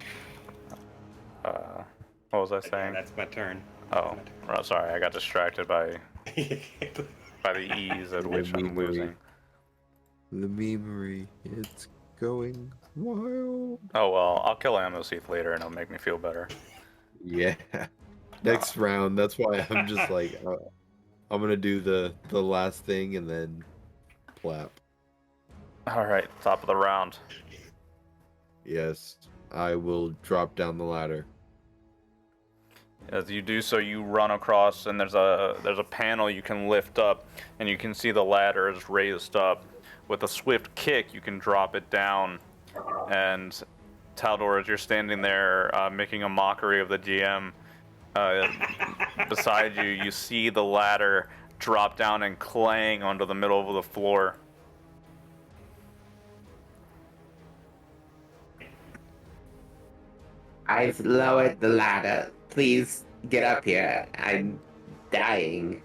What was I saying? That's my turn. Oh, sorry. I got distracted by the ease at which I'm losing. The memory, it's going wild. Oh well, I'll kill Amoseeth later and it'll make me feel better. Yeah. Next round, that's why I'm just like, I'm gonna do the last thing and then plap. Alright, top of the round. Yes, I will drop down the ladder. As you do so, you run across, and there's a panel you can lift up, and you can see the ladder is raised up. With a swift kick, you can drop it down. And Taldor, as you're standing there making a mockery of the GM, beside you, you see the ladder drop down and clang onto the middle of the floor. I've lowered the ladder. Please get up here. I'm dying.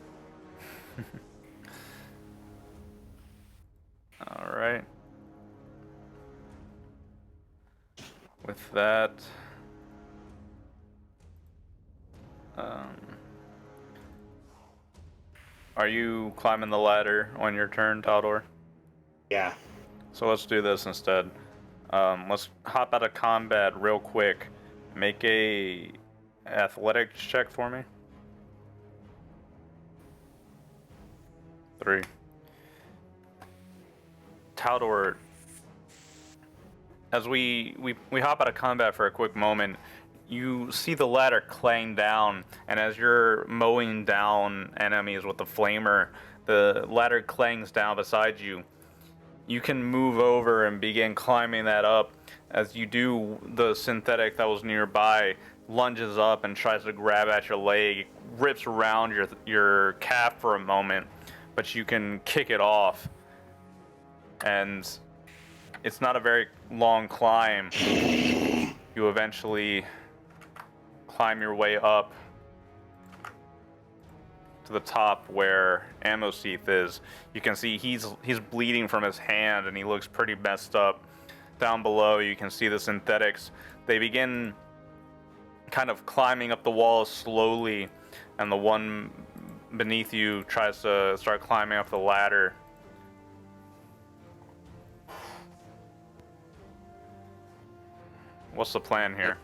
Alright. With that, are you climbing the ladder on your turn, Taldor? Yeah. So let's do this instead. Let's hop out of combat real quick. Make a athletics check for me. 3. Taldor, as we hop out of combat for a quick moment, you see the ladder clang down, and as you're mowing down enemies with the flamer, the ladder clangs down beside you. You can move over and begin climbing that up. As you do, the synthetic that was nearby lunges up and tries to grab at your leg, rips around your calf for a moment, but you can kick it off. And it's not a very long climb. You eventually climb your way up to the top where Amoseeth is. You can see he's bleeding from his hand and he looks pretty messed up. Down below you can see the synthetics. They begin kind of climbing up the walls slowly, and the one beneath you tries to start climbing up the ladder. What's the plan here?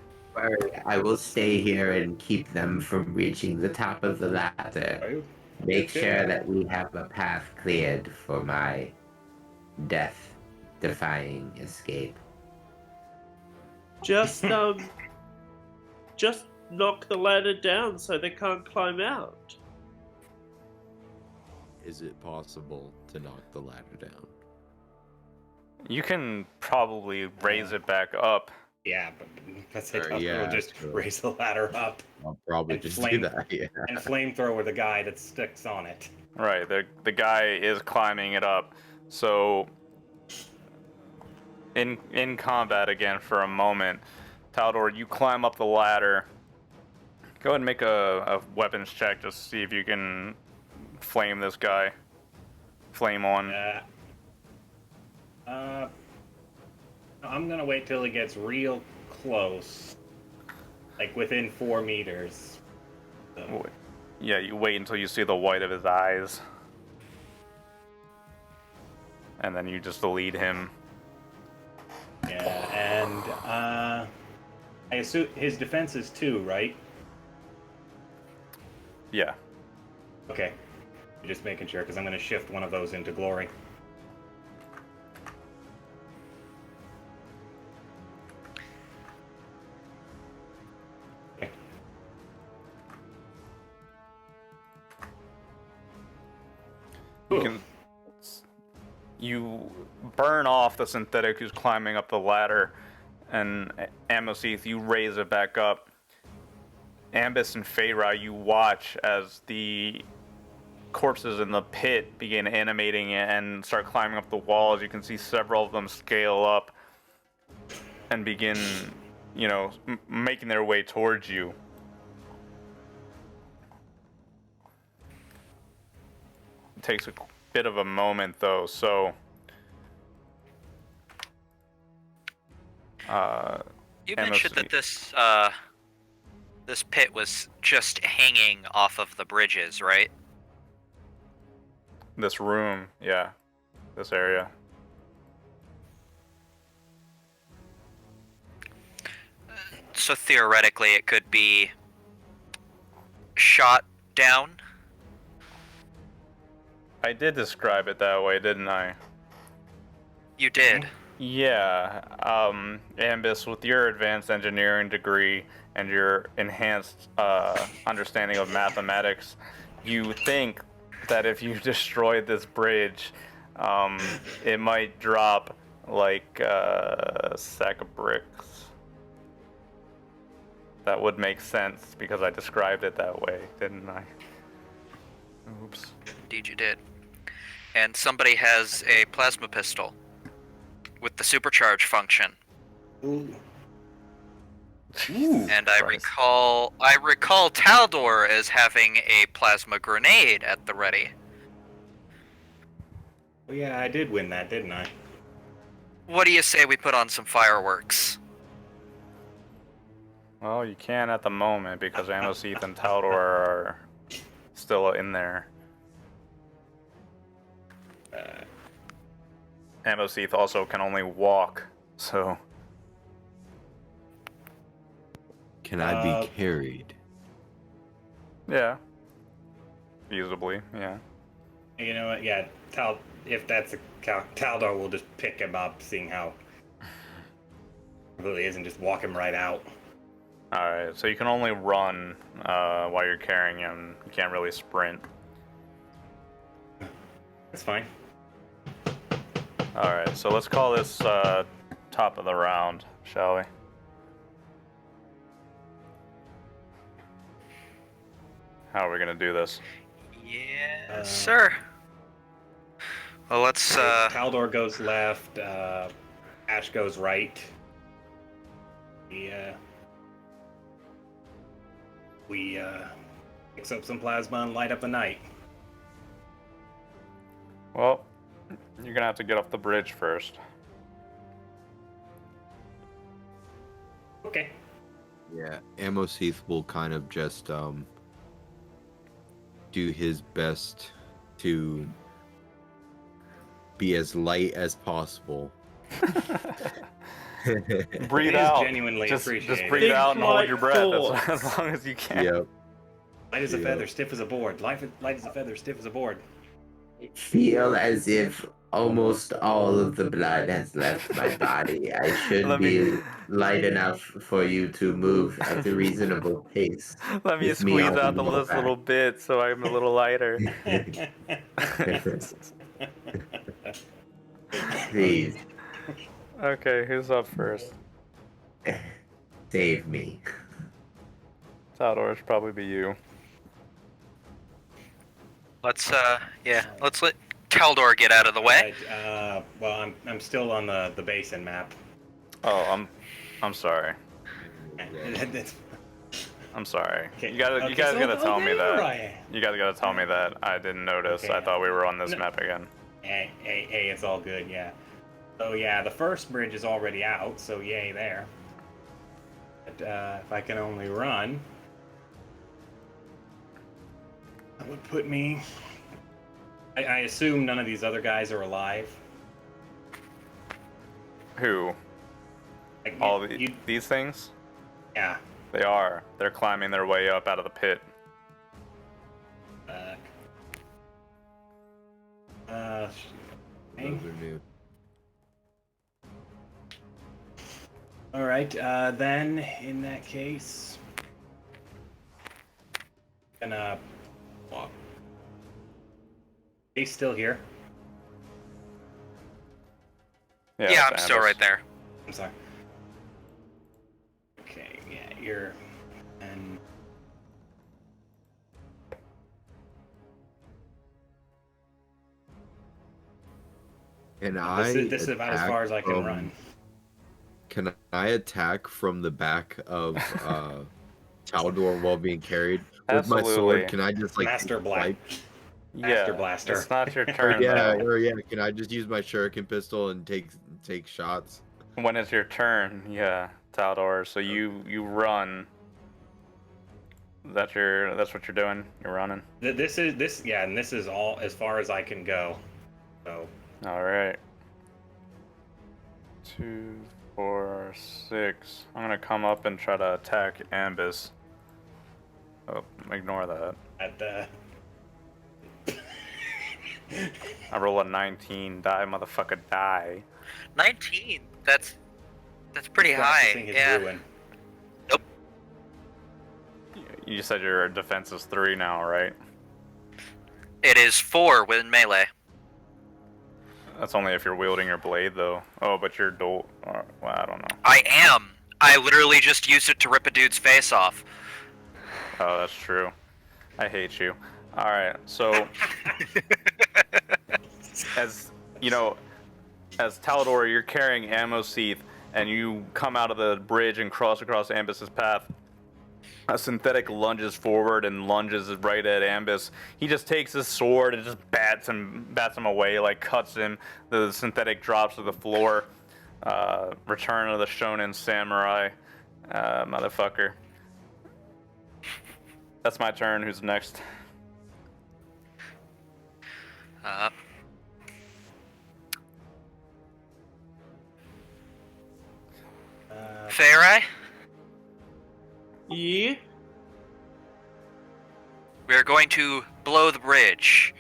I will stay here and keep them from reaching the top of the ladder. Make sure that we have a path cleared for my death-defying escape. Just knock the ladder down so they can't climb out. Is it possible to knock the ladder down? You can probably raise it back up. Yeah, but let's say Yeah, we'll just sure. raise the ladder up I'll probably and just flame- do that. Yeah. and flamethrower the guy that sticks on it. Right, the guy is climbing it up. So in combat again for a moment, Taldor, you climb up the ladder. Go ahead and make a weapons check just to see if you can flame this guy. Flame on. I'm gonna wait till he gets real close, like within 4 meters. So, Yeah, you wait until you see the white of his eyes. And then you just lead him. yeah, and I assume his defense is 2, right? Yeah. Okay. Just making sure, because I'm gonna shift one of those into glory. Okay. You burn off the synthetic who's climbing up the ladder, and Amoseth, you raise it back up. Ambus and Feyra, you watch as the corpses in the pit begin animating and start climbing up the walls. You can see several of them scale up and begin, making their way towards you. It takes a bit of a moment, though, so... You mentioned that this pit was just hanging off of the bridges, right? This room, yeah. This area. So theoretically, it could be shot down. I did describe it that way, didn't I? You did. Yeah, Ambus, with your advanced engineering degree and your enhanced understanding of mathematics, you think that if you destroyed this bridge, it might drop like a sack of bricks. That would make sense because I described it that way, didn't I? Oops. Indeed, you did. And somebody has a plasma pistol with the supercharge function. Ooh. And I recall Taldor as having a plasma grenade at the ready. Well, yeah, I did win that, didn't I? What do you say we put on some fireworks? Well, you can at the moment because Amoseth and Taldor are still in there. Amoseth also can only walk, so... Can I be carried? Yeah. Feasibly, yeah. You know what? Yeah, if that's a Taldor will just pick him up, seeing how it really isn't, just walk him right out. Alright, so you can only run while you're carrying him. You can't really sprint. That's fine. Alright, so let's call this top of the round, shall we? How are we gonna do this? Yeah, sir. Well, let's. Taldor goes left. Ash goes right. We mix up some plasma and light up the night. Well, you're gonna have to get off the bridge first. Okay. Yeah, Amoseth will kind of just do his best to be as light as possible. Breathe It is out. genuinely Just appreciated. breathe Big out and hold your breath light as long as you can. Yep. Light as a Yeah. feather, stiff as a board. Light as a feather, stiff as a board. I feel as if almost all of the blood has left my body. I should Let me- be light enough for you to move at a reasonable pace. Let me Give me squeeze all the out the more last back. little bit so I'm a little lighter. Please. Okay, who's up first? Save me. Taldor, should probably be you. Let's let's let Taldor get out of the way. Right, well, I'm still on the basin map. Oh, I'm sorry. That's- I'm sorry. Okay, You guys okay, gotta tell me that. Right. You guys gotta tell me that. I didn't notice. Okay. I thought we were on this No. map again. Hey, it's all good, yeah. So yeah, the first bridge is already out, so yay there. But if I can only run, that would put me. I assume none of these other guys are alive. Who? Like, All you- these things? yeah. They are. They're climbing their way up out of the pit. Okay. Those are new. All right. Then in that case, gonna walk. He's still here. Yeah, I'm still right there. I'm sorry. Okay, yeah, you're and And this is about as far as I can run. Can I attack from the back of Taldor while being carried with my Absolutely. sword? Can I just like Master swipe? Master Blaster. It's not your turn. Or yeah. Can I just use my shuriken pistol and take shots? When it's your turn, yeah, Taldor. So you run. That's what you're doing. You're running. This is all as far as I can go. So All right. 2, 4, 6. I'm gonna come up and try to attack Ambus. Oh, ignore that. at the I roll a 19. Die, motherfucker, die. 19. That's pretty high. Processing his Yeah. ruin. You said your defense is 3 now, right? It is 4 with melee. That's only if you're wielding your blade, though. Oh, but you're dual. Well, I don't know. I am. I literally just used it to rip a dude's face off. Oh, that's true. I hate you. All right, so as you know, as Taldor, you're carrying Ammo Seath, and you come out of the bridge and cross across Ambus's path. A synthetic lunges forward and lunges right at Ambus. He just takes his sword and just bats him away, like cuts him. The synthetic drops to the floor. Return of the Shonen Samurai, motherfucker. That's my turn. Who's next? Feyrai, Yeah. we are going to blow the bridge.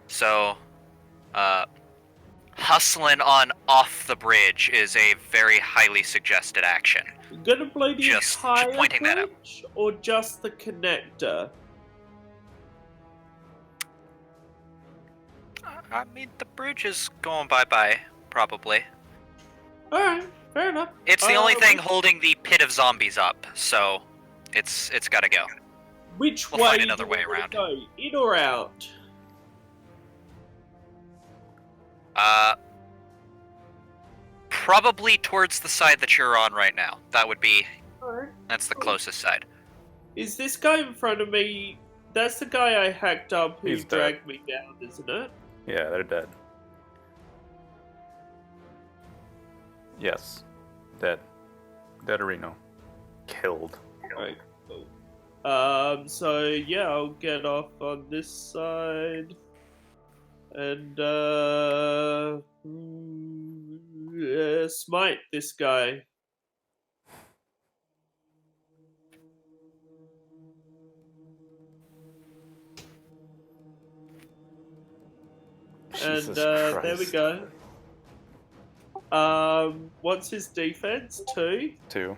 So, hustling on off the bridge is a very highly suggested action. You gonna blow the Just entire pointing that out. bridge or just the connector? I mean, the bridge is going bye-bye, probably. Alright, fair enough. It's the only thing Which- holding the pit of zombies up, so it's gotta go. Which we'll way find another do way you wanna around. Go? In or out? Probably towards the side that you're on right now. Alright. That's the closest side. Is this guy in front of me? That's the guy I hacked up who He's dead. dragged me down, isn't it? Yeah, they're dead. Yes, dead. Dead Reno. Killed. Alright, cool. So yeah, I'll get off on this side. And, smite this guy. Jesus And, there we Christ. go. What's his defense? 2? 2.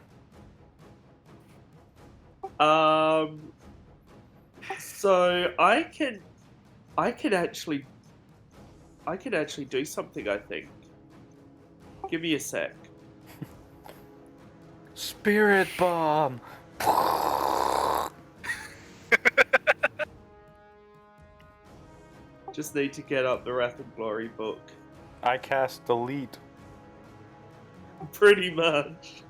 So I can actually do something, I think. Give me a sec. Spirit bomb. Just need to get up the Wrath and Glory book. I cast delete. Pretty much.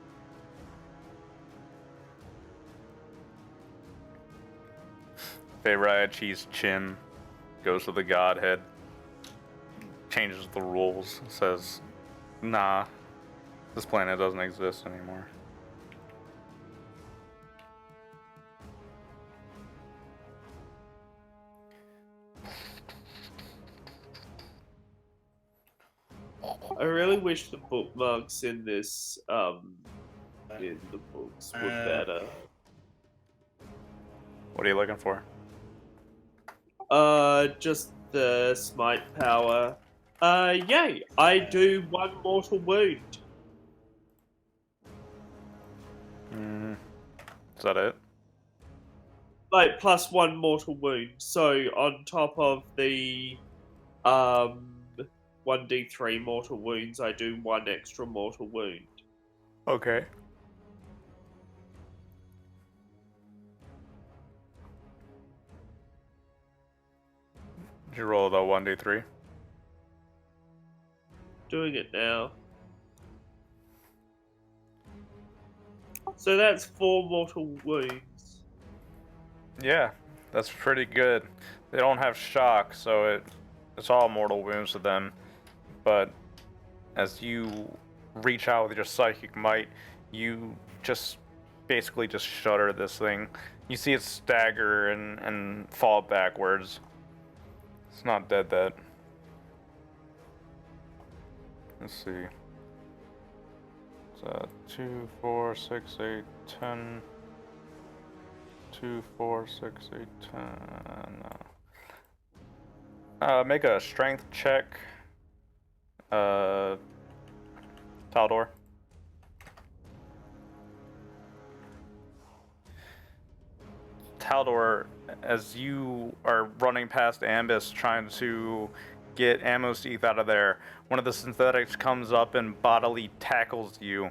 Feirachi's chin goes to the Godhead, changes the rules, says, nah, this planet doesn't exist anymore. I really wish the bookmarks in this, in the books were better. What are you looking for? Just the smite power. Yay! I do 1 mortal wound. Is that it? Like, plus 1 mortal wound. So, on top of the, 1d3 mortal wounds, I do 1 extra mortal wound. Okay. Did you roll the 1d3? Doing it now. So that's 4 mortal wounds. Yeah, that's pretty good. They don't have shock, so it's all mortal wounds to them. But as you reach out with your psychic might, you just basically just shudder this thing. You see it stagger and fall backwards. It's not dead yet. Let's see. It's 2, 4, 6, 8, 10. 2, 4, 6, 8, 10. Make a strength check. Taldor. Taldor, as you are running past Ambus trying to get Ammo's teeth out of there, one of the synthetics comes up and bodily tackles you.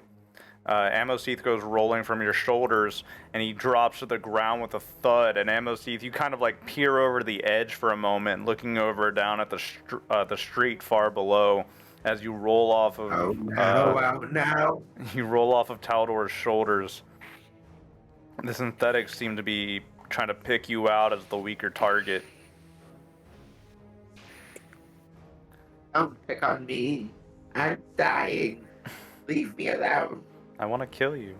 Ammo's teeth goes rolling from your shoulders, and he drops to the ground with a thud. And Ammo's teeth, you kind of like peer over the edge for a moment, looking over down at the street far below, as you roll off of. Oh no! You roll off of Taldor's shoulders. The synthetics seem to be trying to pick you out as the weaker target. Don't pick on me. I'm dying. Leave me alone. I want to kill you.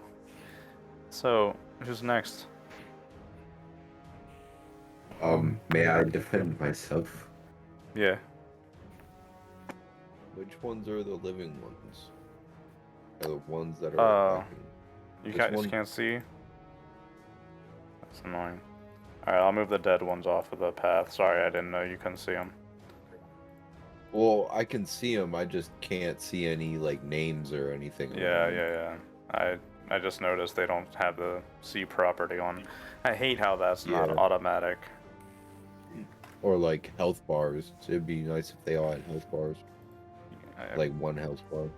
So, who's next? May I defend myself? Yeah. Which ones are the living ones? Are the ones that are attacking? You Which just one? can't see? That's annoying. Alright, I'll move the dead ones off of the path. Sorry, I didn't know you couldn't see them. Well, I can see them. I just can't see any like names or anything. Yeah. I just noticed they don't have the C property on. I hate how that's not automatic. Or like health bars. It'd be nice if they all had health bars. Like 1 health bar.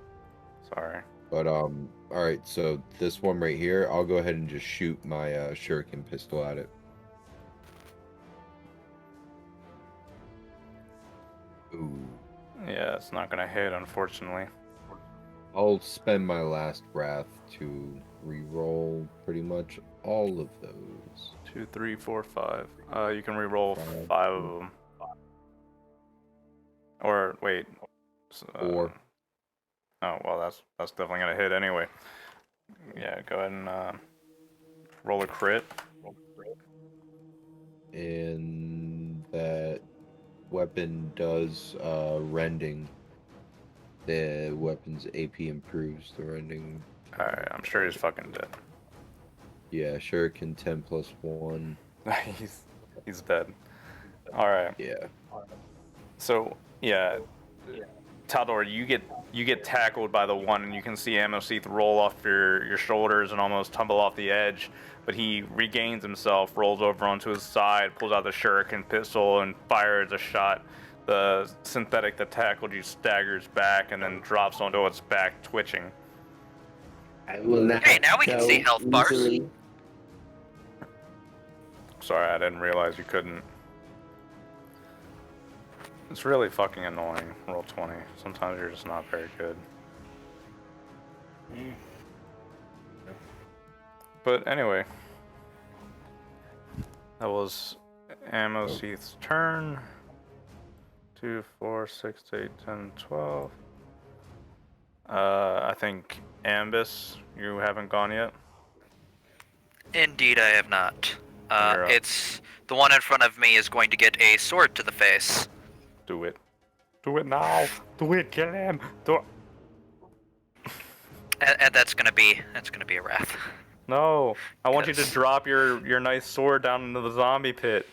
Sorry. But all right. So this one right here, I'll go ahead and just shoot my shuriken pistol at it. Ooh. Yeah, it's not gonna hit, unfortunately. I'll spend my last wrath to re-roll pretty much all of those. 2, 3, 4, 5. You can re-roll 5 of them. Or wait. 4. Oh well, that's definitely gonna hit anyway. Yeah, go ahead and roll a crit. And that weapon does rending. The weapon's AP improves the rending. Alright, I'm sure he's fucking dead. Yeah, shuriken 10 plus 1. he's dead. Alright. Yeah. So yeah, Taldor, you get tackled by the one, and you can see Amoseeth roll off your shoulders and almost tumble off the edge. But he regains himself, rolls over onto his side, pulls out the shuriken pistol, and fires a shot. The synthetic that tackled you staggers back and then drops onto its back, twitching. I will not Hey, now we can so see health bars. easily. Sorry, I didn't realize you couldn't. It's really fucking annoying, roll 20. Sometimes you're just not very good. But anyway, that was Amoseeth's turn. 2, 4, 6, 8, 10, 12. I think Ambus, you haven't gone yet. Indeed, I have not. You're up. It's the one in front of me is going to get a sword to the face. Do it. Do it now. Do it. Kill him. Do it. And that's gonna be a wrath. No. I want you to Yes. drop your nice sword down into the zombie pit.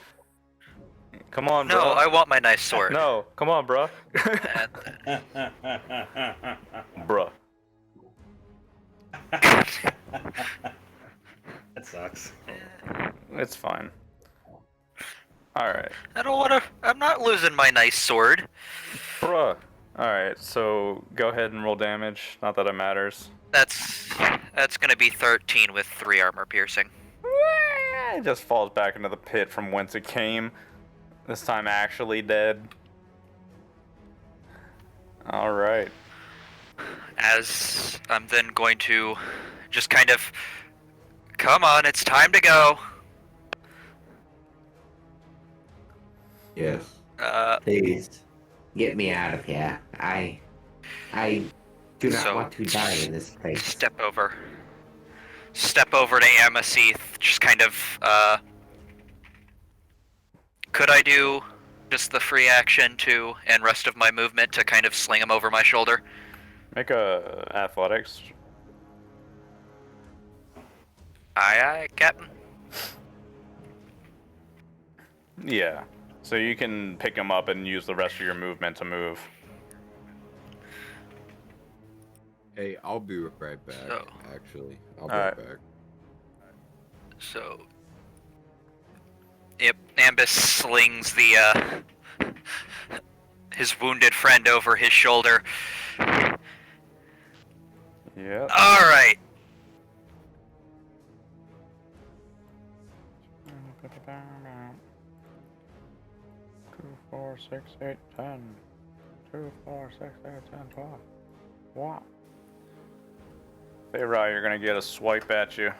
Come on, bro. No, I want my nice sword. No. Come on, bro. And- Bruh. That sucks. It's fine. Alright. I don't want to. I'm not losing my nice sword. Bruh. Alright, so go ahead and roll damage. Not that it matters. That's gonna be 13 with 3 armor piercing. It just falls back into the pit from whence it came. This time actually dead. Alright. As I'm then going to just kind of, come on, it's time to go. Yes. Uh, Please get me out of here. I do not So- want to die in this place. step over to Amoseeth, just kind of, could I do just the free action and rest of my movement to kind of sling him over my shoulder? Make a athletics. Aye, Captain. Yeah. So you can pick him up and use the rest of your movement to move. Hey, I'll be right back. So- Actually, I'll be Alright. right back. So, yep, Ambus slings the, his wounded friend over his shoulder. Yep. Alright, 2, 4, 6, 8, 10. 2, 4, 6, 8, 10, 12. Wow. Hey, Rye, you're gonna get a swipe at you.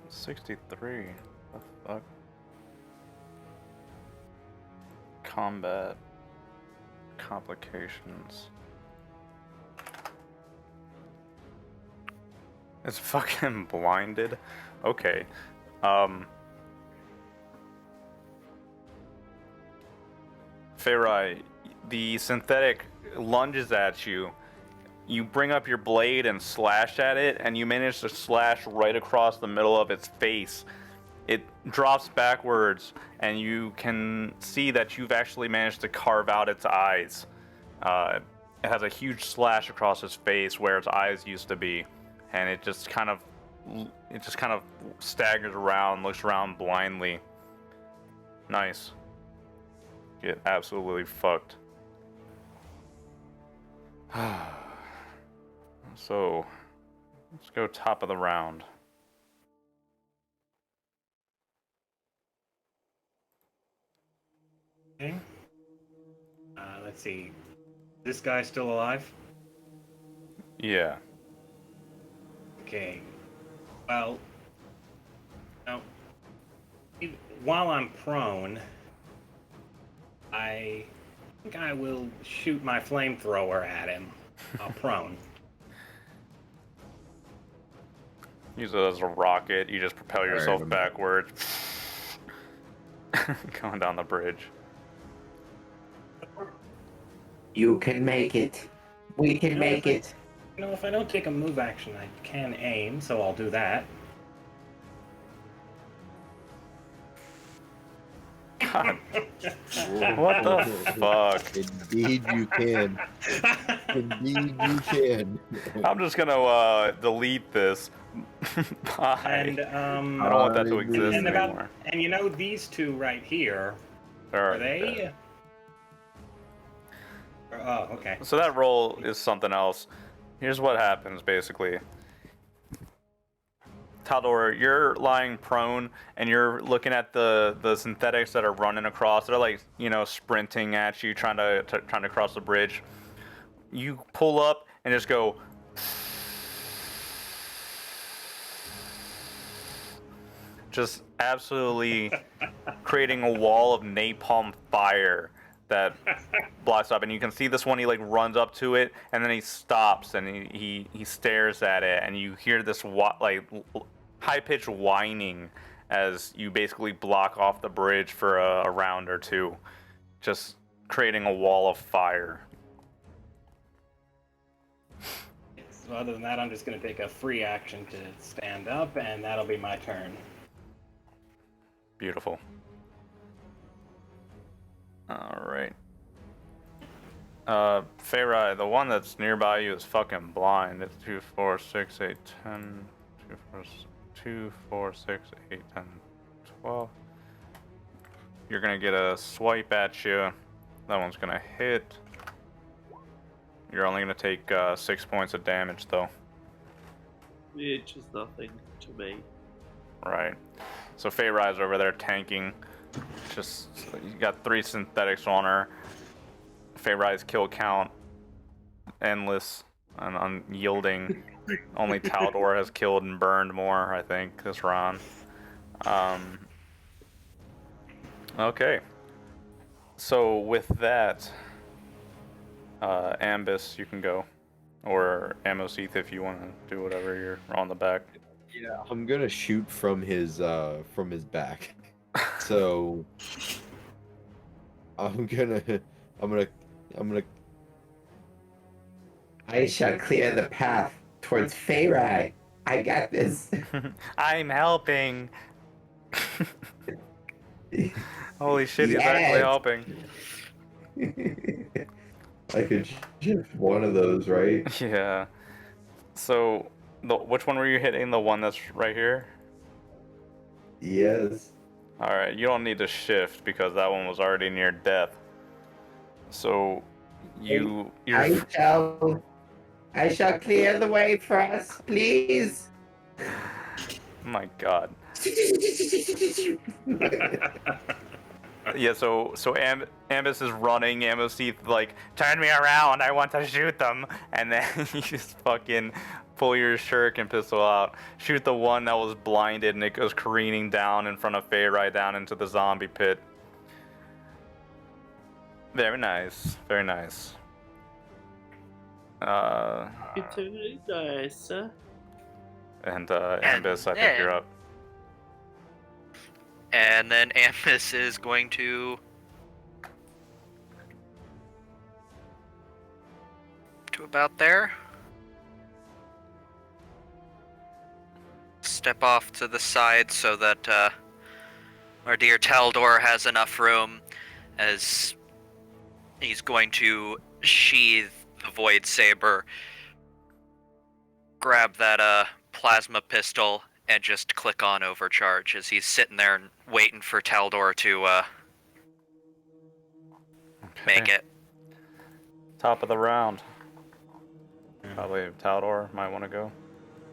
63. The fuck? Combat complications. It's fucking blinded. Okay. Feyrai, the synthetic lunges at you. You bring up your blade and slash at it, and you manage to slash right across the middle of its face. It drops backwards, and you can see that you've actually managed to carve out its eyes. It has a huge slash across its face where its eyes used to be, and it just kind of staggers around, looks around blindly. Nice. Get absolutely fucked. So, let's go top of the round. Okay. Let's see. This guy's still alive? Yeah. Okay. Well, now, while I'm prone, I think I will shoot my flamethrower at him while prone. Use it as a rocket. You just propel yourself Alright. backwards. Going down the bridge. You can make it. We can make it. You know, if I don't take a move action, I can aim, so I'll do that. God. What the fuck? Indeed, you can. Indeed, you can. I'm just gonna delete this. Bye. And I don't want that to exist and anymore. and you know these two right here, They're are already they? dead. Oh, okay. So that roll is something else. Here's what happens, basically. Taldor, you're lying prone, and you're looking at the synthetics that are running across. They're like, sprinting at you, trying to cross the bridge. You pull up and just go. Just absolutely creating a wall of napalm fire that blocks up, and you can see this one. He like runs up to it, and then he stops, and he stares at it, and you hear this high-pitched whining as you basically block off the bridge for a round or two, just creating a wall of fire. So other than that, I'm just going to take a free action to stand up, and that'll be my turn. Beautiful. Alright. Feyrai, the one that's nearby you is fucking blind. It's 2, 4, 6, 8, 10. 2, 4, 6, 8, 10, 12. You're gonna get a swipe at you. That one's gonna hit. You're only gonna take 6 points of damage, though. Which is nothing to me. Right. So Feyrai's over there tanking. Just, you got 3 synthetics on her. Feyrai's kill count endless and unyielding. Only Taldor has killed and burned more, I think, this round. Okay. So with that, Ambus, you can go. Or Amoseth if you want to do whatever, you're on the back. Yeah, I'm gonna shoot from his back. So I'm gonna I shall clear the path towards Feyrai. I got this. I'm helping. Holy shit, he's Yes. actually helping. I could shift one of those, right? Yeah. So, which one were you hitting? The one that's right here? Yes. Alright, you don't need to shift because that one was already near death. So, you're... I shall clear the way for us, please. My god. Yeah, so Ambus is running. Amoseth like, turn me around, I want to shoot them. And then you just fucking pull your shuriken pistol out, shoot the one that was blinded, and it goes careening down in front of Feyrai down into the zombie pit. Very nice, very nice. It's really nice. And Ambus, I think you're up. And then Ambus is going to about there. Step off to the side so that our dear Taldor has enough room, as he's going to sheathe the Void Saber, grab that plasma pistol, and just click on overcharge as he's sitting there and waiting for Taldor to make it. Top of the round. Probably Taldor might want to go.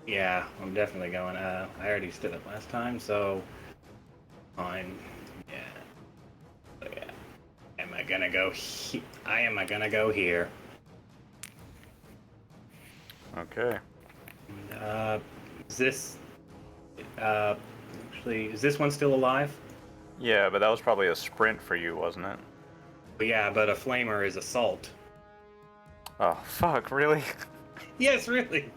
Yeah, I'm definitely going. I already stood up last time, so fine. Yeah. So yeah. Am I gonna go? I am gonna go here. Okay. Is this? Actually, is this one still alive? Yeah, but that was probably a sprint for you, wasn't it? But yeah, but a flamer is assault. Oh, fuck, really? Yes, really.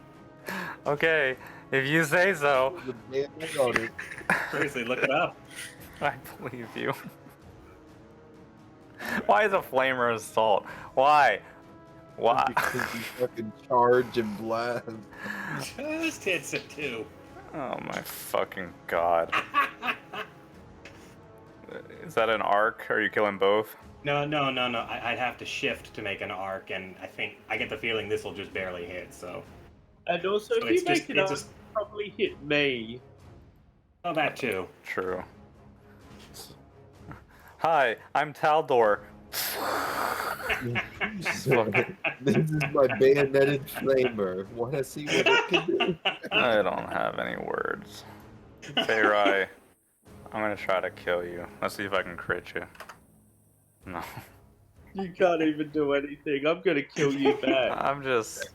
Okay, if you say so. Seriously, look it up. I believe you. Why is a flamer assault? Why? Why? Because you fucking charge and blast. Just hits it too. Oh my fucking god. Is that an arc? Are you killing both? No. I'd have to shift to make an arc, and I get the feeling this will just barely hit. So. And also, So if you make it up, probably hit me. Oh, that too. True. Hi, I'm Taldor. So, this is my bayoneted flamer. Wanna see what it can do? I don't have any words. Feyrai, I'm gonna try to kill you. Let's see if I can crit you. No. You can't even do anything. I'm gonna kill you back. I'm just...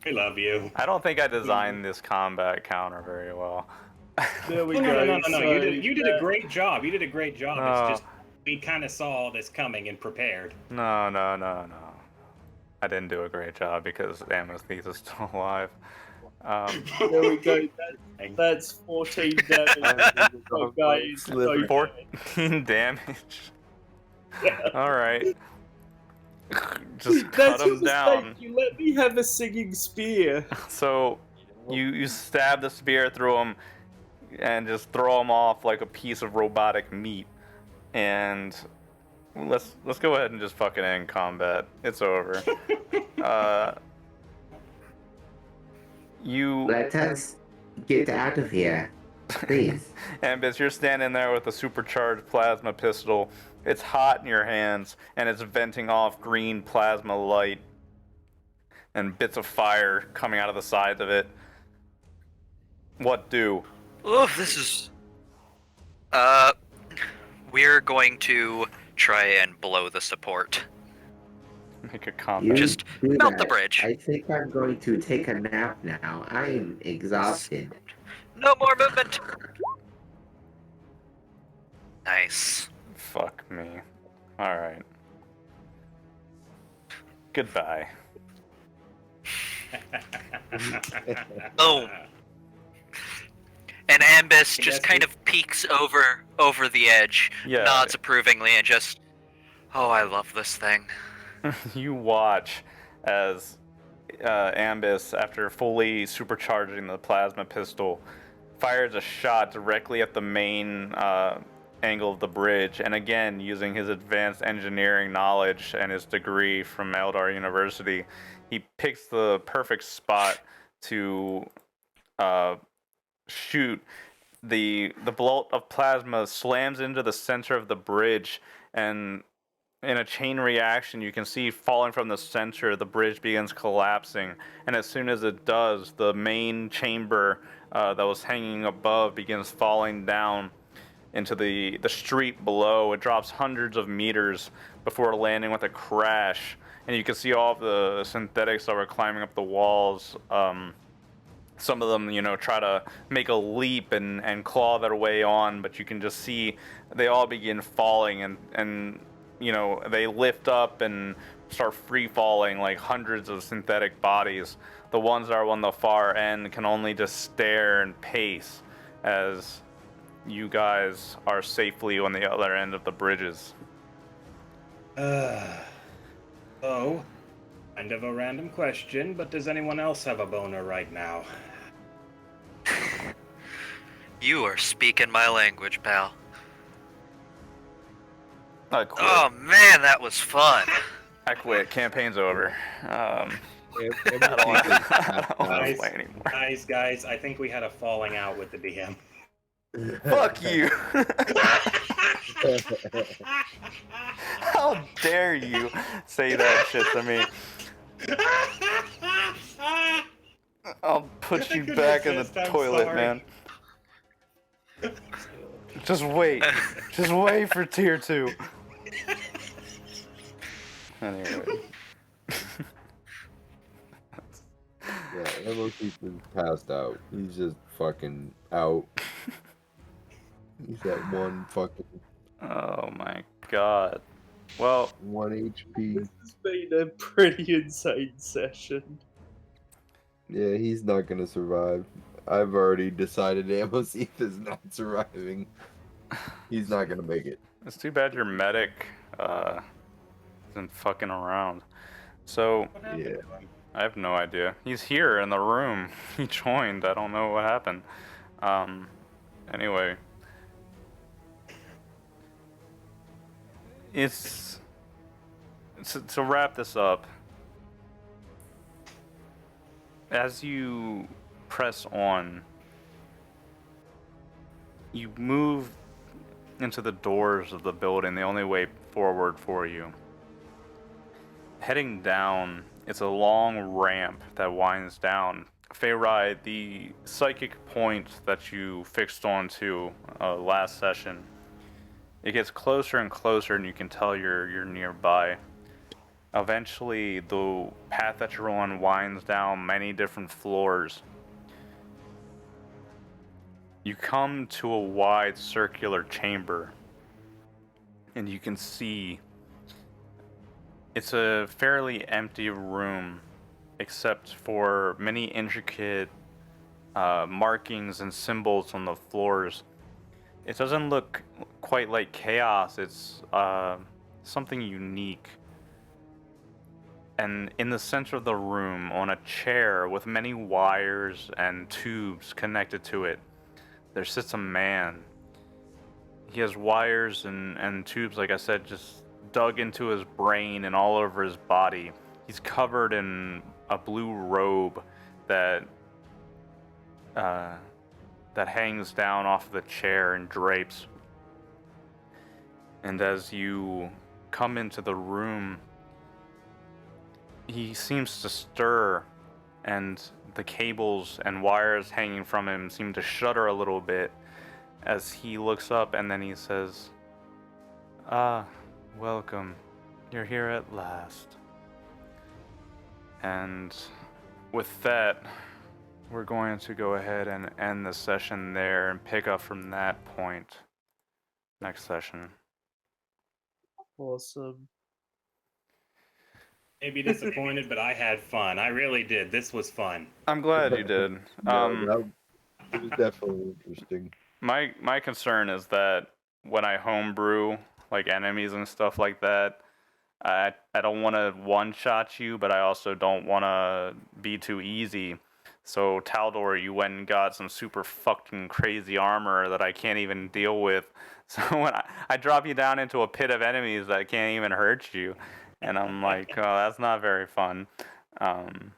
We love you. I don't think I designed this combat counter very well. There we No, go. no. So You did a great job. You did a great job. No. It's just we kind of saw all this coming and prepared. No. I didn't do a great job because Amethyst is still alive. There we go. That's 14 damage. Oh, guys, so 14 damage. Alright. Just cut that's your him down. mistake. You let me have a singing spear. So, you stab the spear through him and just throw him off like a piece of robotic meat. And let's go ahead and just fucking end combat. It's over. Let us get out of here, please. Ambis, you're standing there with a supercharged plasma pistol. It's hot in your hands, and it's venting off green plasma light and bits of fire coming out of the sides of it. What do? Oh, this is... We're going to try and blow the support. Make a You comment. Just do melt the that. bridge. I think I'm going to take a nap now. I'm exhausted. No more movement! Nice. Fuck me. Alright. Goodbye. Oh. And Ambis I just guess kind of peeks over the edge, Yeah. nods approvingly, and just, oh, I love this thing. You watch as Ambis, after fully supercharging the plasma pistol, fires a shot directly at the main angle of the bridge, and again, using his advanced engineering knowledge and his degree from Eldar University, he picks the perfect spot to shoot. The bolt of plasma slams into the center of the bridge, and in a chain reaction, you can see falling from the center, the bridge begins collapsing. And as soon as it does, the main chamber that was hanging above begins falling down into the street below. It drops hundreds of meters before landing with a crash. And you can see all of the synthetics that were climbing up the walls. Some of them, try to make a leap and claw their way on, but you can just see they all begin falling and they lift up and start free falling like hundreds of synthetic bodies. The ones that are on the far end can only just stare and pace as you guys are safely on the other end of the bridges. Oh, kind of a random question, but does anyone else have a boner right now? You are speaking my language, pal. I quit. Oh man, that was fun. I quit. Campaign's over. I Everything don't want is to play anymore. Guys, I think we had a falling out with the DM. Fuck you. How dare you say that shit to me? I'll put you back in the toilet, man. Just wait. Just wait for tier 2. Anyway. Yeah, MOC is passed out. He's just fucking out. He's at one fucking Oh my god. Well, 1 HP. This has been a pretty insane session. Yeah, he's not gonna survive. I've already decided MOC is not surviving. He's not gonna make it. it's too bad your medic isn't fucking around. So, Yeah. I have no idea. He's here in the room. He joined. I don't know what happened. Anyway. To wrap this up, As you press on, you move into the doors of the building, the only way forward for you. Heading down, it's a long ramp that winds down. Feyrai, the psychic point that you fixed onto last session, it gets closer and closer, and you can tell you're nearby. Eventually, the path that you're on winds down many different floors. You come to a wide circular chamber, and you can see it's a fairly empty room, except for many intricate markings and symbols on the floors. It doesn't look quite like chaos, it's something unique. And in the center of the room, on a chair with many wires and tubes connected to it, there sits a man. He has wires and tubes, like I said, just dug into his brain and all over his body. He's covered in a blue robe that hangs down off of the chair and drapes. And as you come into the room, he seems to stir, and the cables and wires hanging from him seem to shudder a little bit as he looks up, and then he says, "Ah, welcome. You're here at last." And with that, we're going to go ahead and end the session there and pick up from that point next session. Awesome. Maybe disappointed, but I had fun. I really did. This was fun. I'm glad you did. It was definitely interesting. My concern is that when I homebrew like enemies and stuff like that, I don't want to one-shot you, but I also don't want to be too easy. So Taldor, you went and got some super fucking crazy armor that I can't even deal with. So when I drop you down into a pit of enemies that can't even hurt you, and I'm like, oh, that's not very fun. And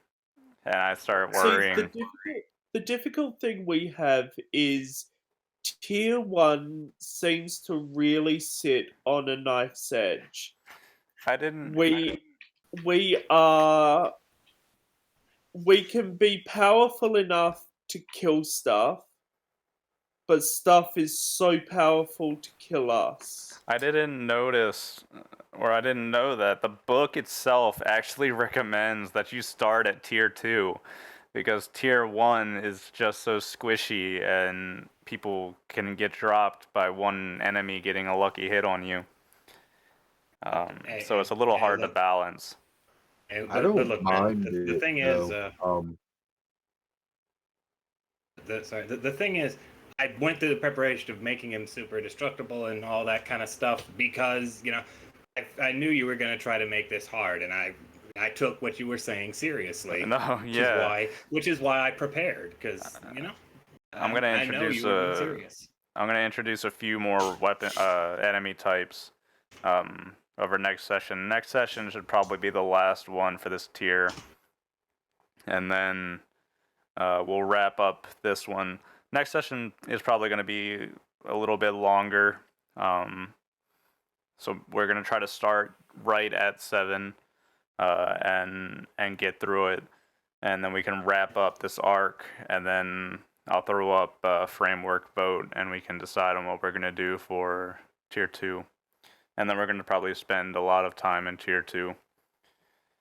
I start worrying. See, the difficult thing we have is tier 1 seems to really sit on a knife's edge. I didn't. We can be powerful enough to kill stuff, but stuff is so powerful to kill us. I didn't notice, or I didn't know that the book itself actually recommends that you start at tier 2, because tier 1 is just so squishy and people can get dropped by one enemy getting a lucky hit on you. So it's a little hard to balance. I don't mind the it, thing is, though. the thing is, I went through the preparation of making him super destructible and all that kind of stuff because, you know, I knew you were going to try to make this hard, and I took what you were saying seriously. No, yeah. Which is why I prepared, because, you know, I'm going to introduce a few more enemy types over next session. Next session should probably be the last one for this tier, and then we'll wrap up this one. Next session is probably going to be a little bit longer, so we're going to try to start right at 7 and get through it, and then we can wrap up this arc, and then I'll throw up a framework vote, and we can decide on what we're going to do for tier 2. And then we're going to probably spend a lot of time in tier 2.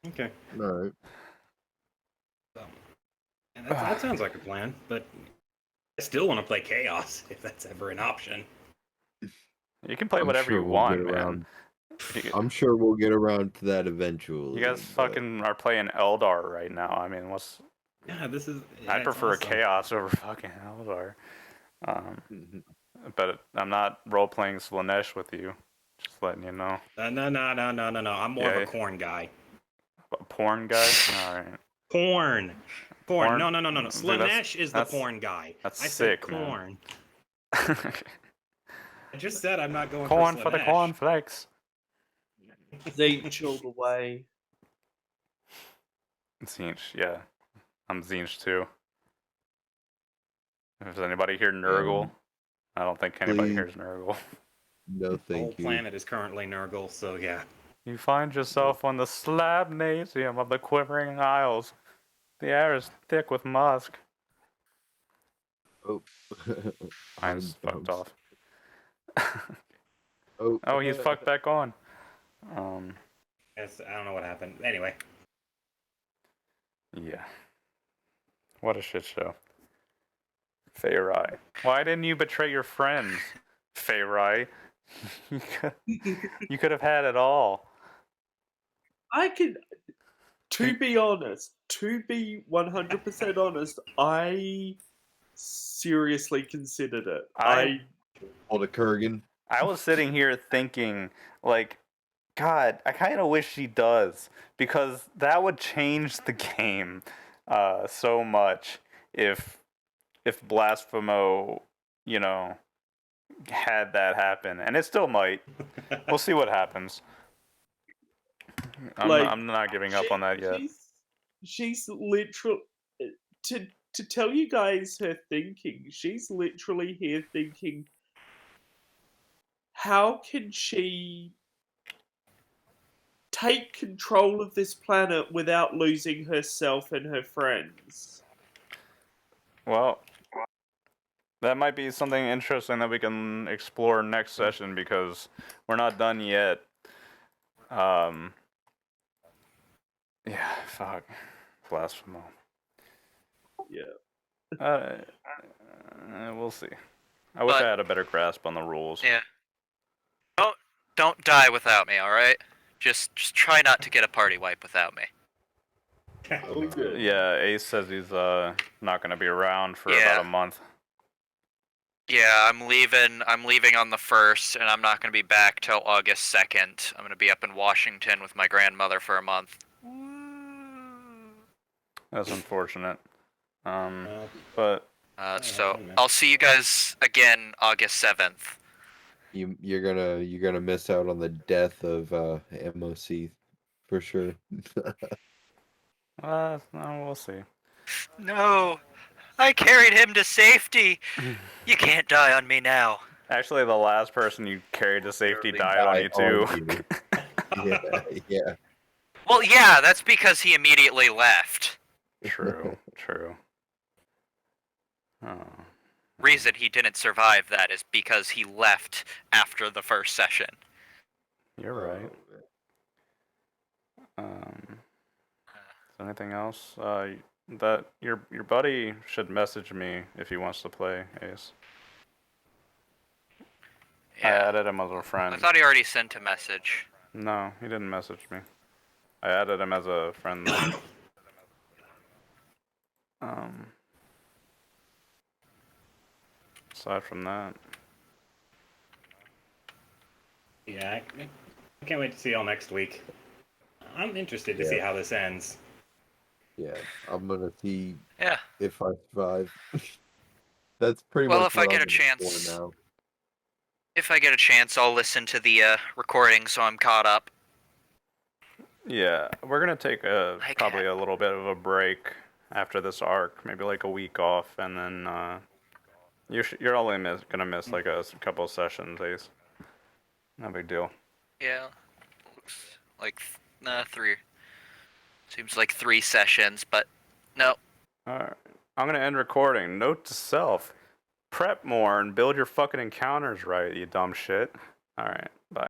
Okay. All right. That sounds like a plan, but I still want to play Chaos, if that's ever an option. You can play whatever you want, man. I'm sure we'll get around to that eventually. You guys fucking are playing Eldar right now. I mean, what's... Yeah, this is... I prefer awesome. Chaos over fucking Eldar. But I'm not role-playing Slanesh with you. Just letting you know. No. I'm more of a corn guy. A porn guy? Alright. Porn. Porn? No. Slanesh is the porn guy. That's I sick, said corn. man. I just said I'm not going corn for the Slanesh. cornflakes. They chilled away. Tzeentch, yeah. I'm Zinch too. If there's anybody here Nurgle, I don't think anybody please. here is Nurgle. No, The whole thank you. planet is currently Nurgle, so yeah. You find yourself on the slabnasium of the Quivering Isles. The air is thick with musk. Oh, Mine's fucked off. Oh, Oh, he's fucked back on. I don't know what happened. Anyway. Yeah. What a shit show. Feyrai. Why didn't you betray your friends, Feyrai? You could have had it all. I could. To be honest, to be 100% honest, I seriously considered it. I Hold a Kurgan. I was sitting here thinking, like, God, I kind of wish she does, because that would change the game so much if Blasphemo, you know, had that happen, and it still might. We'll see what happens. I'm not giving up on that yet. She's literally to tell you guys her thinking. She's literally here thinking, how can she take control of this planet without losing herself and her friends? Well, that might be something interesting that we can explore next session, because we're not done yet. Yeah, fuck. Blasphemo. Yeah. We'll see. I wish I had a better grasp on the rules. Yeah. Don't die without me, all right? Just try not to get a party wipe without me. Oh, good. Yeah, Ace says he's not gonna be around for about a month. Yeah, I'm leaving on the 1st, and I'm not gonna be back till August 2nd. I'm gonna be up in Washington with my grandmother for a month. That's unfortunate. But so I'll see you guys again August 7th. You're gonna miss out on the death of MOC for sure. We'll see. No, I carried him to safety. You can't die on me now. Actually, the last person you carried to safety died on you too. Yeah. Well, yeah, that's because he immediately left. True. Oh. Reason he didn't survive that is because he left after the first session. You're right. Is there anything else? That your buddy should message me if he wants to play, Ace. Yeah. I added him as a friend. I thought he already sent a message. No, he didn't message me. I added him as a friend though. Aside from that. Yeah, I can't wait to see y'all next week. I'm interested to see how this ends. Yeah, I'm gonna see Yeah. if I survive. That's pretty Well, much if I what get I'm a looking chance, for now. if I get a chance, I'll listen to the recording so I'm caught up. Yeah, we're gonna take probably a little bit of a break after this arc, maybe like a week off, and then you're only gonna miss like a couple of sessions, Ace. No big deal. Yeah, looks like 3. Seems like 3 sessions, but no. Alright, I'm gonna end recording. Note to self: prep more and build your fucking encounters right, you dumb shit. Alright, bye.